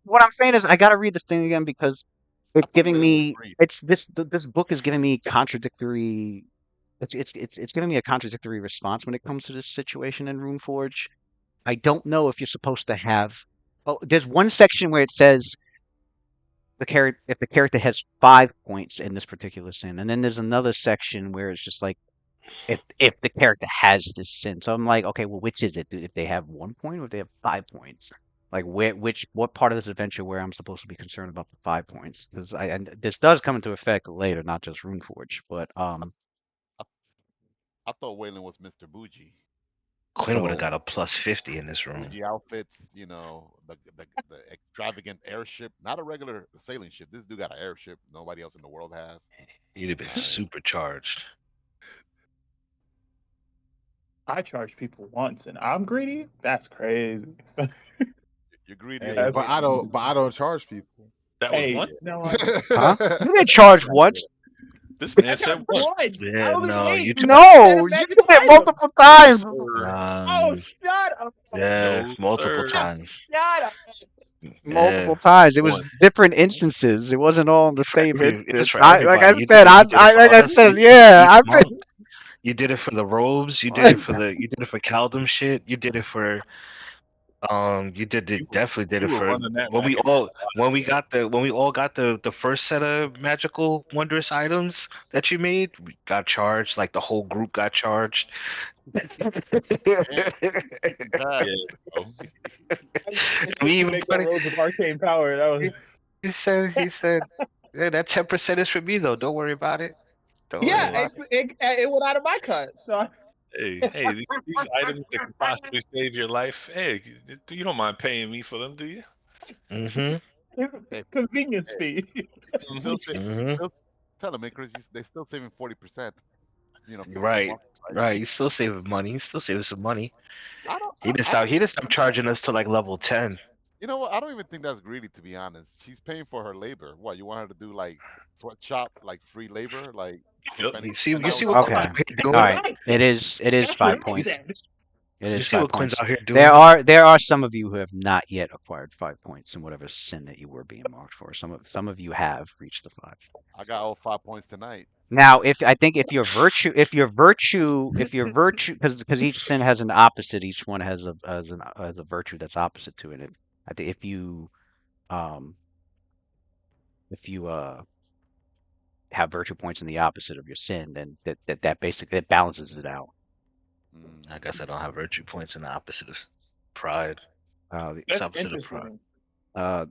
What I'm saying is, I gotta read this thing again because I it's thought giving Waylon was me. green. It's this book is giving me contradictory. It's giving me a contradictory response when it comes to this situation in Runeforge. I don't know if you're supposed to have. Oh, there's one section where it says if the character has 5 points in this particular sin, and then there's another section where it's just like if the character has this sin. So I'm like, okay, well, which is it? If they have 1 point or if they have 5 points? Like what part of this adventure where I'm supposed to be concerned about the 5 points? Because and this does come into effect later, not just Runeforge, but I, I thought Waylon was Mr. Bougie. Quinn would have so got a plus 50 in this room. Bougie outfits, the extravagant airship, not a regular sailing ship. This dude got an airship nobody else in the world has. You'd have been supercharged. I charge people once, and I'm greedy. That's crazy. You're greedy as a hey, but Waylon. I don't charge people. That was Hey, one. you know what? huh? You didn't charge once. This I man said charged one. once. Yeah, I was no, late. you You took said a No, you did magical it item. multiple times. Sir. Oh, shut up. yeah, No, multiple sir. times. Shut up. Multiple Yeah, times. It was One. different instances. It wasn't all in the for same it was instance. for Like everybody. I You did said, it. You did it for like I us. said, You did it for yeah, each I've been. monk. You did it for the robes. You did it for the. You did it for Caldum shit. You did it for. You did You it. Definitely did you it were for running that racket for a while. when we all got the first set of magical wondrous items that you made. We got charged. Like the whole group got charged. Damn, bad. Yeah, bro. I We used to even make put that it. rose of arcane power. That was. He said, yeah, that 10% is for me though. Don't worry about it. Don't worry Yeah, Yeah. about it went out of my cut. So Hey, these items that could possibly save your life. Hey, you don't mind paying me for them, do you? it. Mm-hmm. Hey, convenience hey, fee. you still Mhm. say, you Mm-hmm. still tell them, Icarus, they still saving 40%. 15 Right. months, right? Right. You still saving money. You still saving some money. I don't. He didn't I stop. don't He even didn't stop charging us to like level 10. You know what? I don't even think that's greedy, to be honest. She's paying for her labor. What, you want her to do like sweatshop, like free labor, like Yep. spend You see hours what a Okay. Quinn's day? out here All doing? right. Right. It is That's what five I You, points. said. It you is see five what Quinn's points. out here doing? There are some of you who have not yet acquired 5 points in whatever sin that you were being marked for. Some of you have reached the 5. I got all 5 points tonight. Now, if your virtue, because each sin has an opposite, each one has a virtue that's opposite to it. And I think um if you have virtue points in the opposite of your sin, then that basically it balances it out. I Mm. guess I don't have virtue points in the opposite of pride. It's That's opposite of pride. interesting. Uh,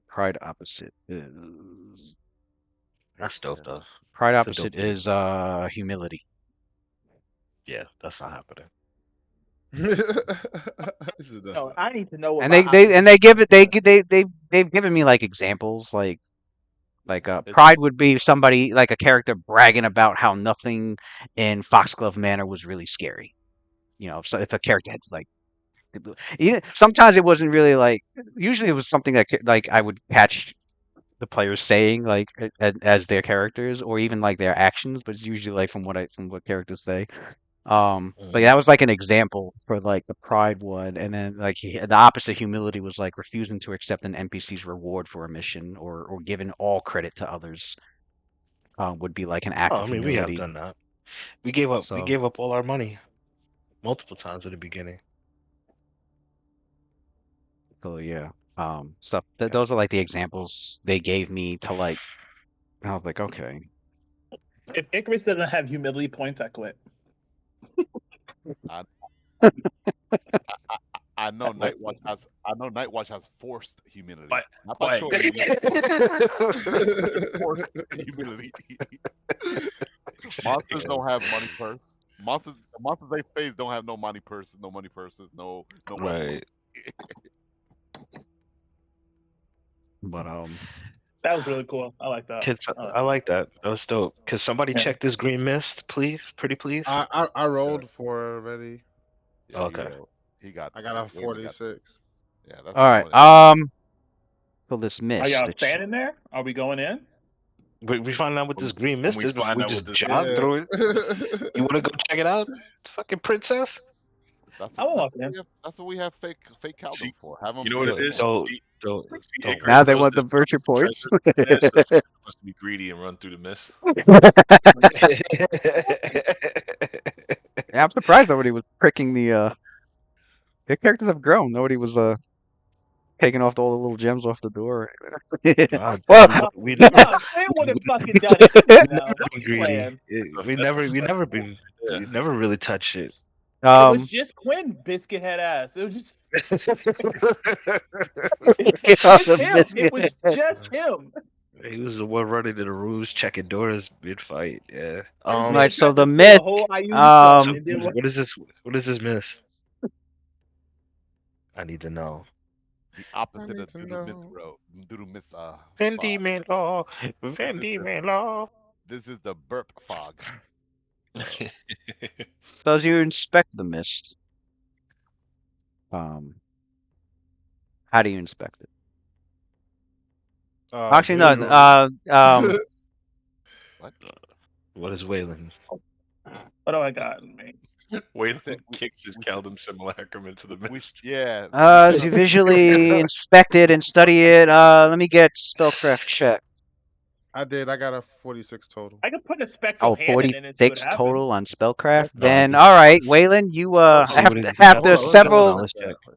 pride opposite is That's dope Yeah. though. pride It's a dope opposite thing. is humility. Yeah, that's not happening. This is No, that's I need to know what And my they give it they've given me like examples like It's pride would be somebody like a character bragging about how nothing in Foxglove Manor was really scary. If a character had like sometimes it wasn't really like usually it was something like I would catch the players saying like as their characters or even like their actions, but it's usually like from what characters say. But Mhm. that was like an example for like the pride one, and then like the opposite humility was like refusing to accept an NPC's reward for a mission or giving all credit to others. Would be like an act Oh, of I mean, we have humility. done that. We gave up. We So gave up all our money multiple times at the beginning. so yeah. Stuff. Yeah. Those are like the examples they gave me to like. I was like, okay. If Icarus doesn't have humility points, I quit. I, I know Nightwatch has forced humility. But Not by boy, choice. it. Forced humility. Monsters don't have money purse. The monsters they face don't have no money purses, no weapons. Right. But That was really cool. I like that. Kids, I like I that. like that. That was dope. Could somebody Yeah. check this green mist, please? Pretty please. I rolled for it already. Yeah, you Okay. roll. He got. I got a Waylon got. 46. Yeah, that's all right. more than enough. For this Are mist, y'all it's staying in there? Are we going in? We find out what this green When mist we is before find we out what just this jog is, Yeah. through it. You want to go check it out, fucking princess? That's I what. won't That's walk what in. we have. That's what we have. Fake see, Caldo for. Have you them know what do it it. Don't is. don't See, don't, see, don't Icarus now they knows want the there's virtue some points. treasure in there, so he wants to be greedy and run through the mist. Yeah, I'm surprised nobody was pricking the characters have grown. Nobody was taking off all the little gems off the door. Nah, Well, we never Nah, Quinn would have fucking done it. Come on never now. Don't been be greedy. playing. We That's a never gold right we never really touched it. It was um, just Quinn biscuit head ass. It was just on it's the him. It biscuit. was just him. He was the one running to the rooms, checking doors mid fight. Yeah. This All nigga right, so tried to the steal a mist. whole IU song So Um, and then what is this? What is this miss? I need to know. The I opposite need of to Doodle Miss know. Road. Doodle Miss Fendi fog. Melo, This is Fendi the. Melo. This is the burp fog. there. so as you inspect the mist, um, how do you inspect it? Actually, no. Visually. What? What is Waylon? what do I got, man? We said Waylon we kicks his we said Kaldum simulacrum into the we mist. yeah. We set As up. you visually inspect it and study it, let me get spellcraft check. I did. I got a 46 total. I could put a spectral Oh, hand in it and see what 46 happens. total on spellcraft. No, Then, all right, Waylon, you let's see what after it is. after Hold on. Let me double several check knowledge check. that.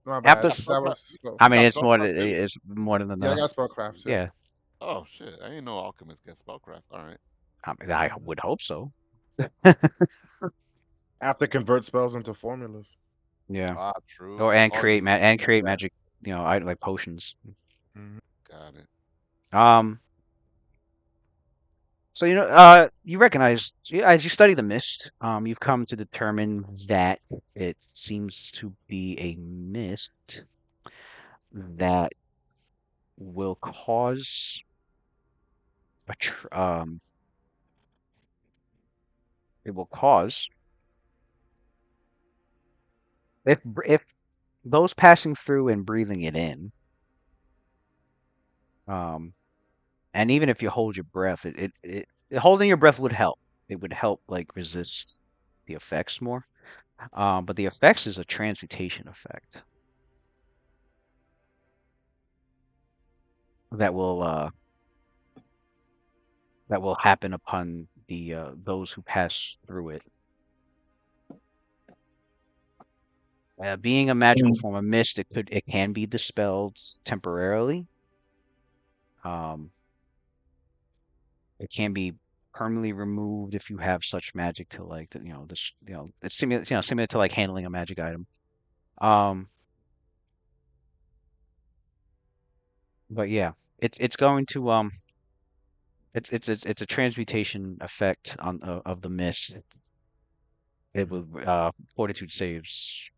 My after bad. Got That spellcraft. was. I You mean, got it's more spellcraft than too. it's more than Yeah, I enough. got spellcraft too. Yeah, Oh shit! I didn't know alchemists get spellcraft. All right. I mean, I would hope so. I have to convert spells into formulas. Yeah, Ah, true. or and Oh, create and create Yeah. magic. I like potions. Mhm. got it. Um, so you recognize as you study the mist, you've come to determine that it seems to be a mist that will cause a it will cause if those passing through and breathing it in, um, and even if you hold your breath, holding your breath would help. It would help like resist the effects more. But the effects is a transmutation effect that will happen upon the those who pass through it. Being a magical form of mist, it can be dispelled temporarily. Um, it can be permanently removed if you have such magic to like this it's similar to like handling a magic item. Um, but yeah, it's going to it's a transmutation effect of the mist. It Mhm. would fortitude saves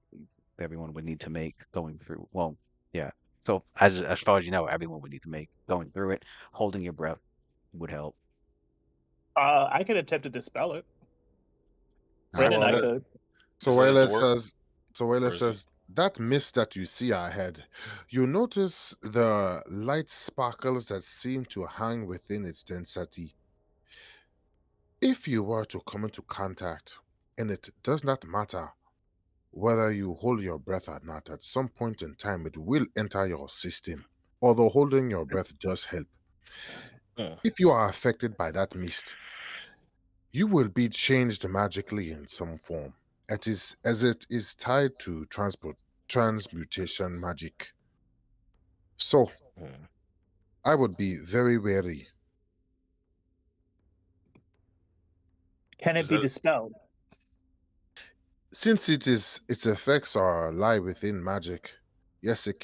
everyone would need to make going through. Well, yeah. So as far as you know, everyone would need to make going through it. Holding your breath would help. I could attempt to dispel it. All So right. Brandon, is I that So could. so is that a Waylon dwarf says. So or Waylon is it? says that mist that you see ahead. You notice the light sparkles that seem to hang within its density. If you were to come into contact, and it does not matter whether you hold your breath or not, at some point in time it will enter your system. Although holding your breath does help. Hmm. If you are affected by that mist, you will be changed magically in some form. It is as it is tied to transmutation magic. So Hmm. I would be very wary. Can Is it be that dispelled? Since its effects are lie within magic, yes, it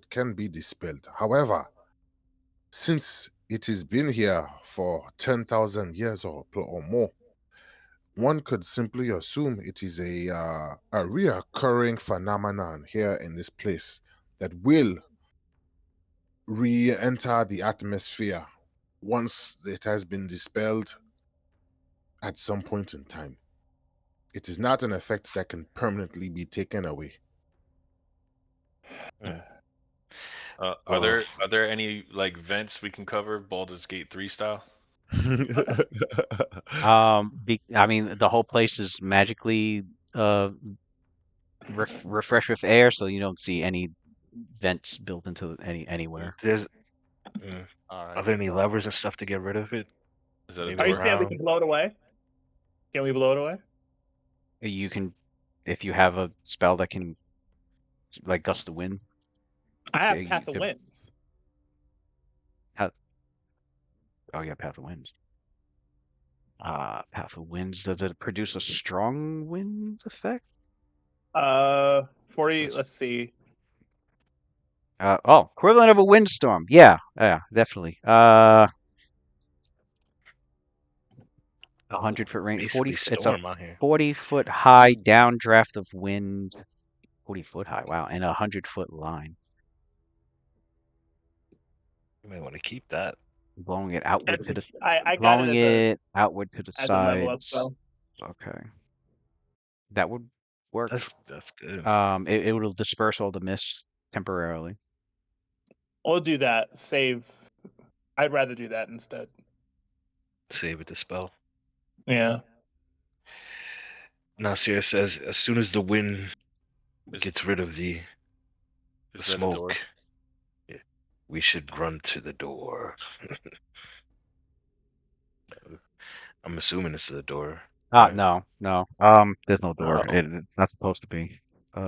can be dispelled. However, since it has been here for 10,000 years or more, one could simply assume it is a reoccurring phenomenon here in this place that will re-enter the atmosphere once it has been dispelled at some point in time. It is not an effect that can permanently be taken away. Mm. Are there any like vents we can cover Baldur's Gate 3 style? I mean, the whole place is magically uh refreshed with air, so you don't see any vents built into anywhere. There's mm, All are right. there any So levers and stuff to get rid of it? Is that a Maybe Are you door? saying we can around. blow it away? Can we blow it away? You can, if you have a spell that can like gust of wind. I Yeah, have you Path of could Winds. have. Oh yeah, Path of Winds. Path of Winds. Does it produce a strong wind effect? 40. Let's- Let's see. Oh, equivalent of a windstorm. Yeah, yeah, definitely. 100-foot range. Basically It's a storm out here. 40-foot high downdraft of wind. 40-foot high. Wow, and a 100-foot line, You may want to keep that. blowing it outward That's to the, just, I got it blowing it outward to the as a level up sides. spell. Okay, that would work. That's good. It will disperse all the mist temporarily. We'll do that. Save. I'd rather do that instead. Save with the spell. Yeah. Nasir says as soon as the wind Is, gets rid of the is that a smoke, door? we should run to the door. I'm assuming it's the door. right? No, no. There's no door. Oh, It's not supposed to be.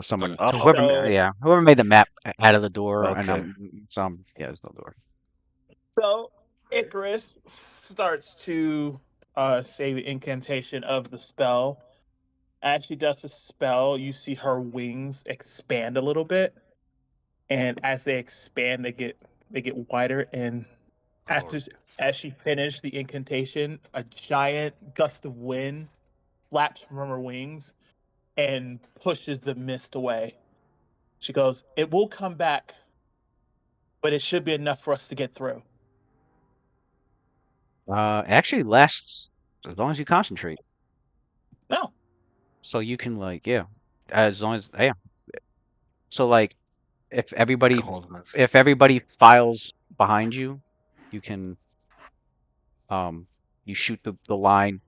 Someone, Oh. So, yeah, whoever made the map out of the door, and Okay. yeah, there's no door. so okay. Icarus starts to say the incantation of the spell. As she does the spell, you see her wings expand a little bit, and as they expand, they get wider. And after Glorious. as she finished the incantation, a giant gust of wind flaps from her wings and pushes the mist away. She goes, "It will come back, but it should be enough for us to get through." It actually lasts as long as you concentrate. No. So you can like, yeah, as long as yeah. So like, if Can everybody hold on. if everybody files behind you, you can you shoot the line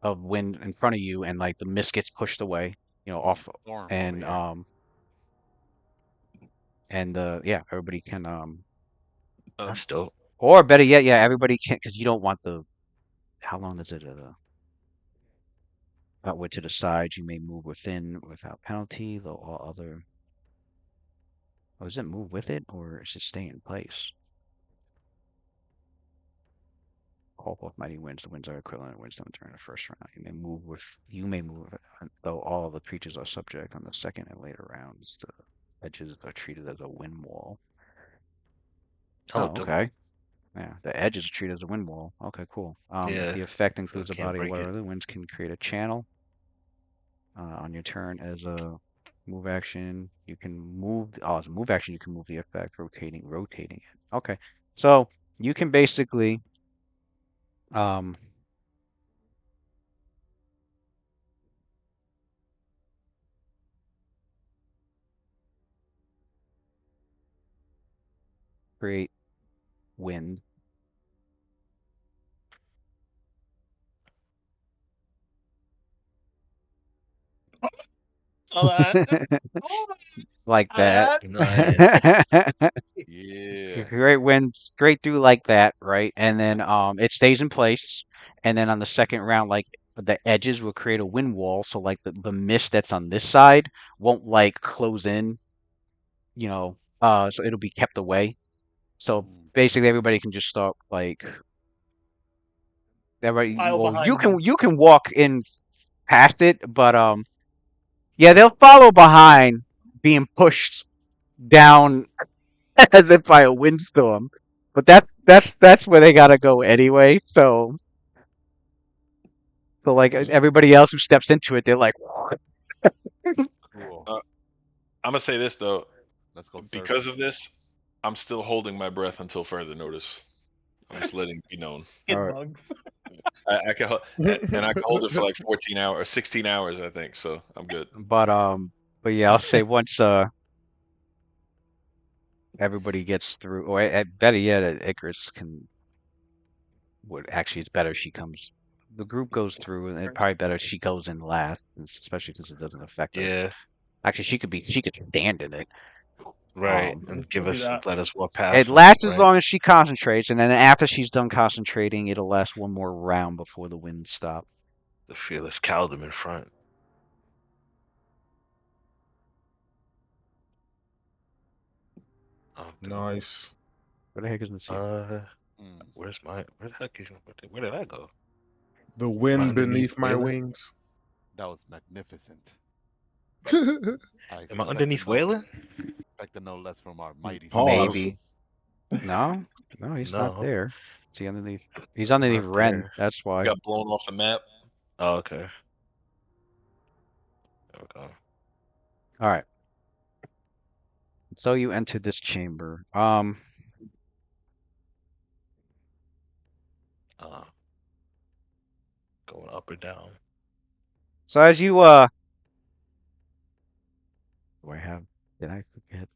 of wind in front of you, and like the mist gets pushed away, off, Storm over and here. yeah, everybody can Um, That's dope. or better yet, yeah, everybody can, because you don't want the, how long is it, outward to the side, you may move within without penalty, though all other, oh, does it move with it, or is it stay in place? Call forth mighty winds. The winds are equivalent winds don't turn the first round. You may move, though all the creatures are subject on the second and later rounds. The edges are treated as a wind wall. Oh, Oh, dope. okay. Yeah, the edges are treated as a wind wall. Okay, cool. If Yeah. the effect So includes a can't body of break water, it. the winds can create a channel on your turn as a move action. You can move. Oh, as a move action, you can move the effect, rotating it. Okay, so you can basically um create wind. So oh Like that. my Nice. You Yeah. create wind straight through like that, right? And then it stays in place. And then on the second round, like the edges will create a wind wall, so like the mist that's on this side won't like close in, so it'll be kept away. So Mm. basically everybody can just start like everybody, File well, you behind can me. you can walk in past it, but yeah, they'll follow behind, being pushed down as if by a windstorm. But that's where they gotta go anyway. So So like everybody else who steps into it, they're like, Cool. I'm gonna say this though, Let's go because surfing. of this, I'm still holding my breath until further notice. I'm just letting it be known. all Kid right. bugs. I can and I can hold it for like 14 hours or 16 hours, I think. So I'm good. But yeah, I'll say once everybody gets through, or better yet, Icarus can. Would actually, it's better if she comes. The group goes through, and it's probably First. better if she goes in last, especially since it doesn't affect her. Yeah, Actually, she could stand in it. right. We'll, And we'll do that. let us walk It past them. lasts as Right. long as she concentrates, and then after she's done concentrating, it'll last one more round before the winds stop. The fearless Caldum in front. Oh, Nice. Where the heck is Nasir? Mm. where the heck is where did I go? The Am I wind underneath beneath my Waylon? wings. That was magnificent. I Am I expect to underneath know Waylon? expect to know less from our mighty Pause. Maybe. No, no, he's not No, there. Is he underneath? He's underneath not Ren. there. That's why. Got blown off the map. Oh, okay. There we go. All right. So you entered this chamber. Uh, Going up or down. So as you do I have? Did I forget?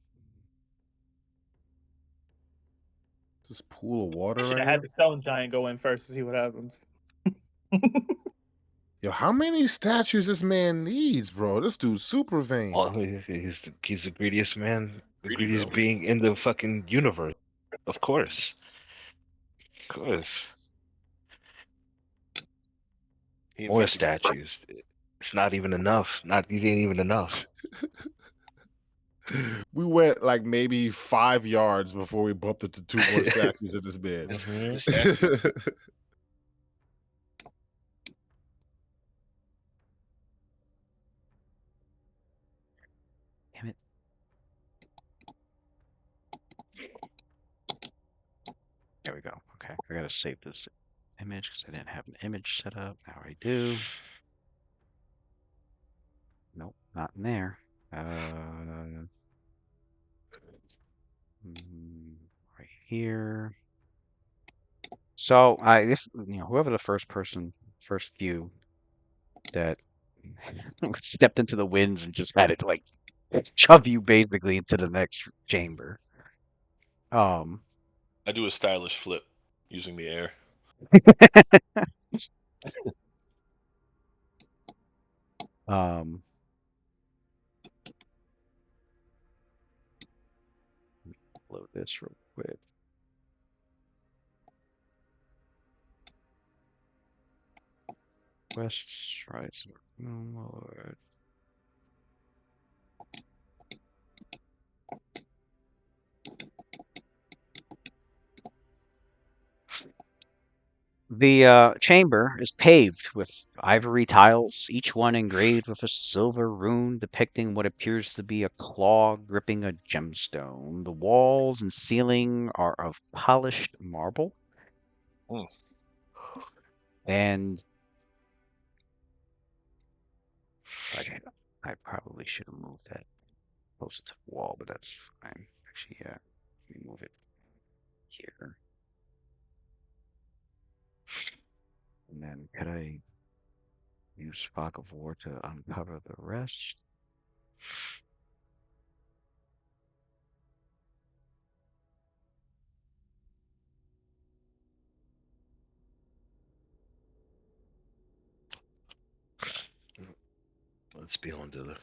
This pool of I water should right have had here. the stone giant go in first to see what happens. Yo, how many statues this man needs, bro? This dude's super vain. Oh, he's the greediest man, the Greedy, bro. greediest being in the fucking universe. Of course, of course. He More invented. statues. It's not even enough. Not even enough. We went like maybe 5 yards before we bumped into two more statues of this man. Mhm. The statue. Damn it. There we go. Okay, I gotta save this image because I didn't have an image set up. Now I do. Nope, not in there. Mm, right here. So I guess whoever the first few that stepped into the winds and just had it like shove you basically into the next chamber. Um, I do a stylish flip using the air. um, load this real quick. Quests, right? Lord. The chamber is paved with ivory tiles, each one engraved with a silver rune depicting what appears to be a claw gripping a gemstone. The walls and ceiling are of polished marble, Mm. and I, I probably should have moved that closer to the wall, but that's fine. Actually, yeah, let me move it here. And then could I use Fog of War to uncover the rest? Let's be on the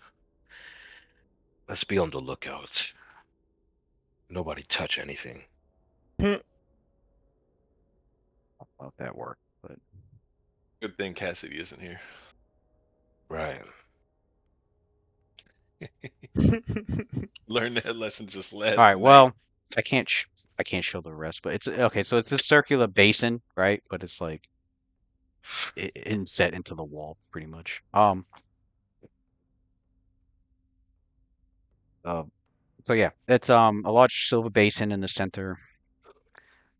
let's be on the lookout. Nobody touch anything. I don't know if that worked, but Good thing Cassidy isn't here. Right. Learned that lesson just all last right. night. Well, I can't I can't show the rest, but it's okay. So it's this circular basin, right? But it's like inset into the wall, pretty much. Uh, so yeah, it's a large silver basin in the center.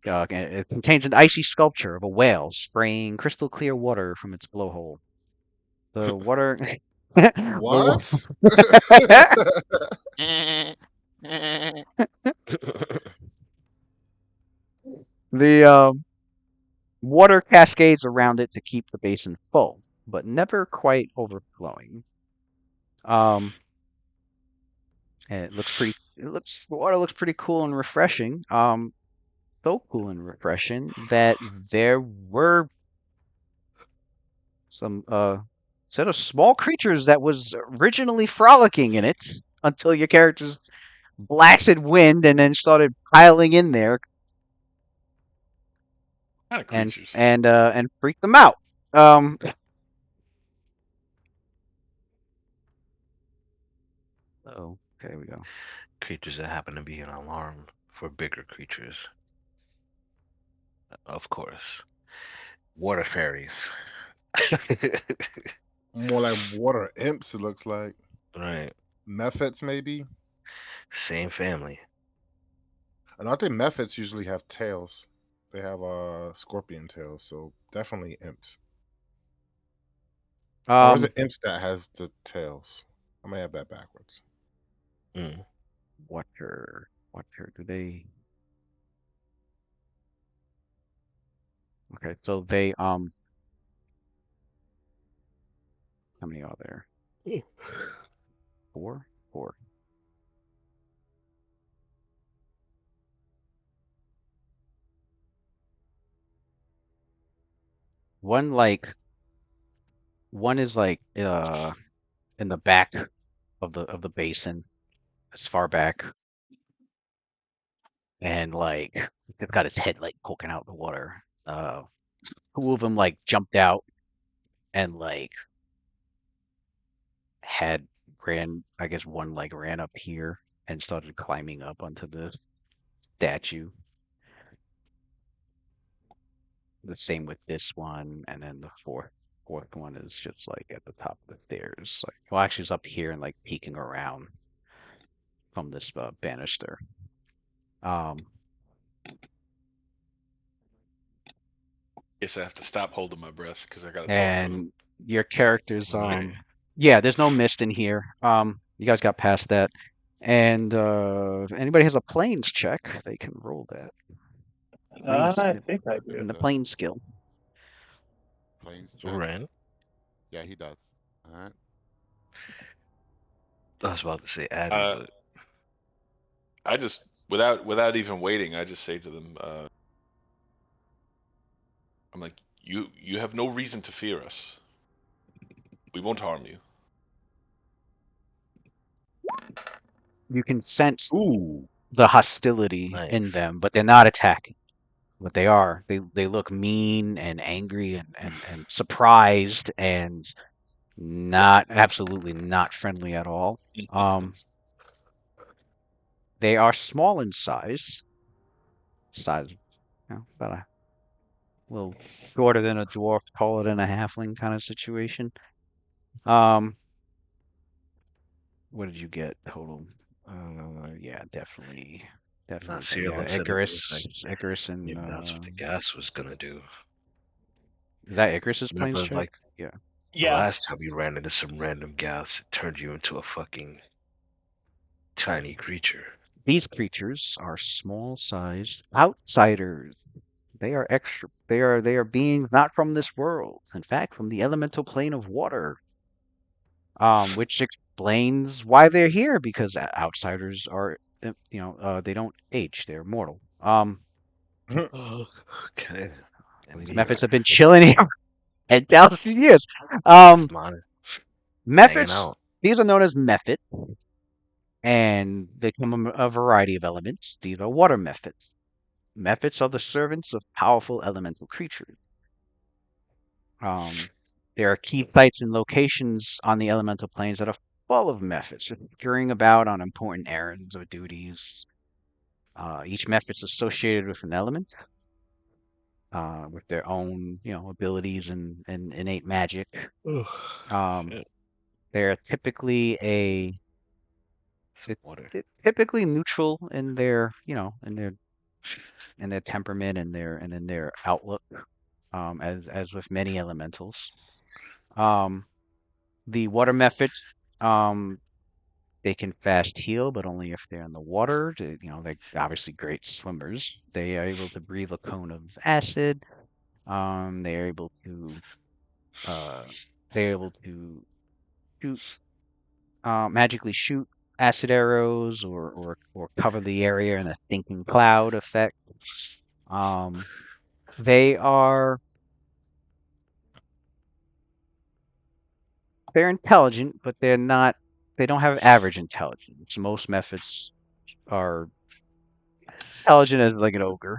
It contains an icy sculpture of a whale spraying crystal clear water from its blowhole. The water, the What? the water cascades around it to keep the basin full, but never quite overflowing. Um, and it looks pretty. The water looks pretty cool and refreshing. So cool and refreshing that there were some set of small creatures that was originally frolicking in it until your characters blasted wind and then started piling in there Kind of and creatures. and freaked them out. Oh, okay, we go. Creatures that happen to be an alarm for bigger creatures, of course. Water fairies. More like water imps, it looks like. Right. Mephits, maybe? Same family. And I think Mephits usually have tails. They have scorpion tails, so definitely imps. Or is Um, it imps that has the tails? I may have that backwards. Mm. water. Do they? Okay, so they how many are there? Four. Four. One like one is like in the back of the basin, as far back, and like it's got its head like poking out the water. Two of them like jumped out and like had I guess one like ran up here and started climbing up onto the statue. The same with this one, and then the fourth one is just like at the top of the stairs. Like, well, actually, it's up here and like peeking around from this banister. Um, Guess I have to stop holding my breath because I got to talk to them. and your characters, Right. yeah, there's no mist in here. You guys got past that, and if anybody has a planes check, they can roll that. Planes I think I do. in the plane skill. Planes check. Ren. Yeah, he does. All right. I was about to say Addy, Uh, but I just without even waiting, I just say to them, I'm like, you have no reason to fear us. We won't harm you. You can sense ooh, the hostility in nice. them, but they're not attacking. What they are, they look mean and angry and surprised and not absolutely not friendly at all. They are small in size, about a little shorter than a dwarf, taller than a halfling kind of situation. Um, what did you get total? Yeah, Not definitely. Cereal said it was like Icarus, and maybe that's what the gas was gonna do. is that Icarus's planes Remember, check? like Yeah. the Yeah. last time you ran into some random gas, it turned you into a fucking tiny creature. These creatures are small-sized outsiders. They are extra. They are beings not from this world. In fact, from the elemental plane of water. Which explains why they're here because outsiders are, they don't age. They're mortal. Oh, okay. These Indeed. methods have been chilling here 10,000 years. It's mine. Hanging Methods. out. These are known as method, and they come from a variety of elements. These are water methods. Methods are the servants of powerful elemental creatures. There are key sites and locations on the elemental planes that are full of methods, scurrying about on important errands or duties. Each method is associated with an element, with their own, abilities and innate magic. Um, Shit. they're typically Some water. typically neutral in their, in their in their temperament and in their outlook, as with many elementals. Um, the water method, um, they can fast heal, but only if they're in the water. They're obviously great swimmers. They are able to breathe a cone of acid. They are able to uh, they're able to shoot magically shoot acid arrows or cover the area in a thinking cloud effect. Um, they are they're intelligent, but they don't have average intelligence. Most methods are intelligent as like an ogre.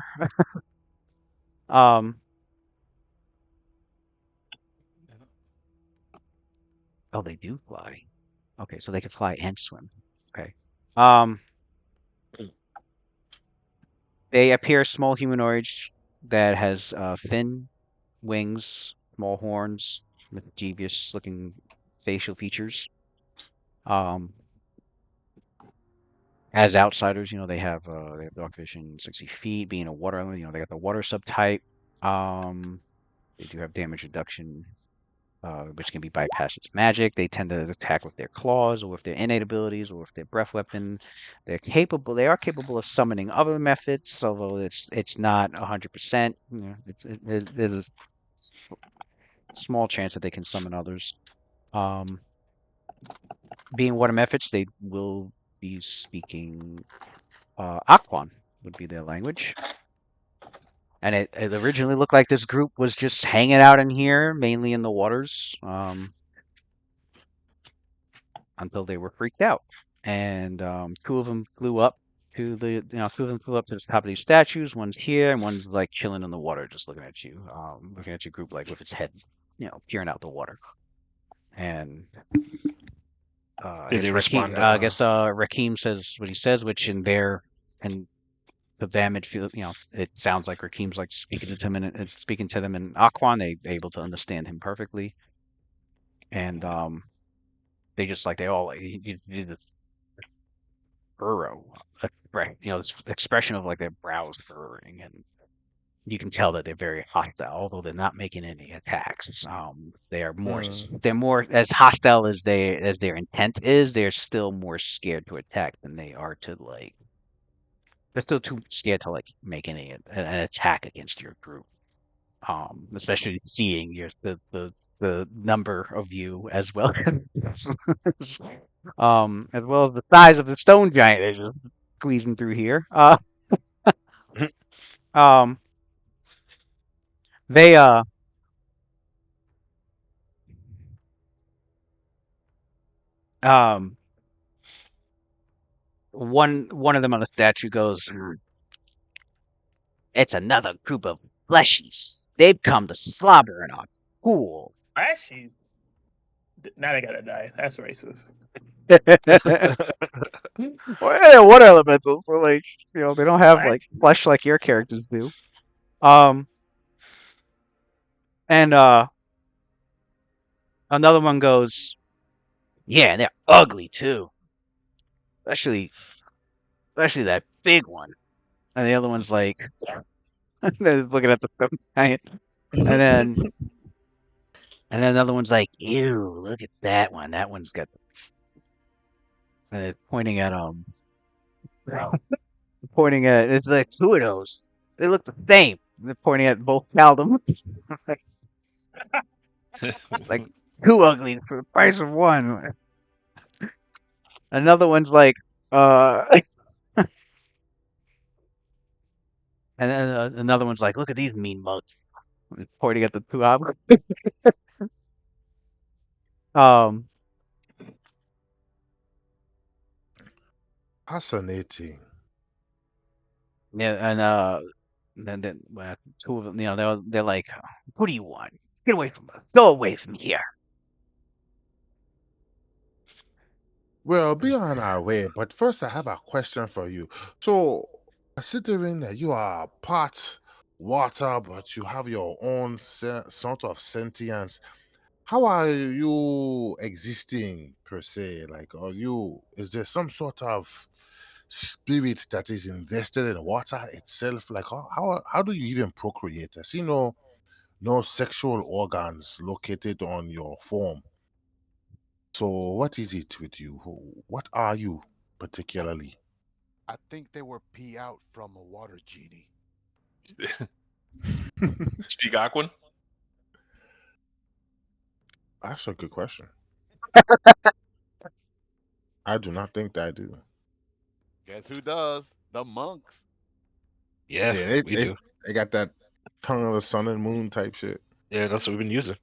Um, oh, they do fly. Okay, so they can fly and swim. Okay. Um, they appear small humanoids that has thin wings, small horns, mischievous looking facial features. Um, as outsiders, they have dark vision, 60 feet, being a water element. They got the water subtype. Um, they do have damage reduction, which can be bypassed with magic. They tend to attack with their claws or with their innate abilities or with their breath weapon. They are capable of summoning other methods, although it's not 100%. There's a small chance that they can summon others. Um, being water methods, they will be speaking Aquan would be their language. And it originally looked like this group was just hanging out in here, mainly in the waters, until they were freaked out. And two of them flew up two of them flew up to the top of these statues. One's here, and one's like chilling in the water, just looking at your group, like with its head, peering out the water. And I Did guess they Rakeem, respond I to guess Rakeem says what he says, which in their and the damage feel it sounds like Rakeem's like speaking to them in Aquan. They able to understand him perfectly, and they just like they all like you this furrow this expression of like their brows furrowing, and you can tell that they're very hostile, although they're not making any attacks. Mm. They're more as hostile as their intent is. They're still more scared to attack than they are to like. They're still too scared to like make an attack against your group. Especially seeing the number of you as well as well as the size of the stone giant that's just squeezing through here. Um, they um one of them on the statue goes, "It's another group of fleshies. They've come to slobber in our pool." Ashies. Now they gotta die. That's racist. Well, yeah, water elementals, so like they don't have like Flash. flesh like your characters do. Um, and another one goes, "Yeah, and they're ugly too, especially especially that big one." And the other one's like, they're looking at the stone giant, and then another one's like, "Ew, look at that one. That one's got," and it's pointing at it's like two of those. They look the same. They're pointing at both Caldum, like two uglies for the price of one. Another one's like, and then another one's like, "Look at these mean mugs," pointing at the two hobgoblins. Um, Fascinating. yeah, and then two of them, they're like, "What do you want? Get away from us! Go away from here!" We'll be on our way, but first I have a question for you. So, considering that you are part water, but you have your own sort of sentience, how are you existing per se? Like, is there some sort of spirit that is invested in water itself. Like how do you even procreate? I see no sexual organs located on your form. So what is it with you? What are you I, particularly? I think they were pee out from a water genie. Speak Aquan. That's a good question. I do not think that I do. Guess who does? The monks. Yeah, Yeah, we do. they got that tongue of the sun and moon type shit. Yeah, that's what we've been using.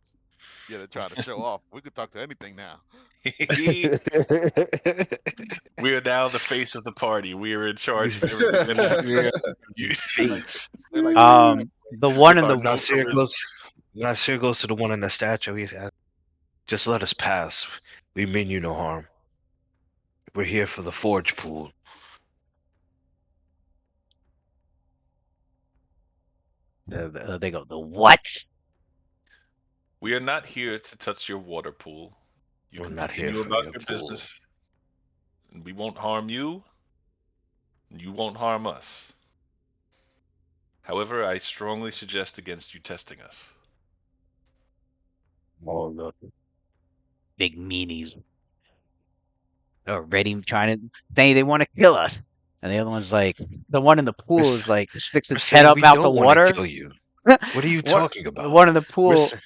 Yeah, they're trying to show off. We could talk to anything now. We are now the face of the party. We are in charge of everything that happens. Yeah, You, They're like, face. they're like, The one with in our the no Nasir charisma. goes. Nasir goes to the one in the statue. He says, "Just let us pass. We mean you no harm. We're here for the forge pool." they go the what? We are not here to touch your water pool. You We're can not here continue for about your your pool. business, and we won't harm you, and you won't harm us. However, I strongly suggest against you testing us. Oh, the big meanies already trying to say they want to kill us, and the other one's like the one in the We're, pool s- is like sticks we're its head saying up we out the don't want to water. kill you. What are you What talking the about? one in the We're pool sa-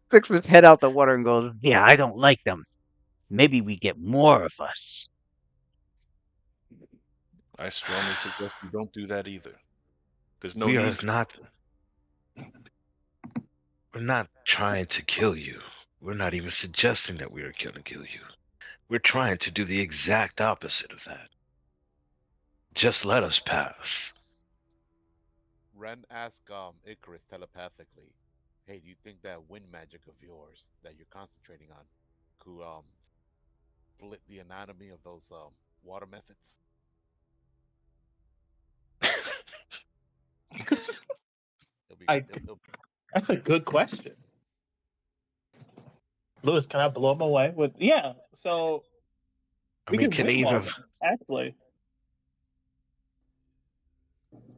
sticks its head out the water and goes, "Yeah, I don't like them. Maybe we get more of us." I strongly suggest you don't do that either. There's no we are need. not. We're not trying to kill you. We're not even suggesting that we are going to kill you. We're trying to do the exact opposite of that. Just let us pass. Ren asked Icarus telepathically, "Hey, do you think that wind magic of yours that you're concentrating on could split the anatomy of those water methods?" It'll be, I it'll, That's a good question. Lewis, can I blow him away with yeah? So I we mean, can can win either more of actually.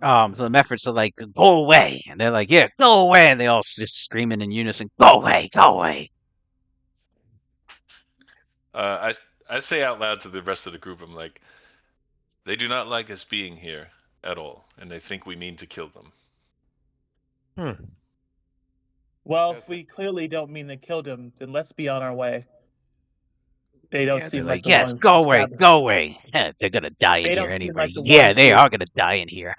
So the Meffords are like, "Go away," and they're like, "Yeah, go away," and they all just screaming in unison, "Go away, go away." I say out loud to the rest of the group, I'm like, they do not like us being here at all, and they think we mean to kill them. Hmm. he Well, says if that we clearly don't mean to kill them, then let's be on our way. They don't Yeah, they're seem like like, the "Yes, ones go to away, stab go us. away." They're gonna die in They here don't seem anyway. like the Yeah, ones they to. are gonna die in here.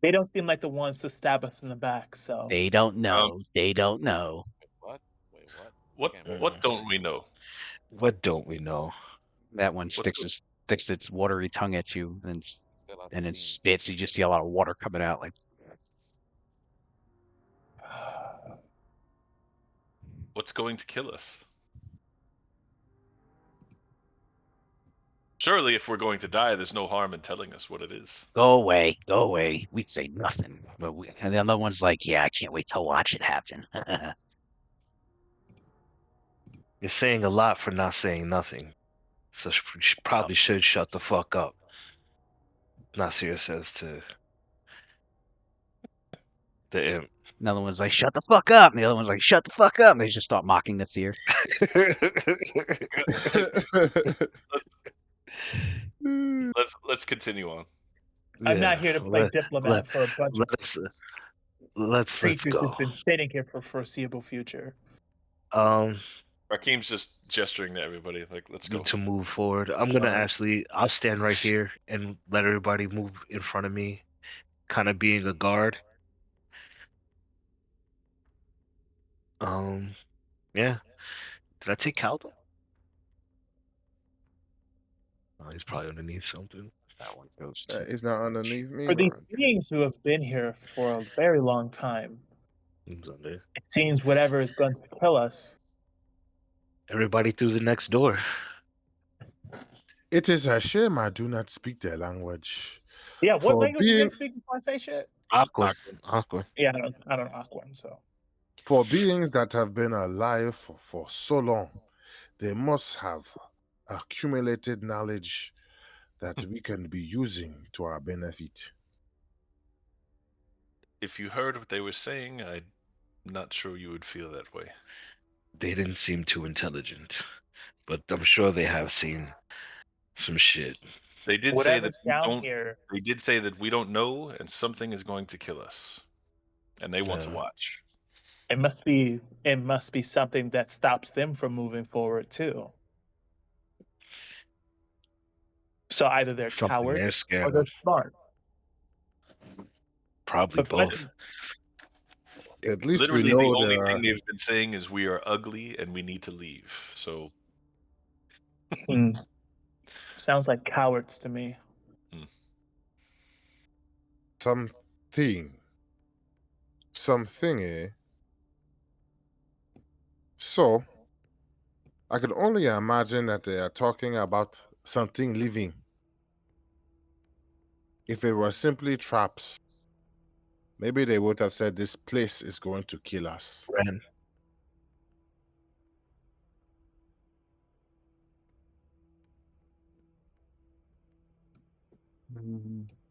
They don't seem like the ones to stab us in the back. So They don't Um, know. They don't know. what? Wait, what? I what can't believe Mm. what I'm don't hearing we this. know? what don't we know? That one What's go- sticks its watery tongue at you Fill out the and then beans. spits. You just see a lot of water coming out. Like, what's going to kill us? Surely, if we're going to die, there's no harm in telling us what it is. go away, go away. We'd say nothing, but and the other one's like, "Yeah, I can't wait to watch it happen." You're saying a lot for not saying nothing. So probably should shut the fuck up. Nasir says to the imp. Another one's like, "Shut the fuck up," and the other one's like, "Shut the fuck up." And they just start mocking the seer. Let's continue on. I'm not yeah, here to play let diplomat for a bunch of let us let's creatures who've go. been sitting here for foreseeable future. Um, Rakeem's just gesturing to everybody, like, let's go. to move forward, I'm gonna Alright. actually I'll stand right here and let everybody move in front of me, kind of being a guard. Um, yeah. Did I take Caldo? Oh, he's probably underneath something. That one goes to It's not underneath For me. these Orange. beings who have been here for a very long time, He's under. it seems whatever is going to kill us. Everybody through the next door. It is a shame I do not speak their language. Yeah, what For language do they being speak before I say shit? Awkward. Aquan. Awkward. Yeah, I don't know Aquan, so for beings that have been alive for so long, they must have accumulated knowledge that we can be using to our benefit. If you heard what they were saying, I'm not sure you would feel that way. They didn't seem too intelligent, but I'm sure they have seen some shit. They did say that Whatever's we down don't. here, They did say that we don't know, and something is going to kill us, and they want to Uh, watch. it must be something that stops them from moving forward too. So either they're Something they're cowards scared or they're of. smart. Probably But both. At least we Literally, the know only the thing they've been saying is we are ugly and we need to leave. So, hmm, sounds like cowards to me. something. Something, eh? So, I could only imagine that they are talking about something living. If it were simply traps, maybe they would have said this place is going to kill us. Ren,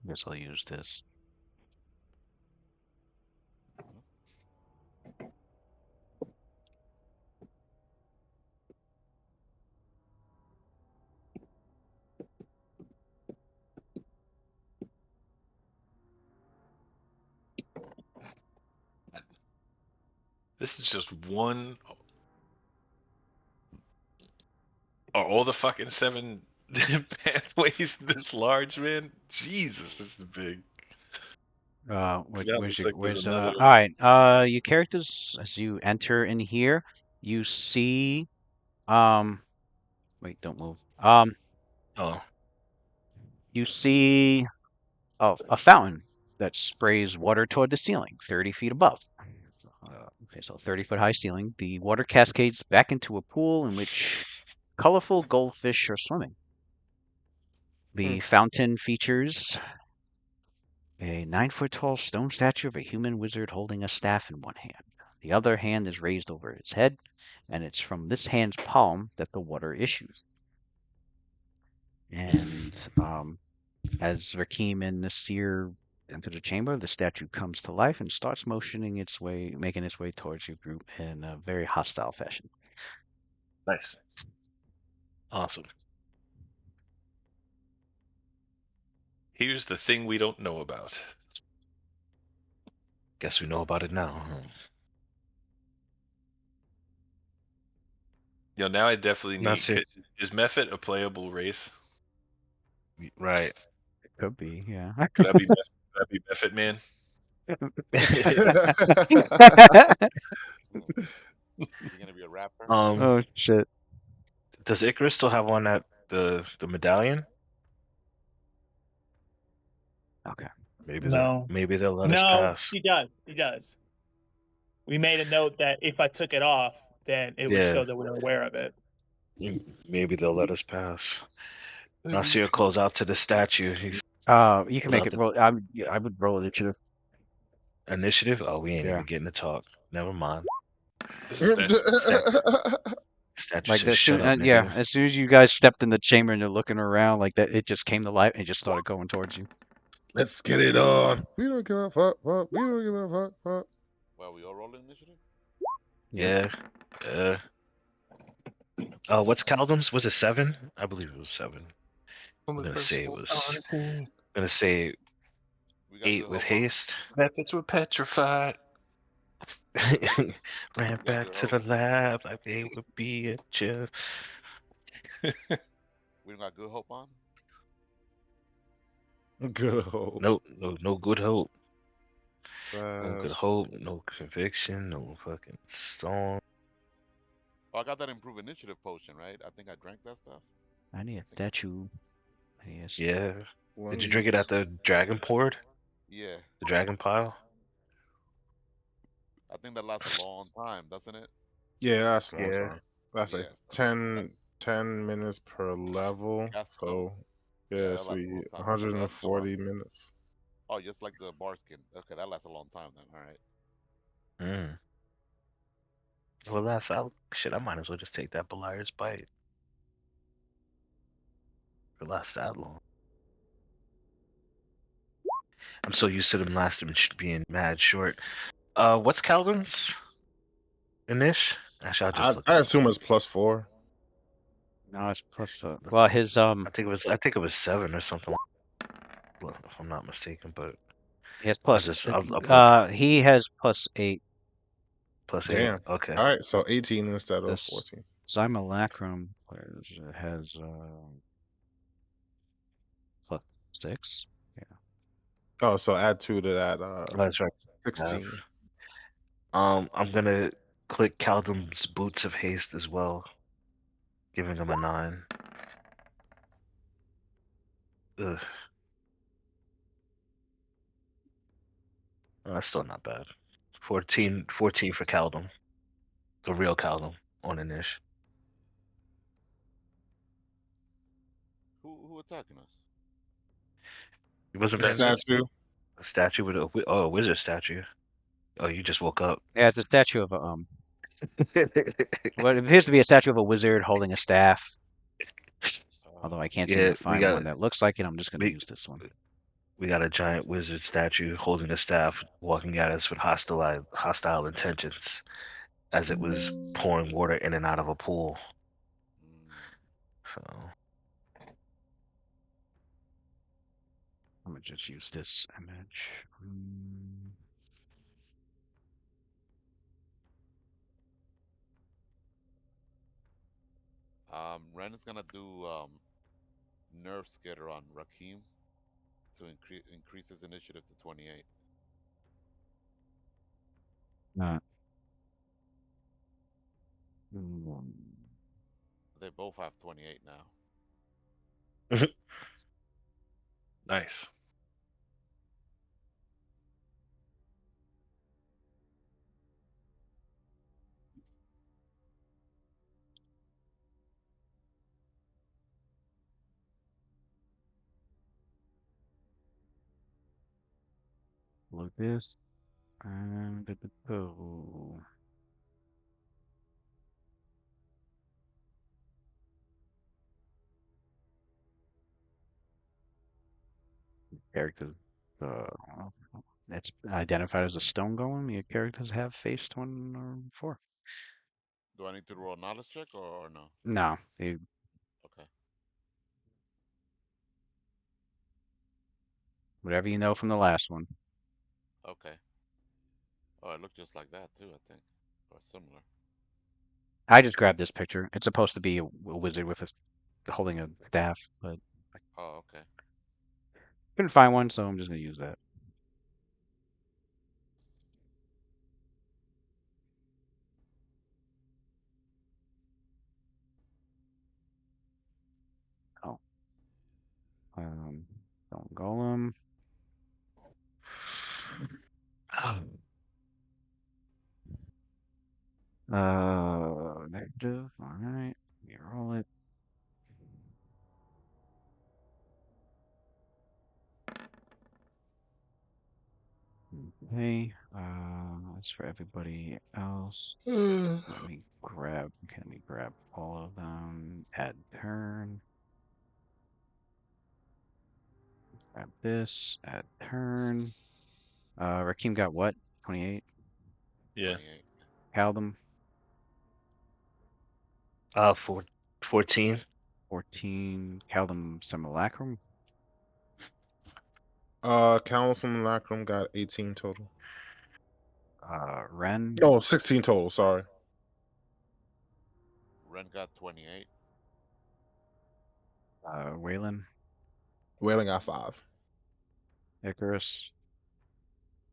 Guess I'll use this. this is just one. Are all the fucking 7 pathways this large, man? Jesus, this is big. That looks like there's another. all right, your characters, as you enter in here, you see, wait, don't move. oh, You see a fountain that sprays water toward the ceiling, 30 feet above. Okay, so 30-foot high ceiling. The water cascades back into a pool in which colorful goldfish are swimming. The fountain features a 9-foot tall stone statue of a human wizard holding a staff in one hand. The other hand is raised over his head, and it's from this hand's palm that the water issues. And as Rakim and Nasir enter the chamber, the statue comes to life and starts making its way towards your group in a very hostile fashion. Nice. awesome. Here's the thing we don't know about. Guess we know about it now. Huh? Now I definitely need. That's it. Is Mephit a playable race? Right. It could be, yeah. Could I be Mephit man? Is he gonna be a rapper? Oh shit. Does Icarus still have one at the medallion? Okay. No. Maybe they'll let us No, pass. he does. He does. We made a note that if I took it off, then it would Yeah. show that we were aware of it. Maybe they'll let us pass. Nasir calls out to the statue. He's You can make Without it the- roll. I would roll initiative. initiative. Oh, we ain't Yeah. even getting to talk. Never mind. This is that. Statue Like says, as "Shut soon, up, yeah, nigga." as soon as you guys stepped in the chamber and you're looking around, like that, it just came to life and just started going towards you. Let's get it on. We don't give a fuck. We don't give a fuck. Well, we all rolling initiative. Yeah. What's Caldum's? Was it 7? I believe it was 7. I'm gonna say it was. I'm gonna say We got 8 good with hope on. haste. Methods were petrified. Ran got back good to the hope. lab like they would be a just. We don't got good hope on. Good hope. No good hope. No good Trash. hope. No conviction. No fucking storm. Oh, I got that improved initiative potion, right? I think I drank that stuff. I need a statue. Yes. Yeah. One Did you drink it each. at the dragon port? Yeah, The dragon pile? I think that lasts a long time, doesn't it? Yeah, that's a long Yeah. time. That's like Yeah, so 10 minutes per level. Cast So, Yeah, yeah, that so lasts a we long time. 140 minutes. Oh, just like the bar skin. Okay, that lasts a long time then. All right. Well, that's out. Shit, I might as well just take that Beliar's bite. It lasts that long. I'm so used to them last being mad short. What's Caldon's Inish? Actually, I'll just look I it up. assume it's +4. No, it's plus. Well, his I think it was 7 or something. Well, if I'm not mistaken, but he has I'll plus. just I'll put He has +8. +8. Damn. Okay. All right, so 18 instead of This 14. simulacrum has +6. Yeah. Oh, so add 2 to that That's right. 16. I'm gonna click Caldon's Boots of Haste as well, giving him a 9. Ugh. Oh, that's still not bad. 14 for Caldon. The real Caldon on Inish. Who attacking us? He wasn't The paying attention. statue. A statue with a wizard statue. Oh, you just woke up. Yeah, it's a statue of a Well, it appears to be a statue of a wizard holding a staff. Although I can't seem Yeah, to find one that looks like it, I'm just going to we use this one. we got a giant wizard statue holding a staff, walking at us with hostile intentions, as it was pouring water in and out of a pool. So I'm going to just use this image. Ren is gonna do nerve skitter on Rakim to increase his initiative to 28. Not. They both have 28 now. Nice. Look this. And go. Characters. It's identified as a stone golem. Your characters have faced one or before. Do I need to roll a knowledge check or no? No, Okay. whatever you know from the last one. Okay. Oh, it looked just like that too, I think. Or similar. I just grabbed this picture. It's supposed to be a wizard with holding a staff, but Oh, okay. couldn't find one, so I'm just gonna use that. Oh, stone golem. Negative. All right, you roll it. Okay. That's for everybody else. Let me grab. Can we grab all of them? Add turn. Grab this. Add turn. Rakim got what? 28. Yeah. 28. Caldum. 14. 14. Caldum simulacrum. Council Lacrum got 18 total. Ren. No, 16 total, sorry. Ren got 28. Waylon. Whaling got 5. Icarus.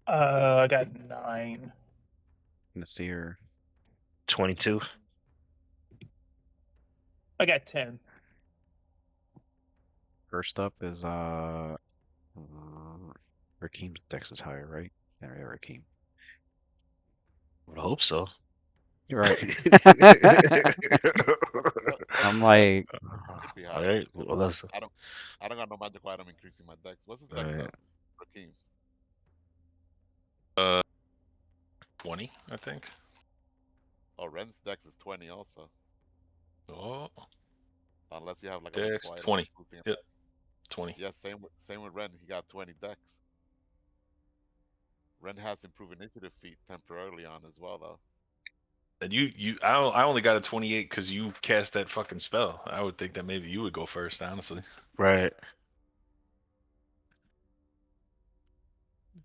I got 9. Nasir. 22. I got 10. First up is Rakim's dex is higher, right? Yeah, Rakim. I hope so. You're right. Well, I'm like, could be All higher. right. Well, that's I don't got no magical item increasing my dex. What's his all dex right. up? Rakim's. 20, I think. Oh, Ren's dex is 20 also. Oh, Unless you have like a Dex magical item 20. boosting it. Yep. 20. Yeah, same with Ren. He got 20 dex. Ren has improved initiative feat temporarily on as well, though. And I only got a 28 because you cast that fucking spell. I would think that maybe you would go first, honestly. Right.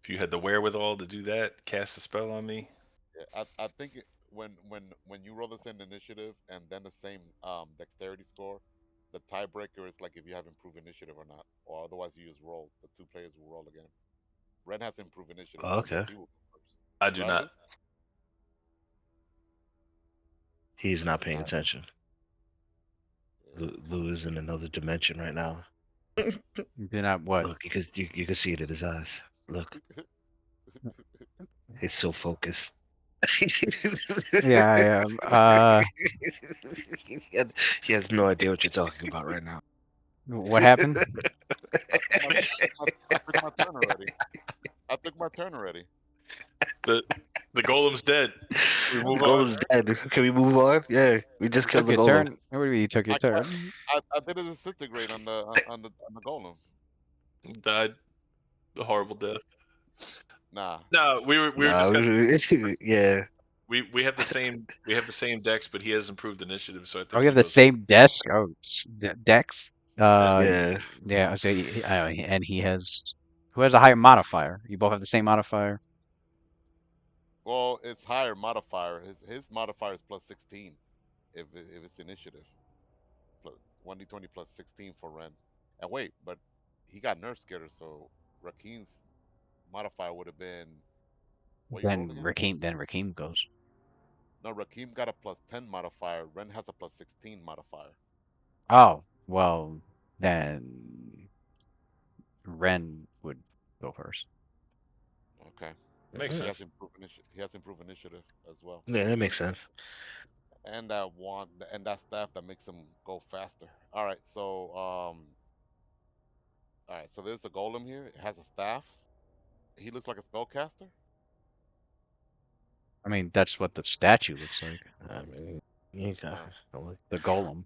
If you had the wherewithal to do that, cast a spell on me. Yeah, I think when you roll the same initiative and then the same dexterity score, the tiebreaker is like if you have improved initiative or not, or otherwise you just roll. The two players will roll again. Ren has improved initiative, Oh, so I okay. guess he will go first. I do Bradley? not. He's not paying Alright. attention. Yeah. Lou is in another dimension right now. You're not what? Look, you can see it in his eyes. Look, he's so focused. Yeah, I am. He has no idea what you're talking about right now. What happened? I took my turn already. I took my turn already. The golem's dead. We The move on. golem's dead. Can we move on? Yeah, we just You killed took the your golem. turn. What do you mean you took your turn? I did a disintegrate on the golem. Died a horrible death. Nah. No, we were Nah, discussing. yeah. We have the same decks, but he has improved initiative, so I Oh, think you have he the goes. same desk. Oh, Dex. Yeah. Yeah. So, and he has. Who has a higher modifier? You both have the same modifier. Well, it's higher modifier. His modifier is plus 16 if it's initiative. Plus 1d20 plus 16 for Ren. And wait, but he got nerf scared, so Rakeen's modifier would have been what you rolled again? Then Rakim goes. No, Rakeem got a plus 10 modifier. Ren has a plus 16 modifier. Oh, well, then Ren would go first. Okay. Makes He has sense. improved initiative as well. Yeah, that makes sense. And that staff that makes him go faster. All right, so there's a golem here. It has a staff. He looks like a spellcaster. I mean, that's what the statue looks like. I mean, you got The golem.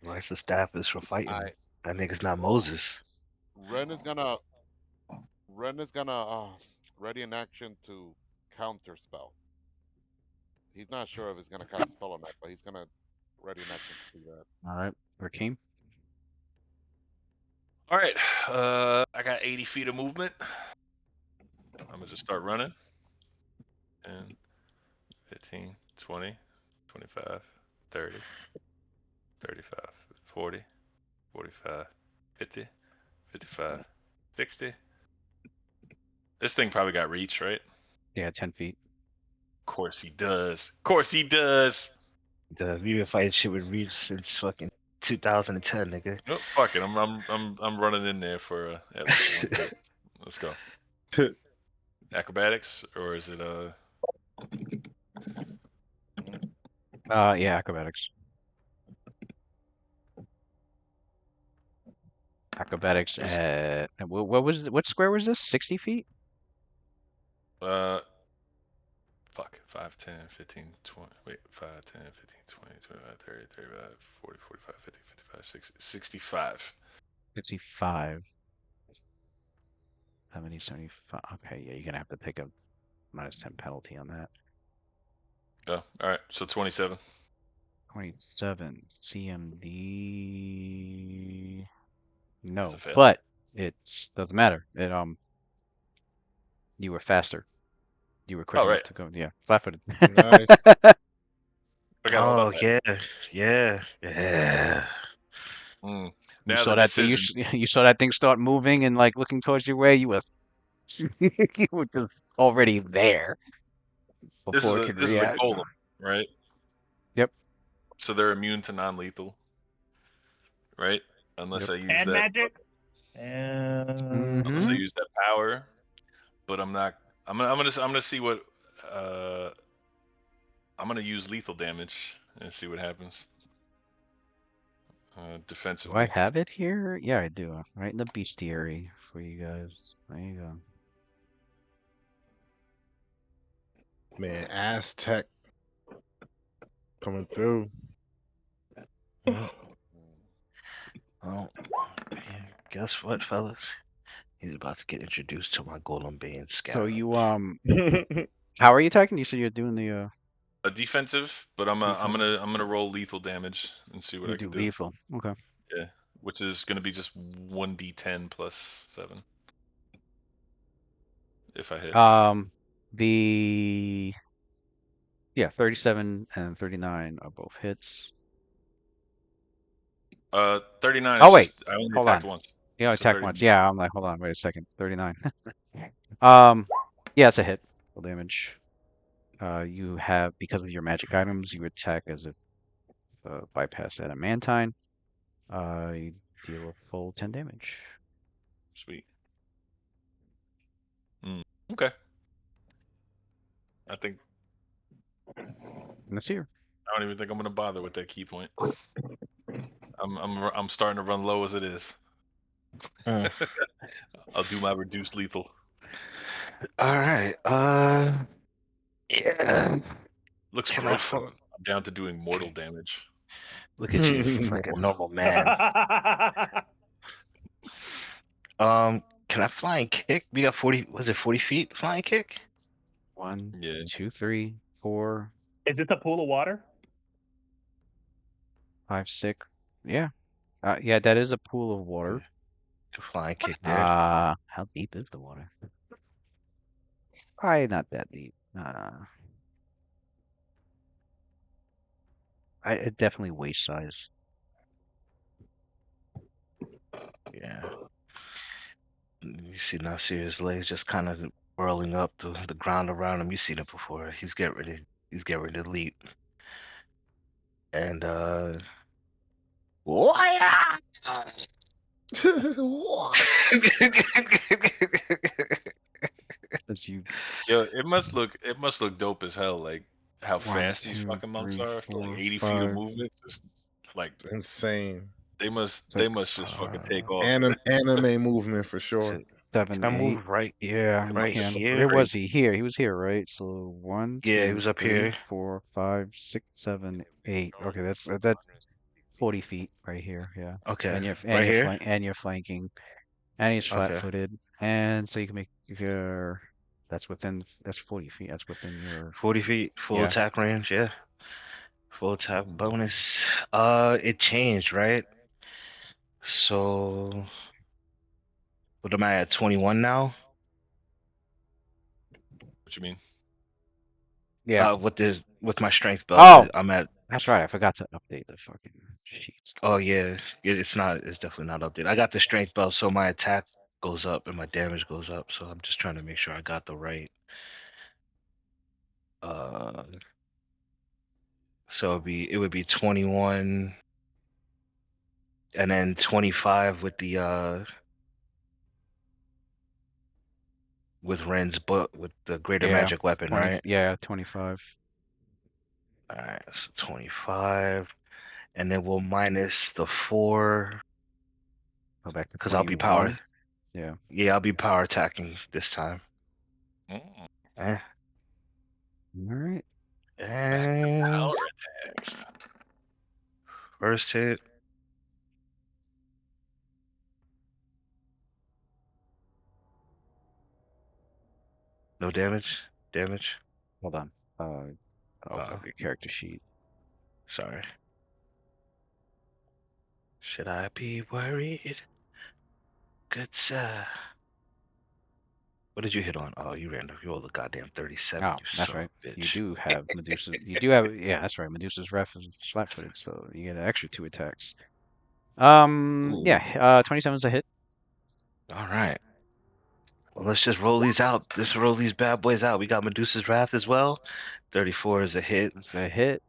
unless the staff is for fighting. All right. That nigga's not Moses. Ren is gonna ready an action to counter spell. He's not sure if he's gonna cast a spell or not, but he's gonna ready an action to do that. All right, Rakim. All right. I got 80 feet of movement. I'm gonna just start running. 10, 15, 20, 25, 30, 35, 40, 45, 50, 55, 60. This thing probably got reach, right? Yeah, 10 feet. Of course he does. Of course he does. We've been fighting shit with Reach since fucking 2010, nigga. No, fuck it. I'm running in there for at least one hit. Let's go. Acrobatics, or is it Yeah, acrobatics. Acrobatics at what square was this? 60 feet? fuck, 5, 10, 15, 20, wait, 5, 10, 15, 20, 25, 30, 35, 40, 45, 50, 55, 60, 65. 55. 70, 75. Okay, yeah, you're gonna have to take a -10 penalty on that. Oh, all right. So 27. 27 CMD. No, That's a fail. but it's doesn't matter. You were faster. You were quick Oh, enough right. to go. Yeah, flat-footed. Nice. Forgot all Oh about that. yeah. You Now saw the that thing. decision. You saw that thing start moving and like looking towards your way. You were you were just already there before it could This is a react. golem, right? Yep. So they're immune to non-lethal, right? Unless Yep. I use And that. magic. And Unless I use that power, but I'm not. I'm gonna see what. I'm gonna use lethal damage and see what happens. Do I Defensively. have it here? Yeah, I do. Right in the bestiary for you guys. There you go. Man, Aztec coming through. Well, guess what, fellas? He's about to get introduced to my Golem Bane So Scarab. you how are you attacking? You said you're doing the A defensive, but I'm defensive. gonna roll lethal damage and see what You I do can do. lethal. Okay. Yeah, which is gonna be just 1d10 plus 7 if I hit. The yeah, 37 and 39 are both hits. 39 Oh is wait, just I only hold attacked on. once. You You only said attack once. 39. Yeah, I'm like, hold on, wait a second. 39. Yeah, it's a hit. Full damage. You have because of your magic items, you attack as if bypass adamantine. You deal a full 10 damage. Sweet. Okay. I think And that's here. I don't even think I'm gonna bother with that key point. I'm starting to run low as it is. Mm. I'll do my reduced lethal. All right. Yeah. Looks Can I gross though. fl- I'm down to doing mortal damage. Look at you, like a normal man. Can I fly and kick? We got 40. Was it 40 feet? Flying kick? 1, Yeah. 2, 3, 4, Is it a pool of water? 5, 6. Yeah. Yeah, that is a pool of water. To flying kick there. How deep is the water? Probably not that deep. It definitely waist size. Yeah. You see Nasir's legs just kind of whirling up the ground around him. You've seen it before. He's getting ready. He's getting ready to leap. And Why? What? As you Yo, it must look dope as hell, like how 1, fast these 2, fucking monks 3, are for like 4, 80 feet of 5, movement. Just like Insane. they 6, must just fucking take off. Anime movement for sure. 7, Can I 8. move right Yeah, you right can. here? Where was he? Here. He was here, right? So one, Yeah, he two, was up three, here. 4, 5, 6, 7, 8. Okay, that's 40 feet right here. Yeah, Okay. and Right you're here? flanking, and he's Okay. flat-footed, and so you can make your that's 40 feet. That's within your 40 feet, full yeah. attack range, yeah. Full attack bonus. It changed, right? So what am I at 21 now? What you mean? Yeah. With my strength Oh, belt, I'm at that's right. I forgot to update the fucking sheets. oh yeah. It's definitely not updated. I got the strength belt, so my attack goes up and my damage goes up. So I'm just trying to make sure I got the right uh so it would be 21 and then 25 with the with Ren's book with the greater Yeah, magic weapon, 20. right? Yeah, 25. All right, so 25, and then we'll minus the 4 Go back to because I'll be power. 21. Yeah. Yeah, I'll be power attacking this time. Mm, Eh. All right. And power attacks. first hit. No damage. Damage. Hold on. I'll open Oh, up your character sheet. sorry. Should I be worried? Good sir. What did you hit on? Oh, you rolled a goddamn 37, Oh, you that's son of right. a You bitch. do have Medusa. You do have, yeah, that's right. Medusa's ref is flat-footed, so you get an extra 2 attacks. Ooh. Yeah. 27 is a hit. All right. Well, let's just roll these out. Let's roll these bad boys out. We got Medusa's Wrath as well. 34 is a hit. It's a hit.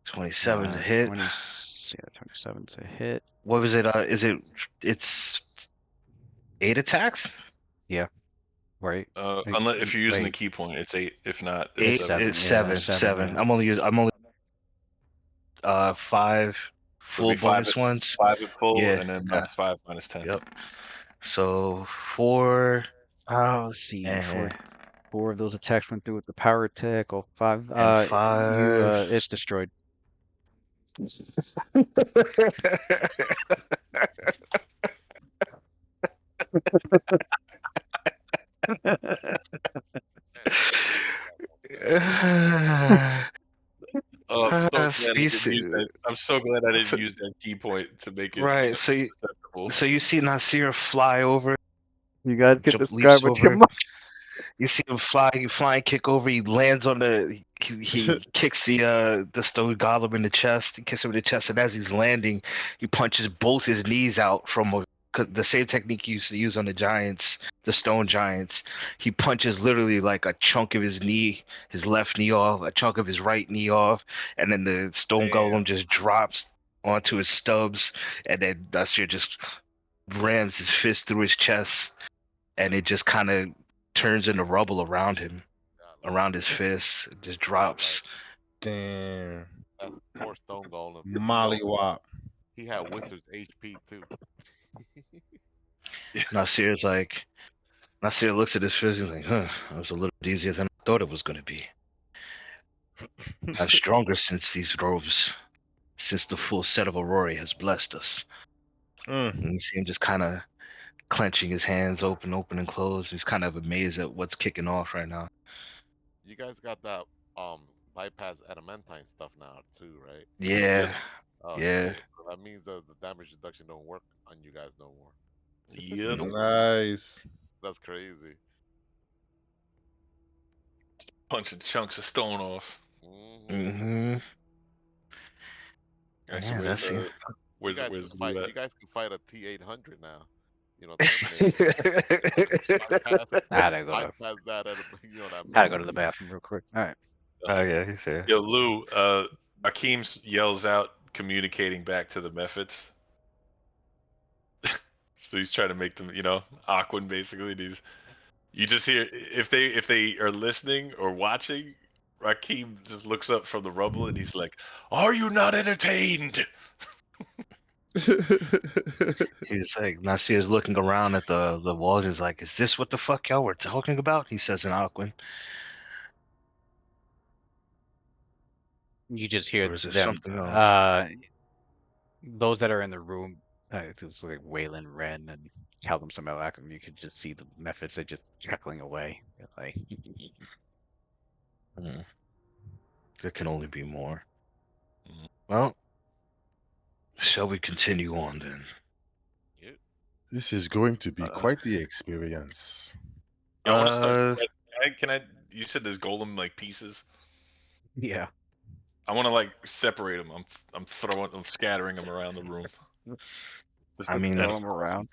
27 is a hit. 20. Yeah, 27 is a hit. What was it? It's 8 attacks? Yeah. Right. Unless if you're using the Wait. key point, it's 8. If not, it's It's 8 7. 7. it's Yeah, 7. 7. 7. Yeah. I'm only 5 So it'd be full bonus ones. 5 at full, Yeah. and then Yeah. -5, -10. Yep. So 4 Oh, let's see. and 4 of those attacks went through with the power attack. Or 5. and You 5. it's destroyed. Oh, I'm so So glad I you didn't use see, that. I'm so glad I didn't so, use that key point to make it right? acceptable. So you see Nasir fly over, You guys get jump, leaps describe what your over. monkey. You see him fly and kick over. He lands on he kicks the stone golem in the chest. He kicks him in the chest, and as he's landing, he punches both his knees out from the same technique you used to use on the giants, the stone giants. He punches literally like a chunk of his knee, his left knee off, a chunk of his right knee off, and then the stone golem just drops onto his stubs, and then Nasir just rams his fist through his chest, and it just kind of turns into rubble around him, Golly. around his fist. It just Yeah, like drops. Damn. that poor Stone Golem. Mollywop. He had Wizard's HP too. Nasir's like, Nasir looks at his fist and he's like, huh, that was a little bit easier than I thought it was going to be. I'm stronger since these robes, since the full set of Aurora has blessed us. Mm. And you see him just kind of clenching his hands open and close. He's kind of amazed at what's kicking off right now. You guys got that bypass adamantine stuff now too, right? Yeah, Yep. Oh yeah. shit. So that means the damage reduction don't work on you guys no more. Yep. Nice. That's crazy. Punching chunks of stone off. Hmm. Mm-hmm. Actually, Yeah, that's it. where's Lou at? You guys can fight a T-800 now. You know, Terminator. bypass, I had to go to bypass that at that had to go to the minimum. bathroom real quick. All right. Oh yeah, he's there. Yo, Lou, Akeem yells out, communicating back to the methods. So he's trying to make them, Aquan basically. You just hear if they are listening or watching, Rakeem just looks up from the rubble and he's like, "Are you not entertained?" He's like, Nasir's looking around at the walls. He's like, "Is this what the fuck y'all were talking about?" He says in Aquan, You just hear or is it them. something else? Those that are in the room, it's like Waylon, Ren, and tell them some Malakum. You could just see the methods. They just trickling away. They're like, There can only be more. Mhm. Well, shall we continue on then? Yep. This is going to be Uh, quite the experience. Yeah, I want to start. Uh, Can I? You said there's golem like pieces. yeah. I want to like separate them. I'm scattering them around the room. Just I to mean, Throw kind them around.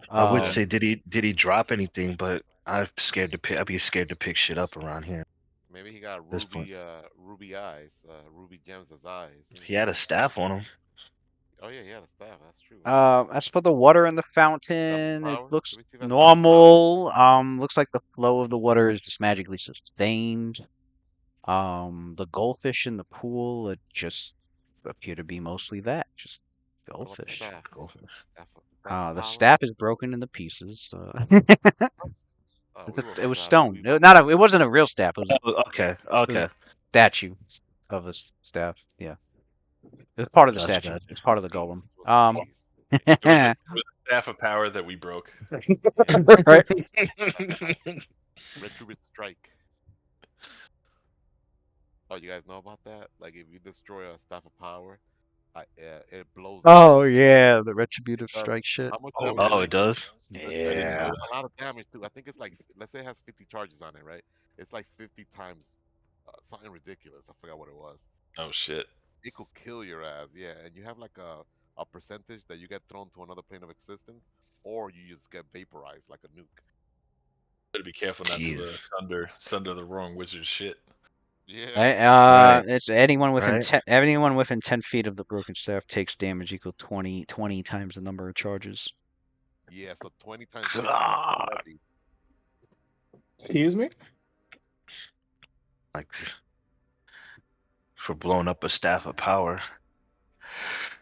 I would Yeah. say did he drop anything, but I'm scared to pick. I'd be scared to pick shit up around here at Maybe he got this point. ruby eyes, ruby gems as eyes. He had a staff on him. Oh yeah, he had a staff. That's true. As for the water in the Staff of fountain, it power. looks Let me see that staff of power. normal. Looks like the flow of the water is just magically sustained. The goldfish in the pool, it just appear to be mostly that, just What about the goldfish. staff? Goldfish. Staff of The power. staff is broken into pieces. Oh, It's we were it about was to have stone. ruby. It wasn't a real staff. It was Oh, okay, a okay. statue of a staff. Yeah, it's part of the Gotcha, statue. gotcha. It's part of the Tease. golem. It was a tease. It was a staff of power that we broke. Right. Retribute strike. Oh, you guys know about that? Like, if you destroy a staff of power, it blows up. Oh yeah, the retributive Does strike shit. how much Oh, damage? Oh, really? it does. I didn't Yeah. know A lot of damage too. I think it's like, let's say it has 50 charges on it, right? It's like 50 times something ridiculous. I forgot what it was. that. Oh shit. It could kill your ass, yeah. And you have like a percentage that you get thrown to another plane of existence, or you just get vaporized like a nuke. Better be careful not to Jeez. sunder the wrong wizard shit. Yeah. Right. It's anyone within Right. 10 feet of the broken staff takes damage equal 20 times the number of charges. Yeah. So 20 times 50 is God. heavy. Excuse me? Like for blowing up a staff of power.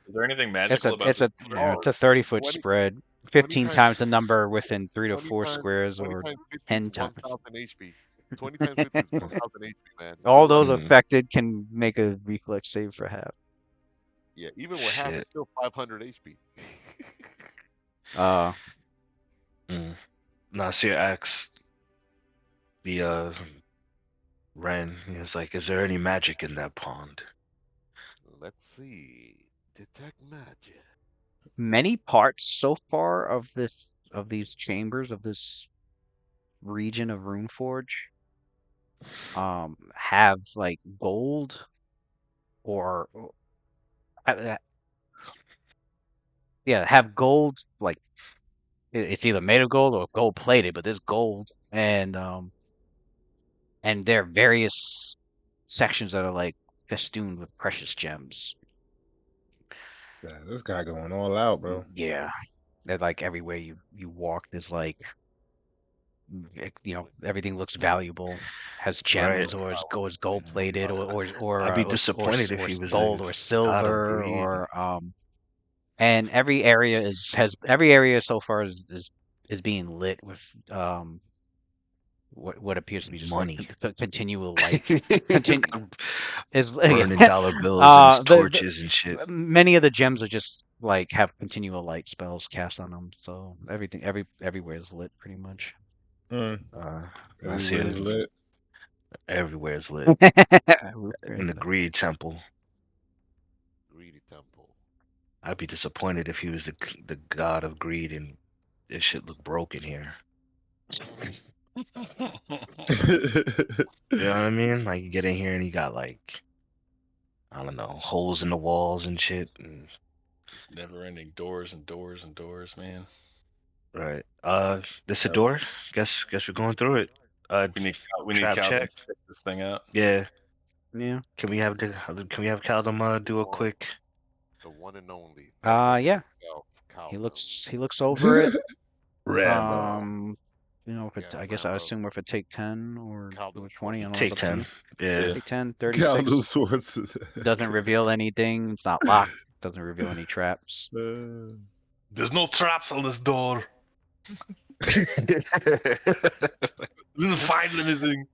Is there anything It's magical a about it's this? a water? it's a 30-foot 20, spread. 20 15 times times the number within 3 to 20 4 times squares, 20 or times 50 is 10 times. 1,000 HP. 20 times 50 is 1,000 HP, man. All Good luck. those affected can make a reflex save for half. Yeah, even with half, Shit. it's still 500 HP. Uh, Nasir asks the Ren, he's like, is there any magic in that pond? Let's see. Detect magic. many parts so far of these chambers of this region of Runeforge have like gold or uh, yeah, have gold like it's either made of gold or gold plated, but there's gold and there are various sections that are like festooned with precious gems. Yeah, this guy going all out, bro. Yeah, they're like everywhere you walk, there's like everything looks valuable, has Right. gems or is gold plated I'd be disappointed if or he was a gold or god of silver greed. or and every area so far is being lit with what appears to be just like Money. continual light continue is yeah Burning dollar bills and the torches and shit. many of the gems are just like have continual light spells cast on them, so everywhere is lit pretty much. Mm, Nasir, everywhere's lit. everywhere is lit. In the Everywhere greed temple. Greedy temple. I'd be disappointed if he was the god of greed and this shit look broken here. You know what I mean? Like you get in here and you got like I don't know holes in the walls and shit. And, Never-ending doors and doors and doors, man. right. This a door? Guess we're going through it. We need Trap Cal to check. check this thing out. Yeah. yeah. Can we have Caldum do a quick? The one and only. The legend Yeah. himself, He Caldum. looks over it. Rambo. If it, Again, I guess I Rambo. assume if it take 10 or Caldum 20, I don't know, it's Take up to 10. you. Yeah. Yeah. Take 10, Caldum 36. Swords. Doesn't reveal anything. It's not locked. Doesn't reveal any traps. There's no traps on this door. Didn't find anything.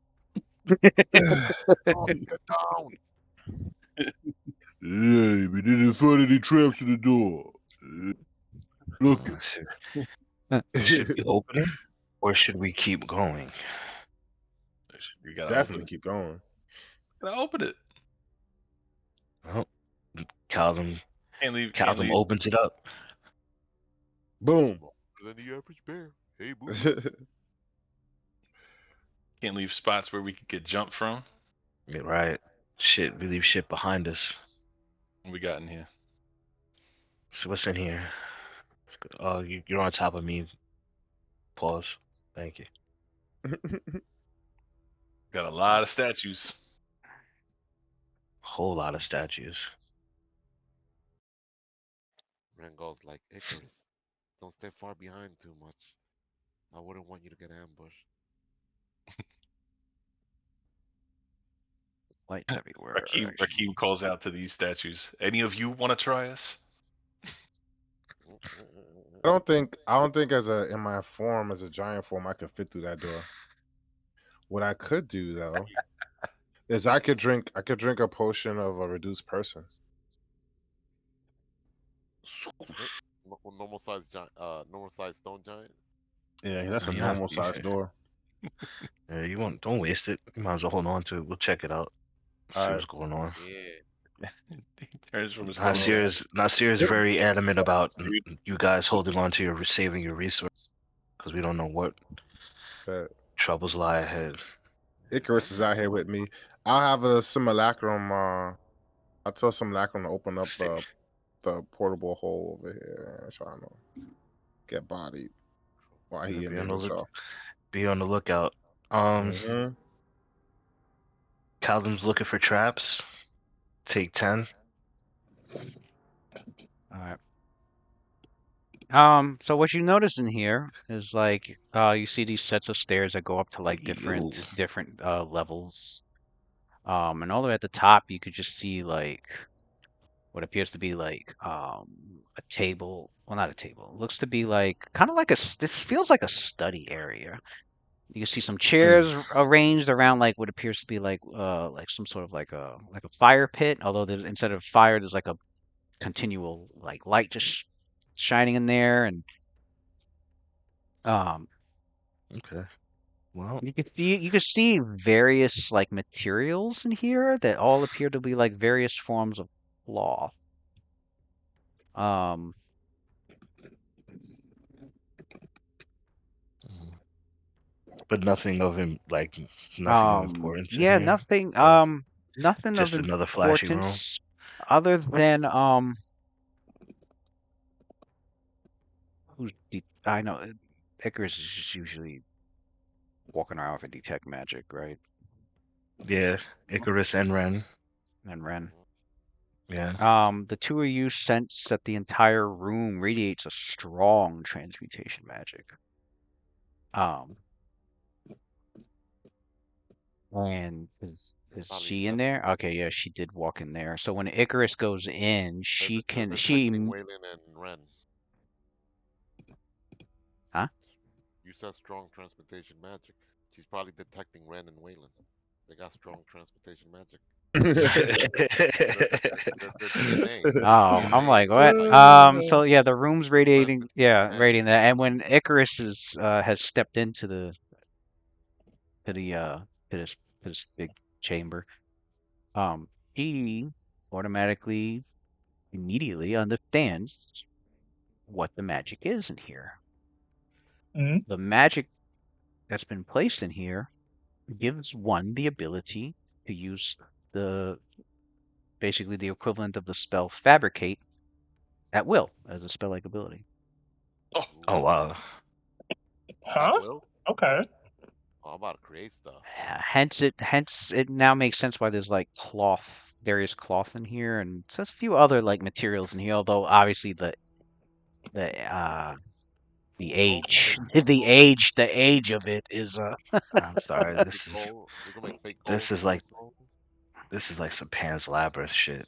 Oh, get down. Yeah, we didn't find any traps in the door. Look. Oh, should we open it or should we keep going? You gotta Definitely open it. keep going. Gotta open it. Well, Caldum Can't leave. opens it up. Boom. Than the average bear. Hey, boo. Can't leave spots where we could get jumped from. Yeah, right. Shit, we leave shit behind us. What we got in here? So what's in here? Oh, you're on top of me. Pause. Thank you. Got a lot of statues. Whole lot of statues. Rangol's like, Icarus, don't stay far behind too much. I wouldn't want you to get ambushed. Lights everywhere. Rakim calls out to these statues. Any of you want to try us? I don't think as in my form as a giant form I could fit through that door. What I could do though is I could drink a potion of a reduced person. Normal size giant, normal size stone giant. Yeah, that's a Yeah, normal size door. Yeah, you won't. Don't waste it. You might as well hold on to it. We'll check it out. See Alright. what's going on. Yeah. He turns from a stone. Nasir is very adamant about you guys holding on to saving your resources because we don't know what But troubles lie ahead. Icarus is out here with me. I'll have a simulacrum. I'll tell simulacrum to open up the portable hole over here and trying to get bodied while he Yeah, in be there on the with y'all. Be on the lookout. Mhm. Caldum's looking for traps. Take 10. All right. So what you notice in here is like you see these sets of stairs that go up to like different levels. And all the way at the top you could just see like what appears to be like a table. Well, not a table. It looks to be like kind of like this feels like a study area. You can see some chairs arranged around like what appears to be like some sort of like a fire pit. Although there's instead of fire, there's like a continual like light just shining in there, and um, Okay. Well, you can see various like materials in here that all appear to be like various forms of cloth. Um, mm, but nothing of nothing of importance in yeah, here. nothing, Or nothing of just another flashy room. importance other than I know Icarus is just usually walking around for detect magic, right? Yeah, Icarus and Ren. And Ren. Mhm. Yeah. The two of you sense that the entire room radiates a strong transmutation magic. Um, and It's is probably she in there? that's Okay, yeah, she did walk in there. So when Icarus goes in, they're detecting she, Waylon and Ren. huh? You said strong transportation magic. She's probably detecting Ren and Waylon. They got strong transportation magic. Their DNA, their Oh, I'm DNA like, is what? like So yeah, the room's radiating, transportation yeah, magic. radiating that. And when Icarus has stepped into to the to this big chamber, he automatically immediately understands what the magic is in here. Mhm. The magic that's been placed in here gives one the ability to use the basically the equivalent of the spell fabricate at will as a spell like ability. Oh, Oh Ooh, wow. at Huh? will. Okay. Oh, I'm about to create stuff. Hence it now makes sense why there's like various cloth in here, and so there's a few other like materials in here. Although obviously the the Full scroll. We're gonna age, make full scroll. the age of it is I'm sorry. Fake gold. We're gonna make fake gold This is full like scroll. this is like some Pan's Labyrinth shit.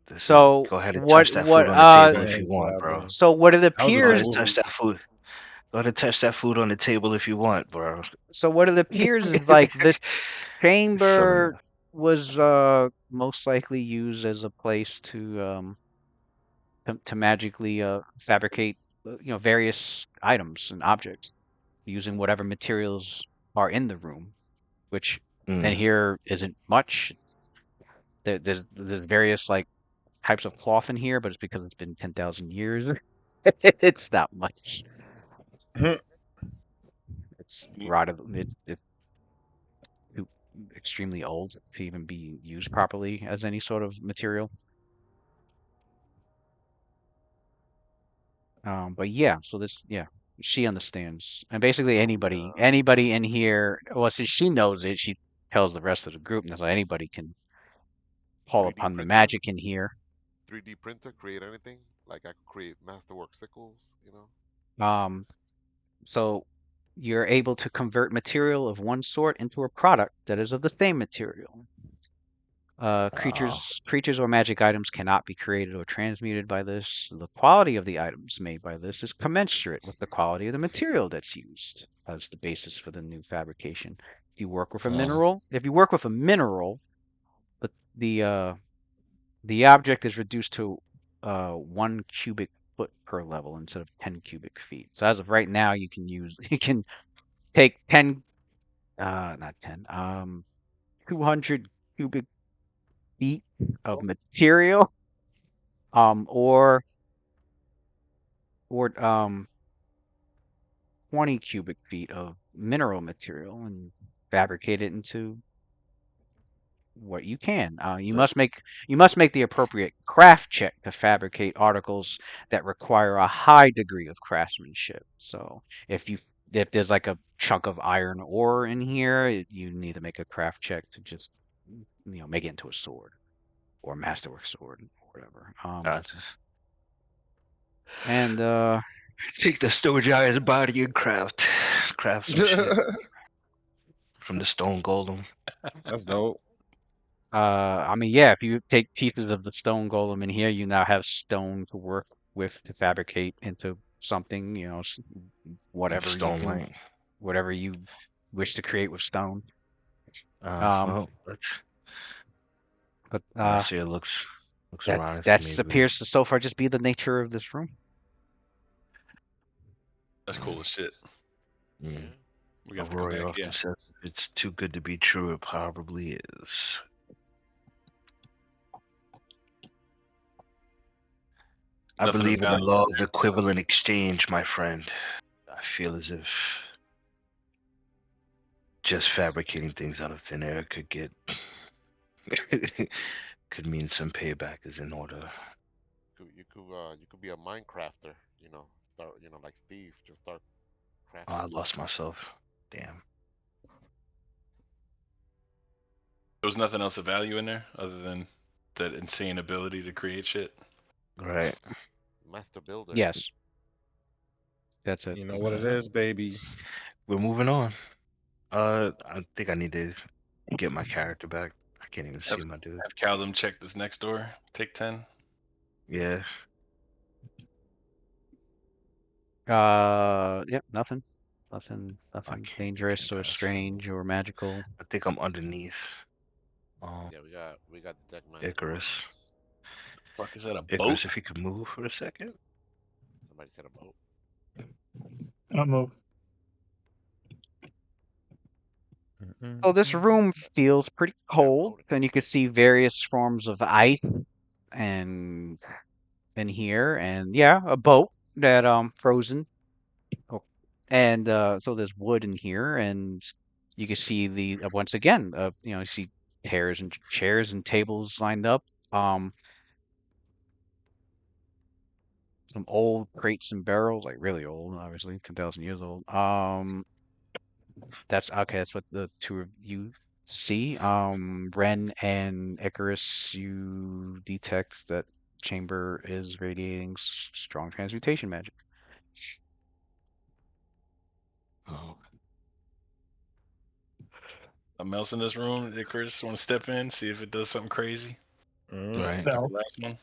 This is so go ahead and what touch that food what on the table if you Pan's want, bro. Labyrinth. so what it That was a Go appears ahead good and touch movie. that food. Go ahead and touch that food on the table if you want, bro. so what it appears is like this Some chamber was most likely used as a place to magically fabricate various items and objects using whatever materials are in the room, which in mm, here isn't much. There's various like types of cloth in here, but it's because it's been 10,000 years. It's not much. It's rotted. It's too extremely old to even be used properly as any sort of material. But yeah, so yeah, she understands, and basically So anybody in here, well, since she knows it, she tells the rest of the group, and so anybody can call 3D upon the printer. magic in here. 3D printer. Create anything. Like I could create masterwork sickles. Um, so you're able to convert material of one sort into a product that is of the same material. oh, Creatures or magic items cannot be created or transmuted by this. The quality of the items made by this is commensurate with the quality of the material that's used as the basis for the new fabrication. oh, If you work with a mineral, the the uh, the object is reduced to 1 cubic foot per level instead of 10 cubic feet. So as of right now, you can take not 10, 200 cubic feet of Oh, material, um, or or 20 cubic feet of mineral material and fabricate it into what you can. You must make the appropriate craft check to fabricate articles that require a high degree of craftsmanship. So if there's like a chunk of iron ore in here, you need to make a craft check to just make it into a sword or a masterwork sword or whatever. gotcha. And Take the stone giant's body and craft some shit from the stone golem. That's dope. I mean, yeah, if you take pieces of the stone golem in here, you now have stone to work with to fabricate into something, whatever you Stone can, light. whatever you wish to create with stone. Uh, Um, well, let's but let's see. It looks Looks That around. that's appears to so far just be the nature of this room. That's cool as shit. Mm. Yeah. We have to come Aurora back often here. says, "If it's too good to be true, it probably is." I Nothing of believe in the value. law of equivalent exchange, my friend. I feel as if just fabricating things out of thin air could get could mean some payback is in order. You could be a Minecrafter. Start. Like Steve, just start Oh, crafting I stuff. lost myself. Damn. There was nothing else of value in there other than that insane ability to create shit. Right. Master builder. Yes, that's it. You know what it is, baby. We're moving on. I think I need to get my character back. I can't even see my dude. Have Callum check this next door. Take 10. Yeah. Yep, nothing can't dangerous or pass. strange or magical. I think I'm underneath. Yeah, we got the deck magic Icarus. Fuck, is that a boat? Icarus, if you could move for a second. Somebody said a boat. I'll move. So this room feels pretty cold, boat. and you can see various forms of ice and in here, and yeah, a boat that frozen. Oh, and so there's wood in here, and you can see the once again, you see chairs and tables lined up. Some old crates and barrels, like really old, obviously 10,000 years old. That's okay. That's what the two of you see. Ren and Icarus, you detect that chamber is radiating strong transmutation magic. Oh, Something else in this room? Icarus want to step in, see if it does something crazy? right. Like No. the last one?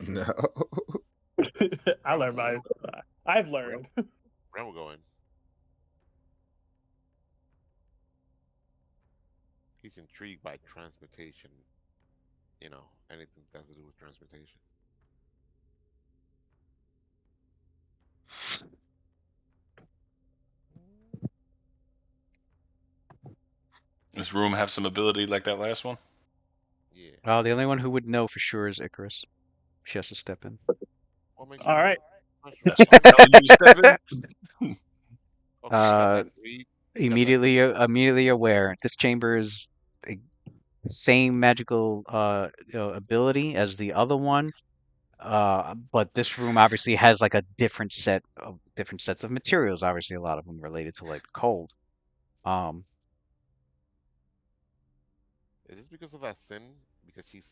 No. I learned my. I've learned. Where we going? He's intrigued by transmutation. Anything that has to do with transmutation. This room have some ability like that last one? Yeah. The only one who would know for sure is Icarus. She has to step in. What makes All you right. not sure? That's fine. Callum, you step in? Okay, he got Uh, that greed. He's got that greed. immediately aware. This chamber is the same magical ability as the other one. But this room obviously has like a different sets of materials. Obviously, a lot of them related to like cold. Is this because of that sin? Because she's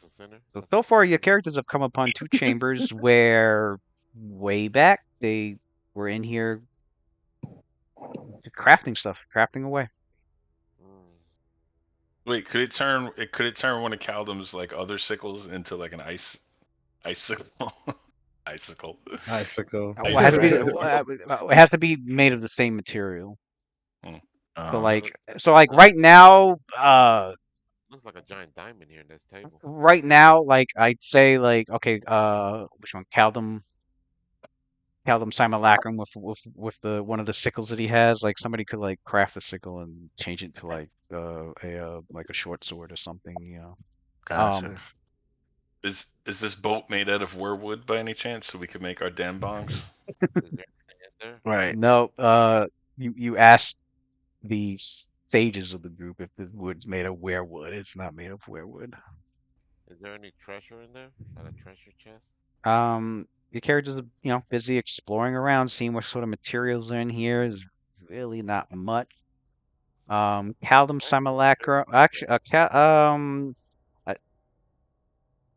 a sinner. So far, your characters have come upon two chambers where way back they were in here crafting stuff, crafting away. Mm. Wait, could it turn one of Caldum's like other sickles into like an icicle? Icicle. Icicle. Well, it has to be it has to be made of the same material. So like right now, Looks like a giant diamond here in this table. right now, like I'd say like okay, which one? Caldum Simulacrum with the one of the sickles that he has. Like somebody could like craft the sickle and change it to like like a short sword or something. Gotcha. Is this boat made out of weirwood by any chance, so we could make our damn bongs? Is there anything in there? Right. No, you asked the sages of the group if the wood's made of weirwood. It's not made of weirwood. Is there any treasure in there? Like a treasure chest? Your characters are, busy exploring around, seeing what sort of materials are in here. Is really not much. Caldum Simulacra. Actually, uh,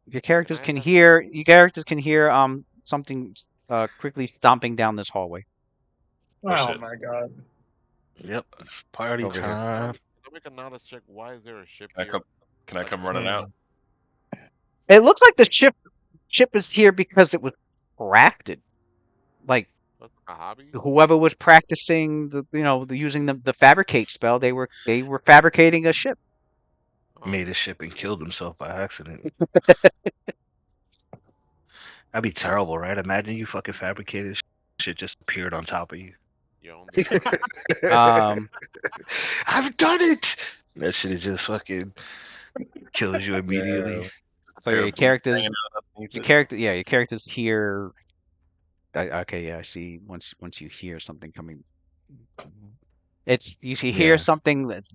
your characters I can have hear. Your characters can hear something quickly stomping down this hallway Oh, Oh shit. my god. Yep. Party over here. time. Can I make a knowledge check? Why is there a ship Can I here? come? Can I come running out? It looks like the ship is here because it was crafted. Like What's a hobby? whoever was practicing using the fabricate spell, they were fabricating a ship. made a ship and killed himself by accident. That'd be terrible, right? Imagine you fucking fabricated shit just appeared on top of you. Your own destruction. I've done it. That shit is just fucking kills you immediately. Yeah. So Pair your of boots characters, hanging out underneath your it. character, yeah, your characters hear. Okay, yeah, I see. Once you hear something coming, you see hear Yeah. something that's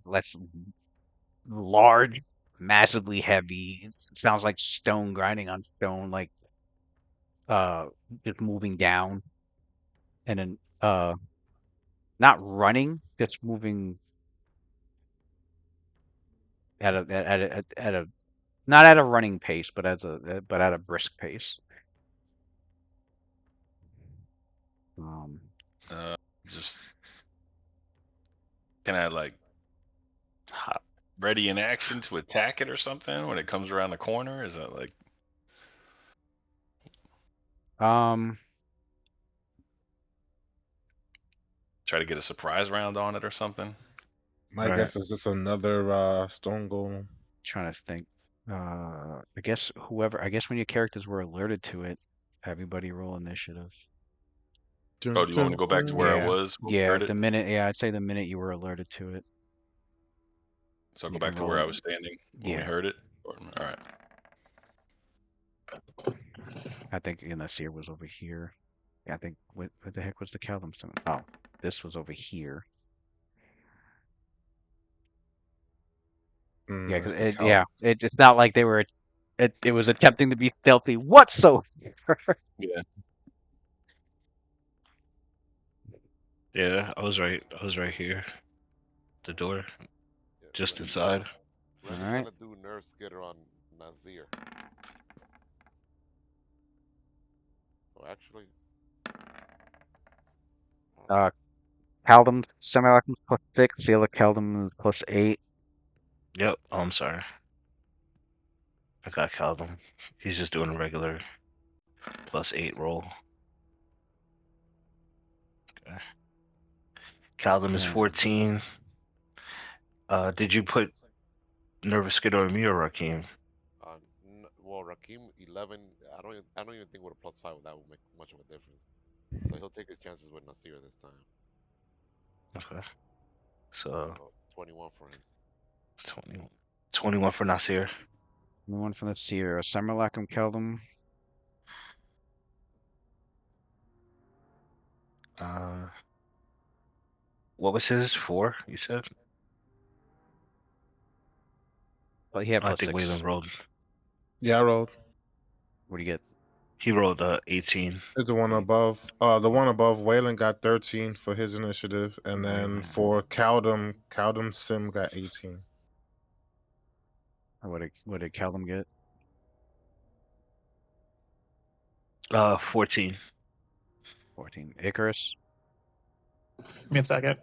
large, massively heavy. It sounds like stone grinding on stone, like uh, just moving down, and then not running, just moving at a not at a running pace, but at a brisk pace. Um, Just can I like hop ready in action to attack it or something when it comes around the corner? Is that like um, try to get a surprise round on it or something? My Right. guess is this another stone golem. trying to think. I guess I guess when your characters were alerted to it, everybody roll initiative. Oh, do you want me to go back to where I was when we heard it? I'd say the minute you were alerted to it. So I'll You go can back to where I roll. was standing when we Yeah. heard it? All right. I think Nasir was over here. Yeah, I think what the heck was the Caldum stone? Oh, this was over here. Yeah, because It's the it's not like they were. It was attempting to be stealthy whatsoever. Yeah. Yeah, I was right. I was right here. The door. Yeah, Just Ren, inside. Ren is Alright. gonna do nerve skitter on Nazir. Oh, actually, Caldum semi-alchemist +6, Seal Caldum is +8. Yep. Oh, I'm sorry. I got Calvin. He's just doing a regular +8 roll. Okay. Calvin is Yeah. 14. Did you put Nervous Skid on me or Rakim? well, Rakim 11. I don't even think with a +5 that would make much of a difference. So he'll take his chances with Nasir this time. Okay. So So 21 for him. 21 for Nasir. One from the Seer, Summerlacum Caldum. What was his? 4, you said? Well, he had I think +6. Waylon rolled. Yeah, I rolled. What do you get? He rolled 18. It's the one above. The one above Waylon got 13 for his initiative, and then Waylon. for Caldum Sim got 18. What did Caldum get? 14. 14. Icarus. Give me a second.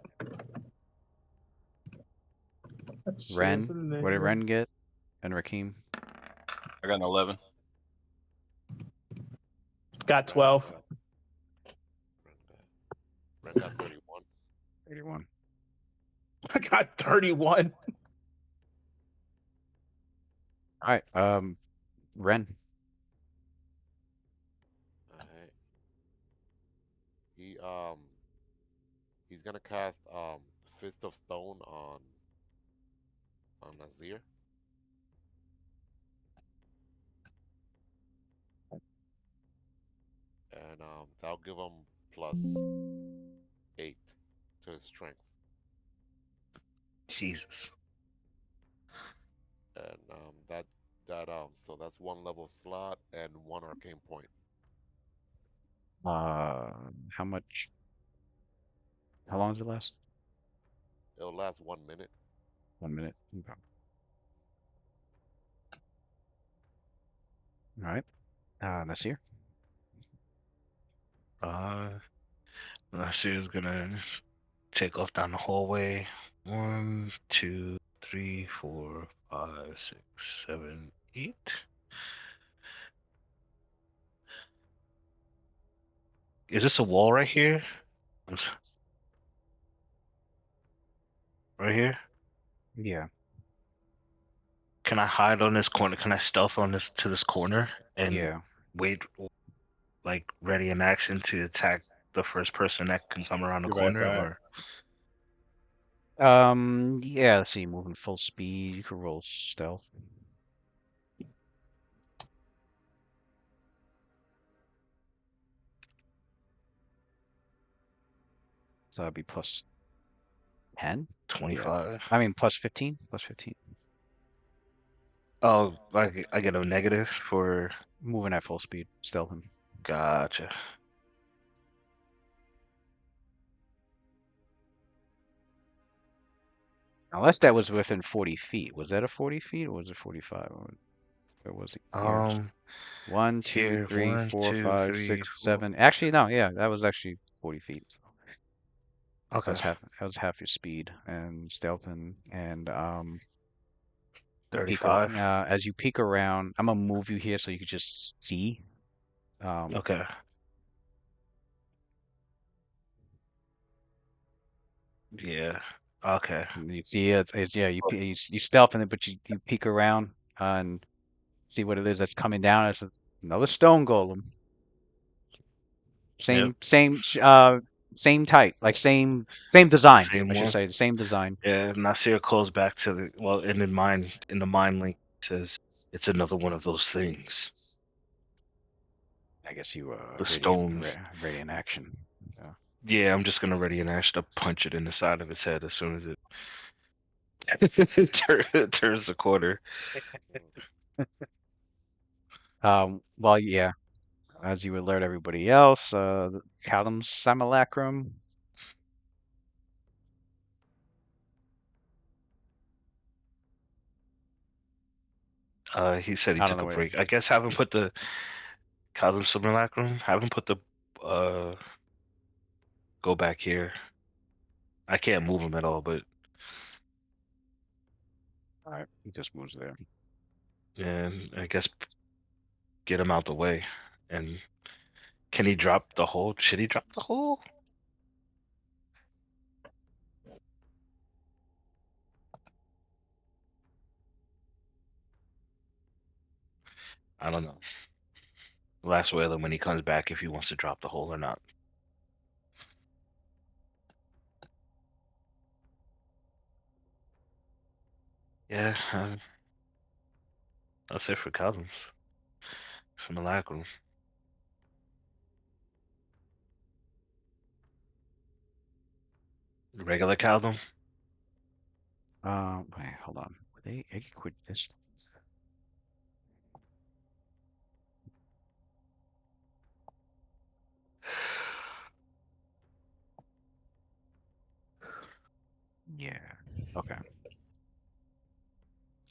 Let's see Ren. what's in What did there. Ren get? And Rakim. I got an 11. Got 12. Ren got 31. 31. I got 31. All right. Ren. Alright. He's gonna cast Fist of Stone on Nazir. And that'll give him +8 to his strength. Jesus. And so that's 1 level slot and 1 arcane point. How much? How long does it last? It'll last 1 minute. 1 minute. Okay. All right. Nasir. Nasir's gonna take off down the hallway. 1, 2, 3, 4, 5, 6, 7, 8. Is this a wall right here? Right here? Yeah. Can I hide on this corner? Can I stealth on this corner and Yeah. wait, like ready in action to attack the first person that can come around the Be right corner? back. Or Yeah, let's see, moving full speed. You could roll stealth. So that'd be plus 10? Yeah. 25? I mean, plus 15? Plus 15. Oh, I get a negative for. Moving at full speed, stealthing. Gotcha. Unless that was within 40 feet. Was that a 40 feet or was it 45? Where was it? Here. Um, 1, 2, here, 3, one, 4, two, 5, three, 6, four. 7. Actually, no, yeah, that was actually 40 feet. Okay, That was half your speed and stealthing and peek 35. as you peek around. I'm gonna move you here so you can just see. Okay. Yeah. Okay. You see it's yeah, you stealth in it, but you peek around and see what it is that's coming down. It's another stone golem. Yep. Same type, like same design, Same I should one. say, the same design. Yeah. Nasir calls back to the well in the mind link says it's another one of those things. I guess you The stone. radiant action. Yeah, I'm just gonna ready an ash to punch it in the side of its head as soon as it turns the corner. Well, yeah, as you alert everybody else, Callum's simulacrum. He said he I don't took know a where. break. I guess have him put the Cosm Simulacrum. Have him put the uh go back here. I can't move him at all, but All right, he just moves there. yeah, I guess get him out the way. And can he drop the hole? Should he drop the hole? I don't know. Last Whaler when he comes back if he wants to drop the hole or not. Yeah, that's it for Cosms. Simulacrum. Regular Caldum? Wait, hold on. Were they equidistant? Yeah. Okay.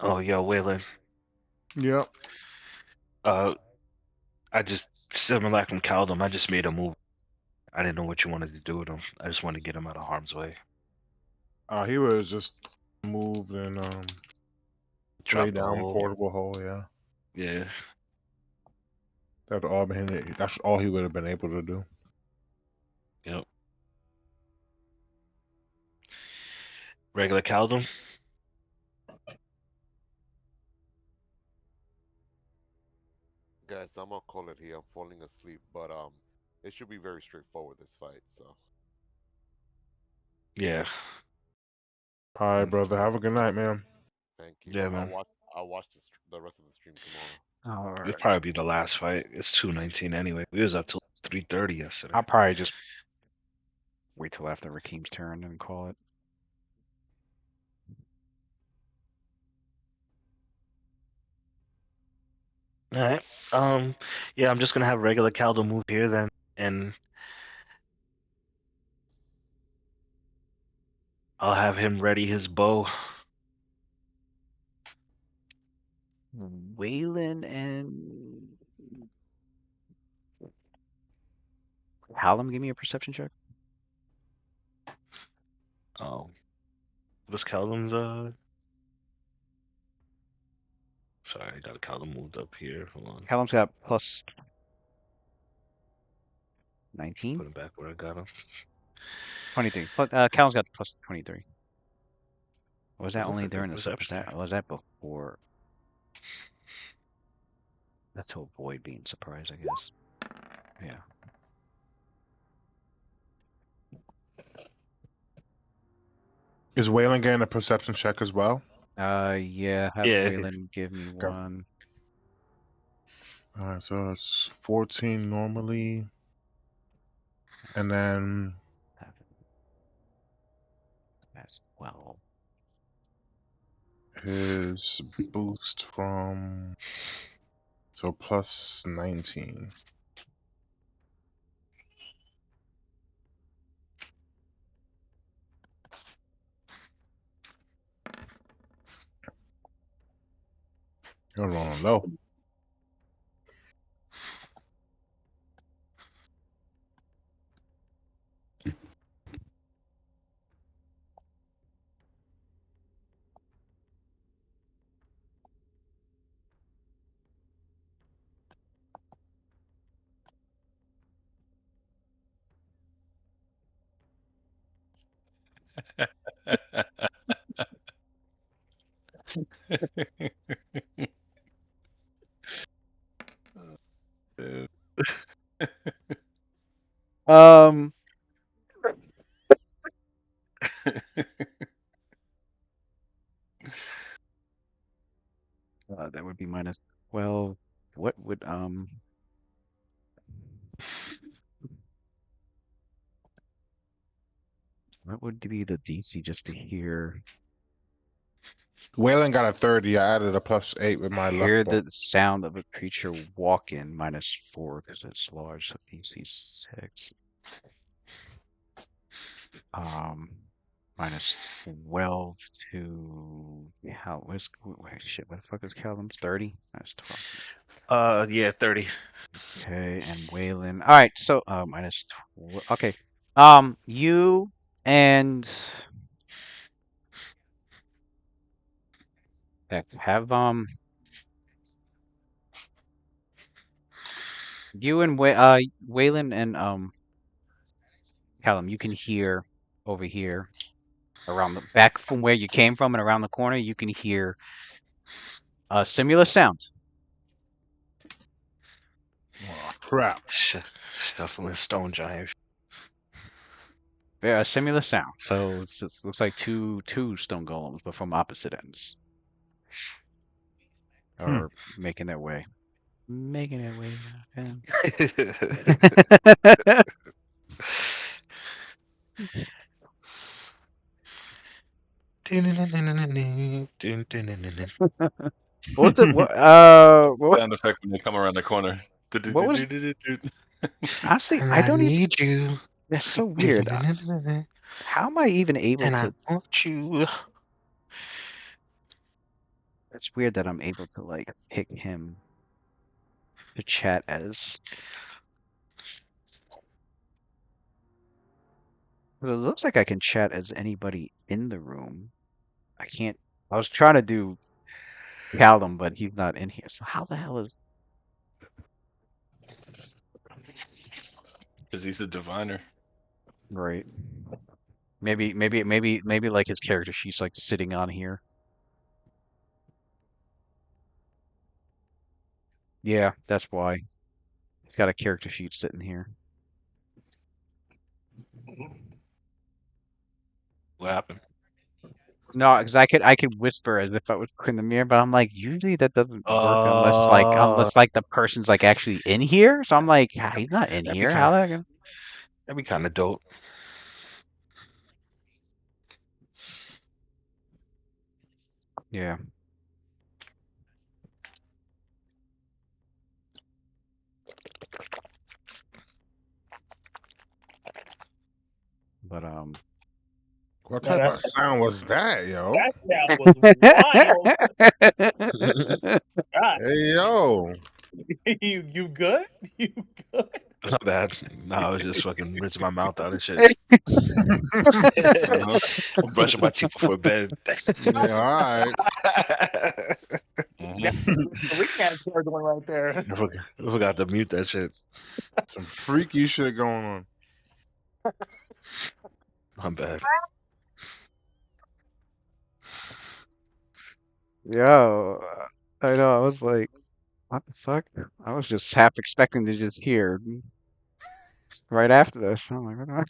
Oh, yo, Waylon. Yep. Uh, I just Simulacrum Caldum. I just made a move. I didn't know what you wanted to do with him. I just wanted to get him out of harm's way. He was just moved and lay Drop the down hole. portable hole. Yeah, Yeah. that's all he would have been able to do. Yep. Regular Caldum. Guys, I'm gonna call it here. I'm falling asleep, but it should be very straightforward this fight. So Yeah. All right, brother. Have a good night, man. thank you. Yeah, man. I'll watch the rest of the stream tomorrow. All It'll right. probably be the last fight. It's 2:19 anyway. We was up till 3:30 yesterday. I'll probably just wait till after Rakim's turn and call it. All right. Yeah, I'm just gonna have regular Caldo move here then, and I'll have him ready his bow. Waylon and Hallam, give me a perception check. Oh, what's Caldum's Sorry, I got Caldum moved up here. Hold on. Hallam's got plus 19? Put him back where I got him. 23. Callum's got plus 23. Or was that Was only that the during the perception? was that before? That's to avoid being surprised, I guess. Yeah. Is Waylon getting a perception check as well? Yeah. Have Yeah. Waylon give me Go. one. All right, so it's 14 normally, and then That's 12. his boost from so plus 19. You're rolling low. Um. That would be minus 12. What would What would be the DC just to hear Waylon got a 30. I added a plus 8 with my luck hear ball. the sound of a creature walking minus 4 because it's large, so DC 6. Um, minus 12 to how? Where's wait, shit? What the fuck is Calvin's 30? Minus 12. Yeah, 30. Okay, and Waylon. All right, so minus 12. Okay, you and heck, have you and Waylon and Callum, you can hear over here around the back from where you came from and around the corner. You can hear a similar sound. Oh, crap. Shuffling stone giant. Yeah, a similar sound. So it looks like two stone golems, but from opposite ends, Hmm. are making their way. Making their way. Okay. What's it? What? Sound effect when they come around the corner. What was? Honestly, And I I don't even. need you. That's so weird. How am I even able And I to? want you. It's weird that I'm able to like pick him to chat as. But it looks like I can chat as anybody in the room. I can't. I was trying to do Callum, but he's not in here. So how the hell is? Because he's a diviner. Right. Maybe like his character she's like sitting on here. Yeah, that's why. He's got a character sheet sitting here. What happened? No, because I could whisper as if I was in the mirror, but I'm like, usually that doesn't work Uh, unless like the person's like actually in here. So I'm like, "Ah, he's not in that'd be here. kind How of the heck? that'd be kind of dope. Yeah, but What Now type of that's sound was that, yo? that sound was wild. God, Hey, yo. you good? You good? Not bad. No, I was just fucking rinsing my mouth out and shit. Uh-huh. I'm brushing my teeth before bed. Yeah, all right. That's Mhm. the recap going right there. I forgot to mute that shit. Some freaky shit going on. I'm bad. yo, I know. I was like, what the fuck? I was just half expecting to just hear right after this. I'm like, what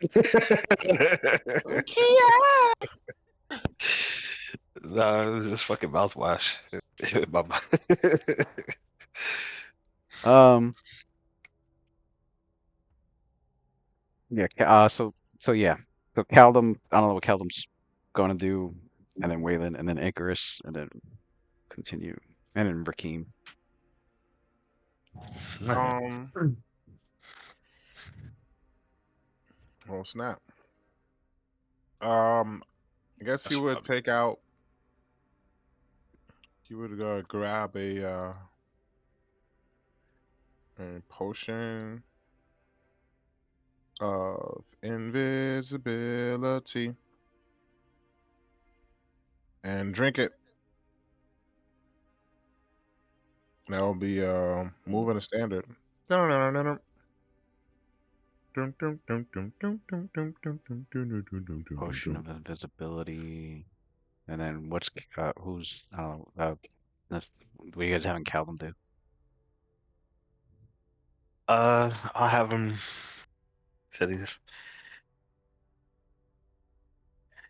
No, it was just fucking mouthwash. My Um, yeah. So yeah. So Caldum, I don't know what Caldum's gonna do, and then Waylon, and then Icarus, and then continue, and then Rakeem. Um, oh snap. I guess he That's would probably take out. He would grab a potion of invisibility and drink it. That'll be moving a standard. Potion of Invisibility, and then who's I don't know. What do you guys having Caldum do? I'll have him. Said he's.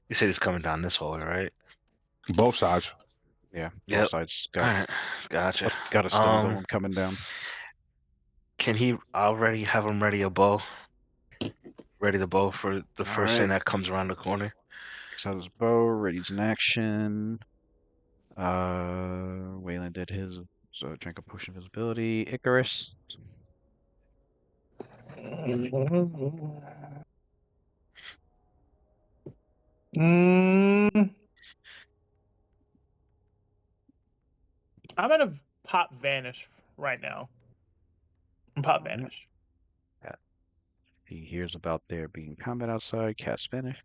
You said he's coming down this hallway, right? Both sides. Yeah, both Yep. sides All got right, gotcha. got a stone golem coming down. Can he already have him ready a bow? Ready to bow for the All first thing right, that comes around the corner? takes out his bow, readies an action. Wayland did his, so drink a potion of invisibility. Icarus. Mm, I'm gonna pop vanish right now. Pop All right. vanish. Yeah. He hears about there being combat outside. Cast Vanish.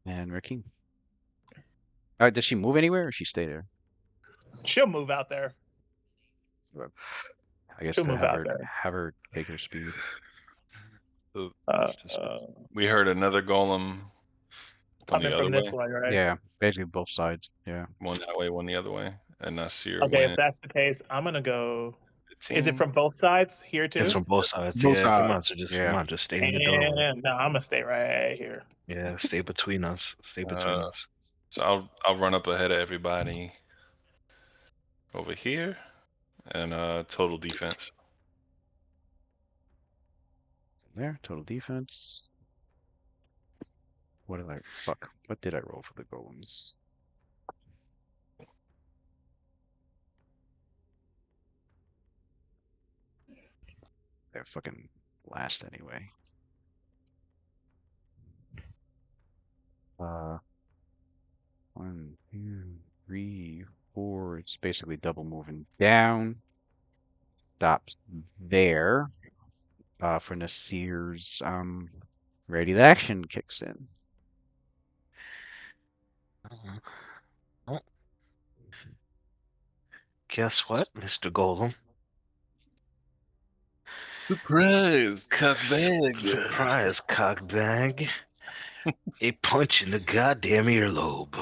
And Rakeem. All right, does she move anywhere or she stay there? She'll move out there. I guess She'll to move out there. have her take her speed. So, Just- we heard another golem on the Coming other from this way. way, right? Yeah, basically both sides. Yeah. One that way, one the other way. And Nasir Okay, if went that's the case, I'm gonna go. Is it 15. from both sides here It's too? from both sides. Both Yeah, sides. we Yeah. might just stay in the doorway. And no, I'm gonna stay right here. Yeah, stay between us. Stay between Uh, us. so I'll run up ahead of everybody over here and total defense. There, total defense. What did I fuck? What did I roll for the golems? They're fucking last anyway. Uh, 1, 2, 3, 4. It's basically double moving down. Stops there. For Nasir's ready to action kicks in. Oh. Guess what, Mr. Golem? Surprise, cockbag. Surprise, cockbag. A punch in the goddamn earlobe.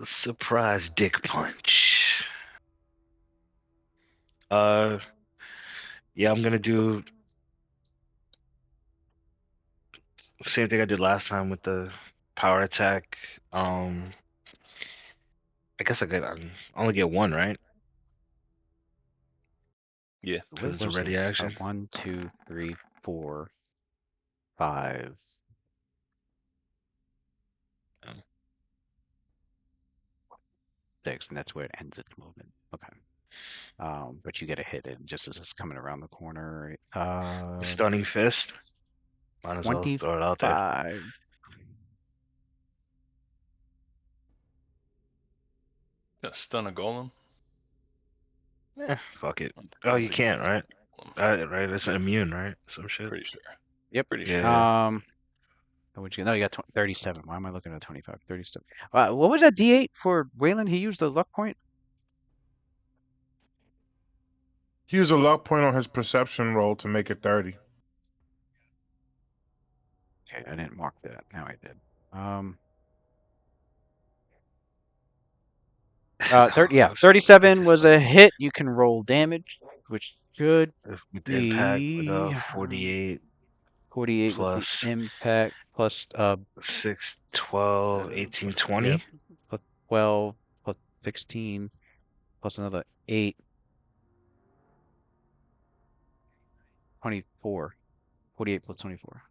Surprise dick punch. Yeah, I'm gonna do the same thing I did last time with the power attack. I guess I only get one, right? Yeah. Because it's a What's ready this? action. 1, 2, 3, 4, 5. Oh. 6, and that's where it ends its movement. Okay. But you get a hit in just as it's coming around the corner. Stunning fist. Might as well throw it out there. 25. Gonna stun a golem. Fuck it. I Oh, don't you think can't, right? golem. Right, it's immune, right? Some shit. Pretty sure. Yep. Pretty sure. Yeah. What'd you get? No, you got 37. Why am I looking at 25? 37. What was that D8 for Waylon? He used the luck point? He used a luck point on his perception roll to make it 30. Okay, I didn't mark that. Now I did. 37 was a hit. You can roll damage, which should With the impact, be 48 48 with the plus impact plus 6, 12, 18, 20. yeah, plus 12 plus 16 plus another 8, 24. 48 plus 24.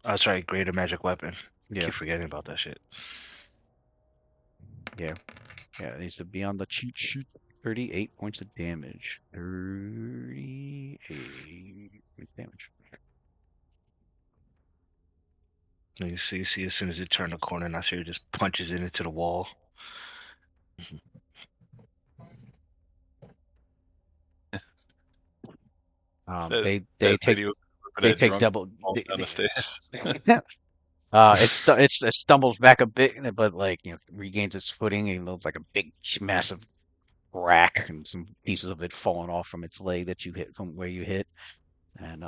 Oh, sorry, greater magic weapon. Yeah, Keep forgetting about that shit. yeah, it needs to be on the cheat sheet. 38 points of damage. 38 points of damage. And you see, as soon as you turn the corner, Nasir just punches it into the wall. They that take video of they that take drunk double. falling down the stairs. It stumbles back a bit, but like regains its footing and looks like a big, massive crack and some pieces of it falling off from its leg that you hit from where you hit. And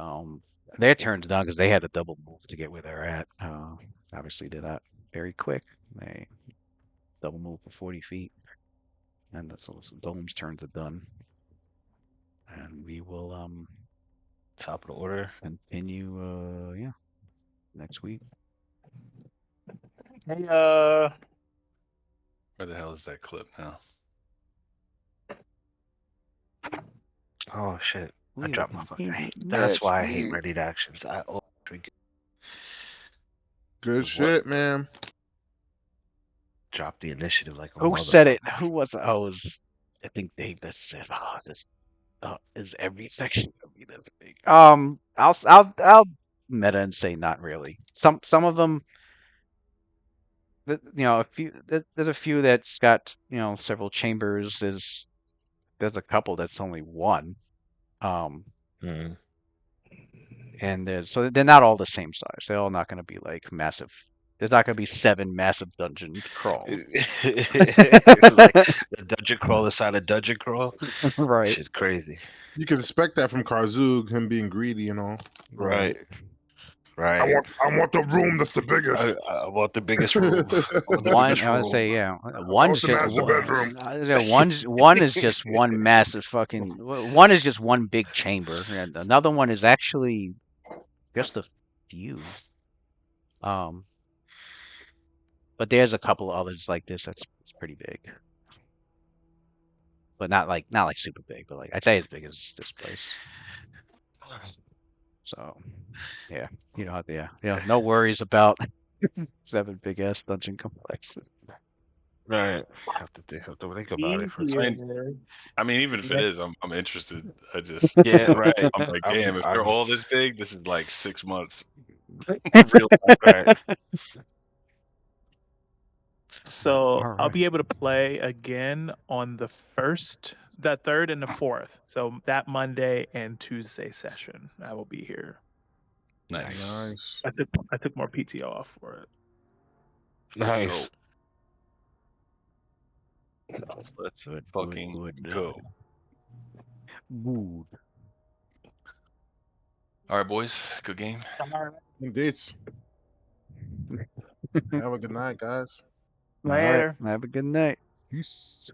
their turn's done because they had a double move to get where they're at. Obviously, they're not very quick. They double move for 40 feet, and so Dome's turns are done. And we will Top of the order. continue next week. Hey, Where the hell is that clip now? Oh shit! I We dropped will my fucking. continue That's next why I hate week. ready actions. I always forget. Good What? shit, man. Drop the initiative like a Who motherfucker. said it? Who was it? I think Dave that said, "Oh, this is every section gonna be this big?" I'll meta and say not really. Some of them, a few. There's a few that's got several chambers. There's a couple that's only one. Mm. And so they're not all the same size. They're all not going to be like massive. There's not going to be 7 massive dungeon crawls. Like the dungeon crawl inside a dungeon crawl. Right. Shit, crazy. You can expect that from Karzug, him being greedy and all. Right. I Right. want the room that's the biggest. I want the biggest room. I want the One, biggest I would room. say, yeah. I One's want the just master bedroom. one is just one massive fucking. One is just one big chamber, and another one is actually just a few. But there's a couple of others like this that's pretty big, but not like super big, but like I'd say as big as this place. So, yeah, no worries about 7 big ass dungeon complexes. Right. Have to think about it for a second. I mean, even if it is, I'm interested. I just, Yeah, right. I'm like, damn, if they're all this big, this is like 6 months. Real right. So All I'll right. be able to play again on the 1st, the 3rd, and the 4th. So that Monday and Tuesday session, I will be here. Nice. Nice. I took more PTO off for it. Nice. Let's Good, fucking good. go. Good. All right, boys. Good game. Indeed. Have a good night, guys. All right. Later. Have a good night. Peace.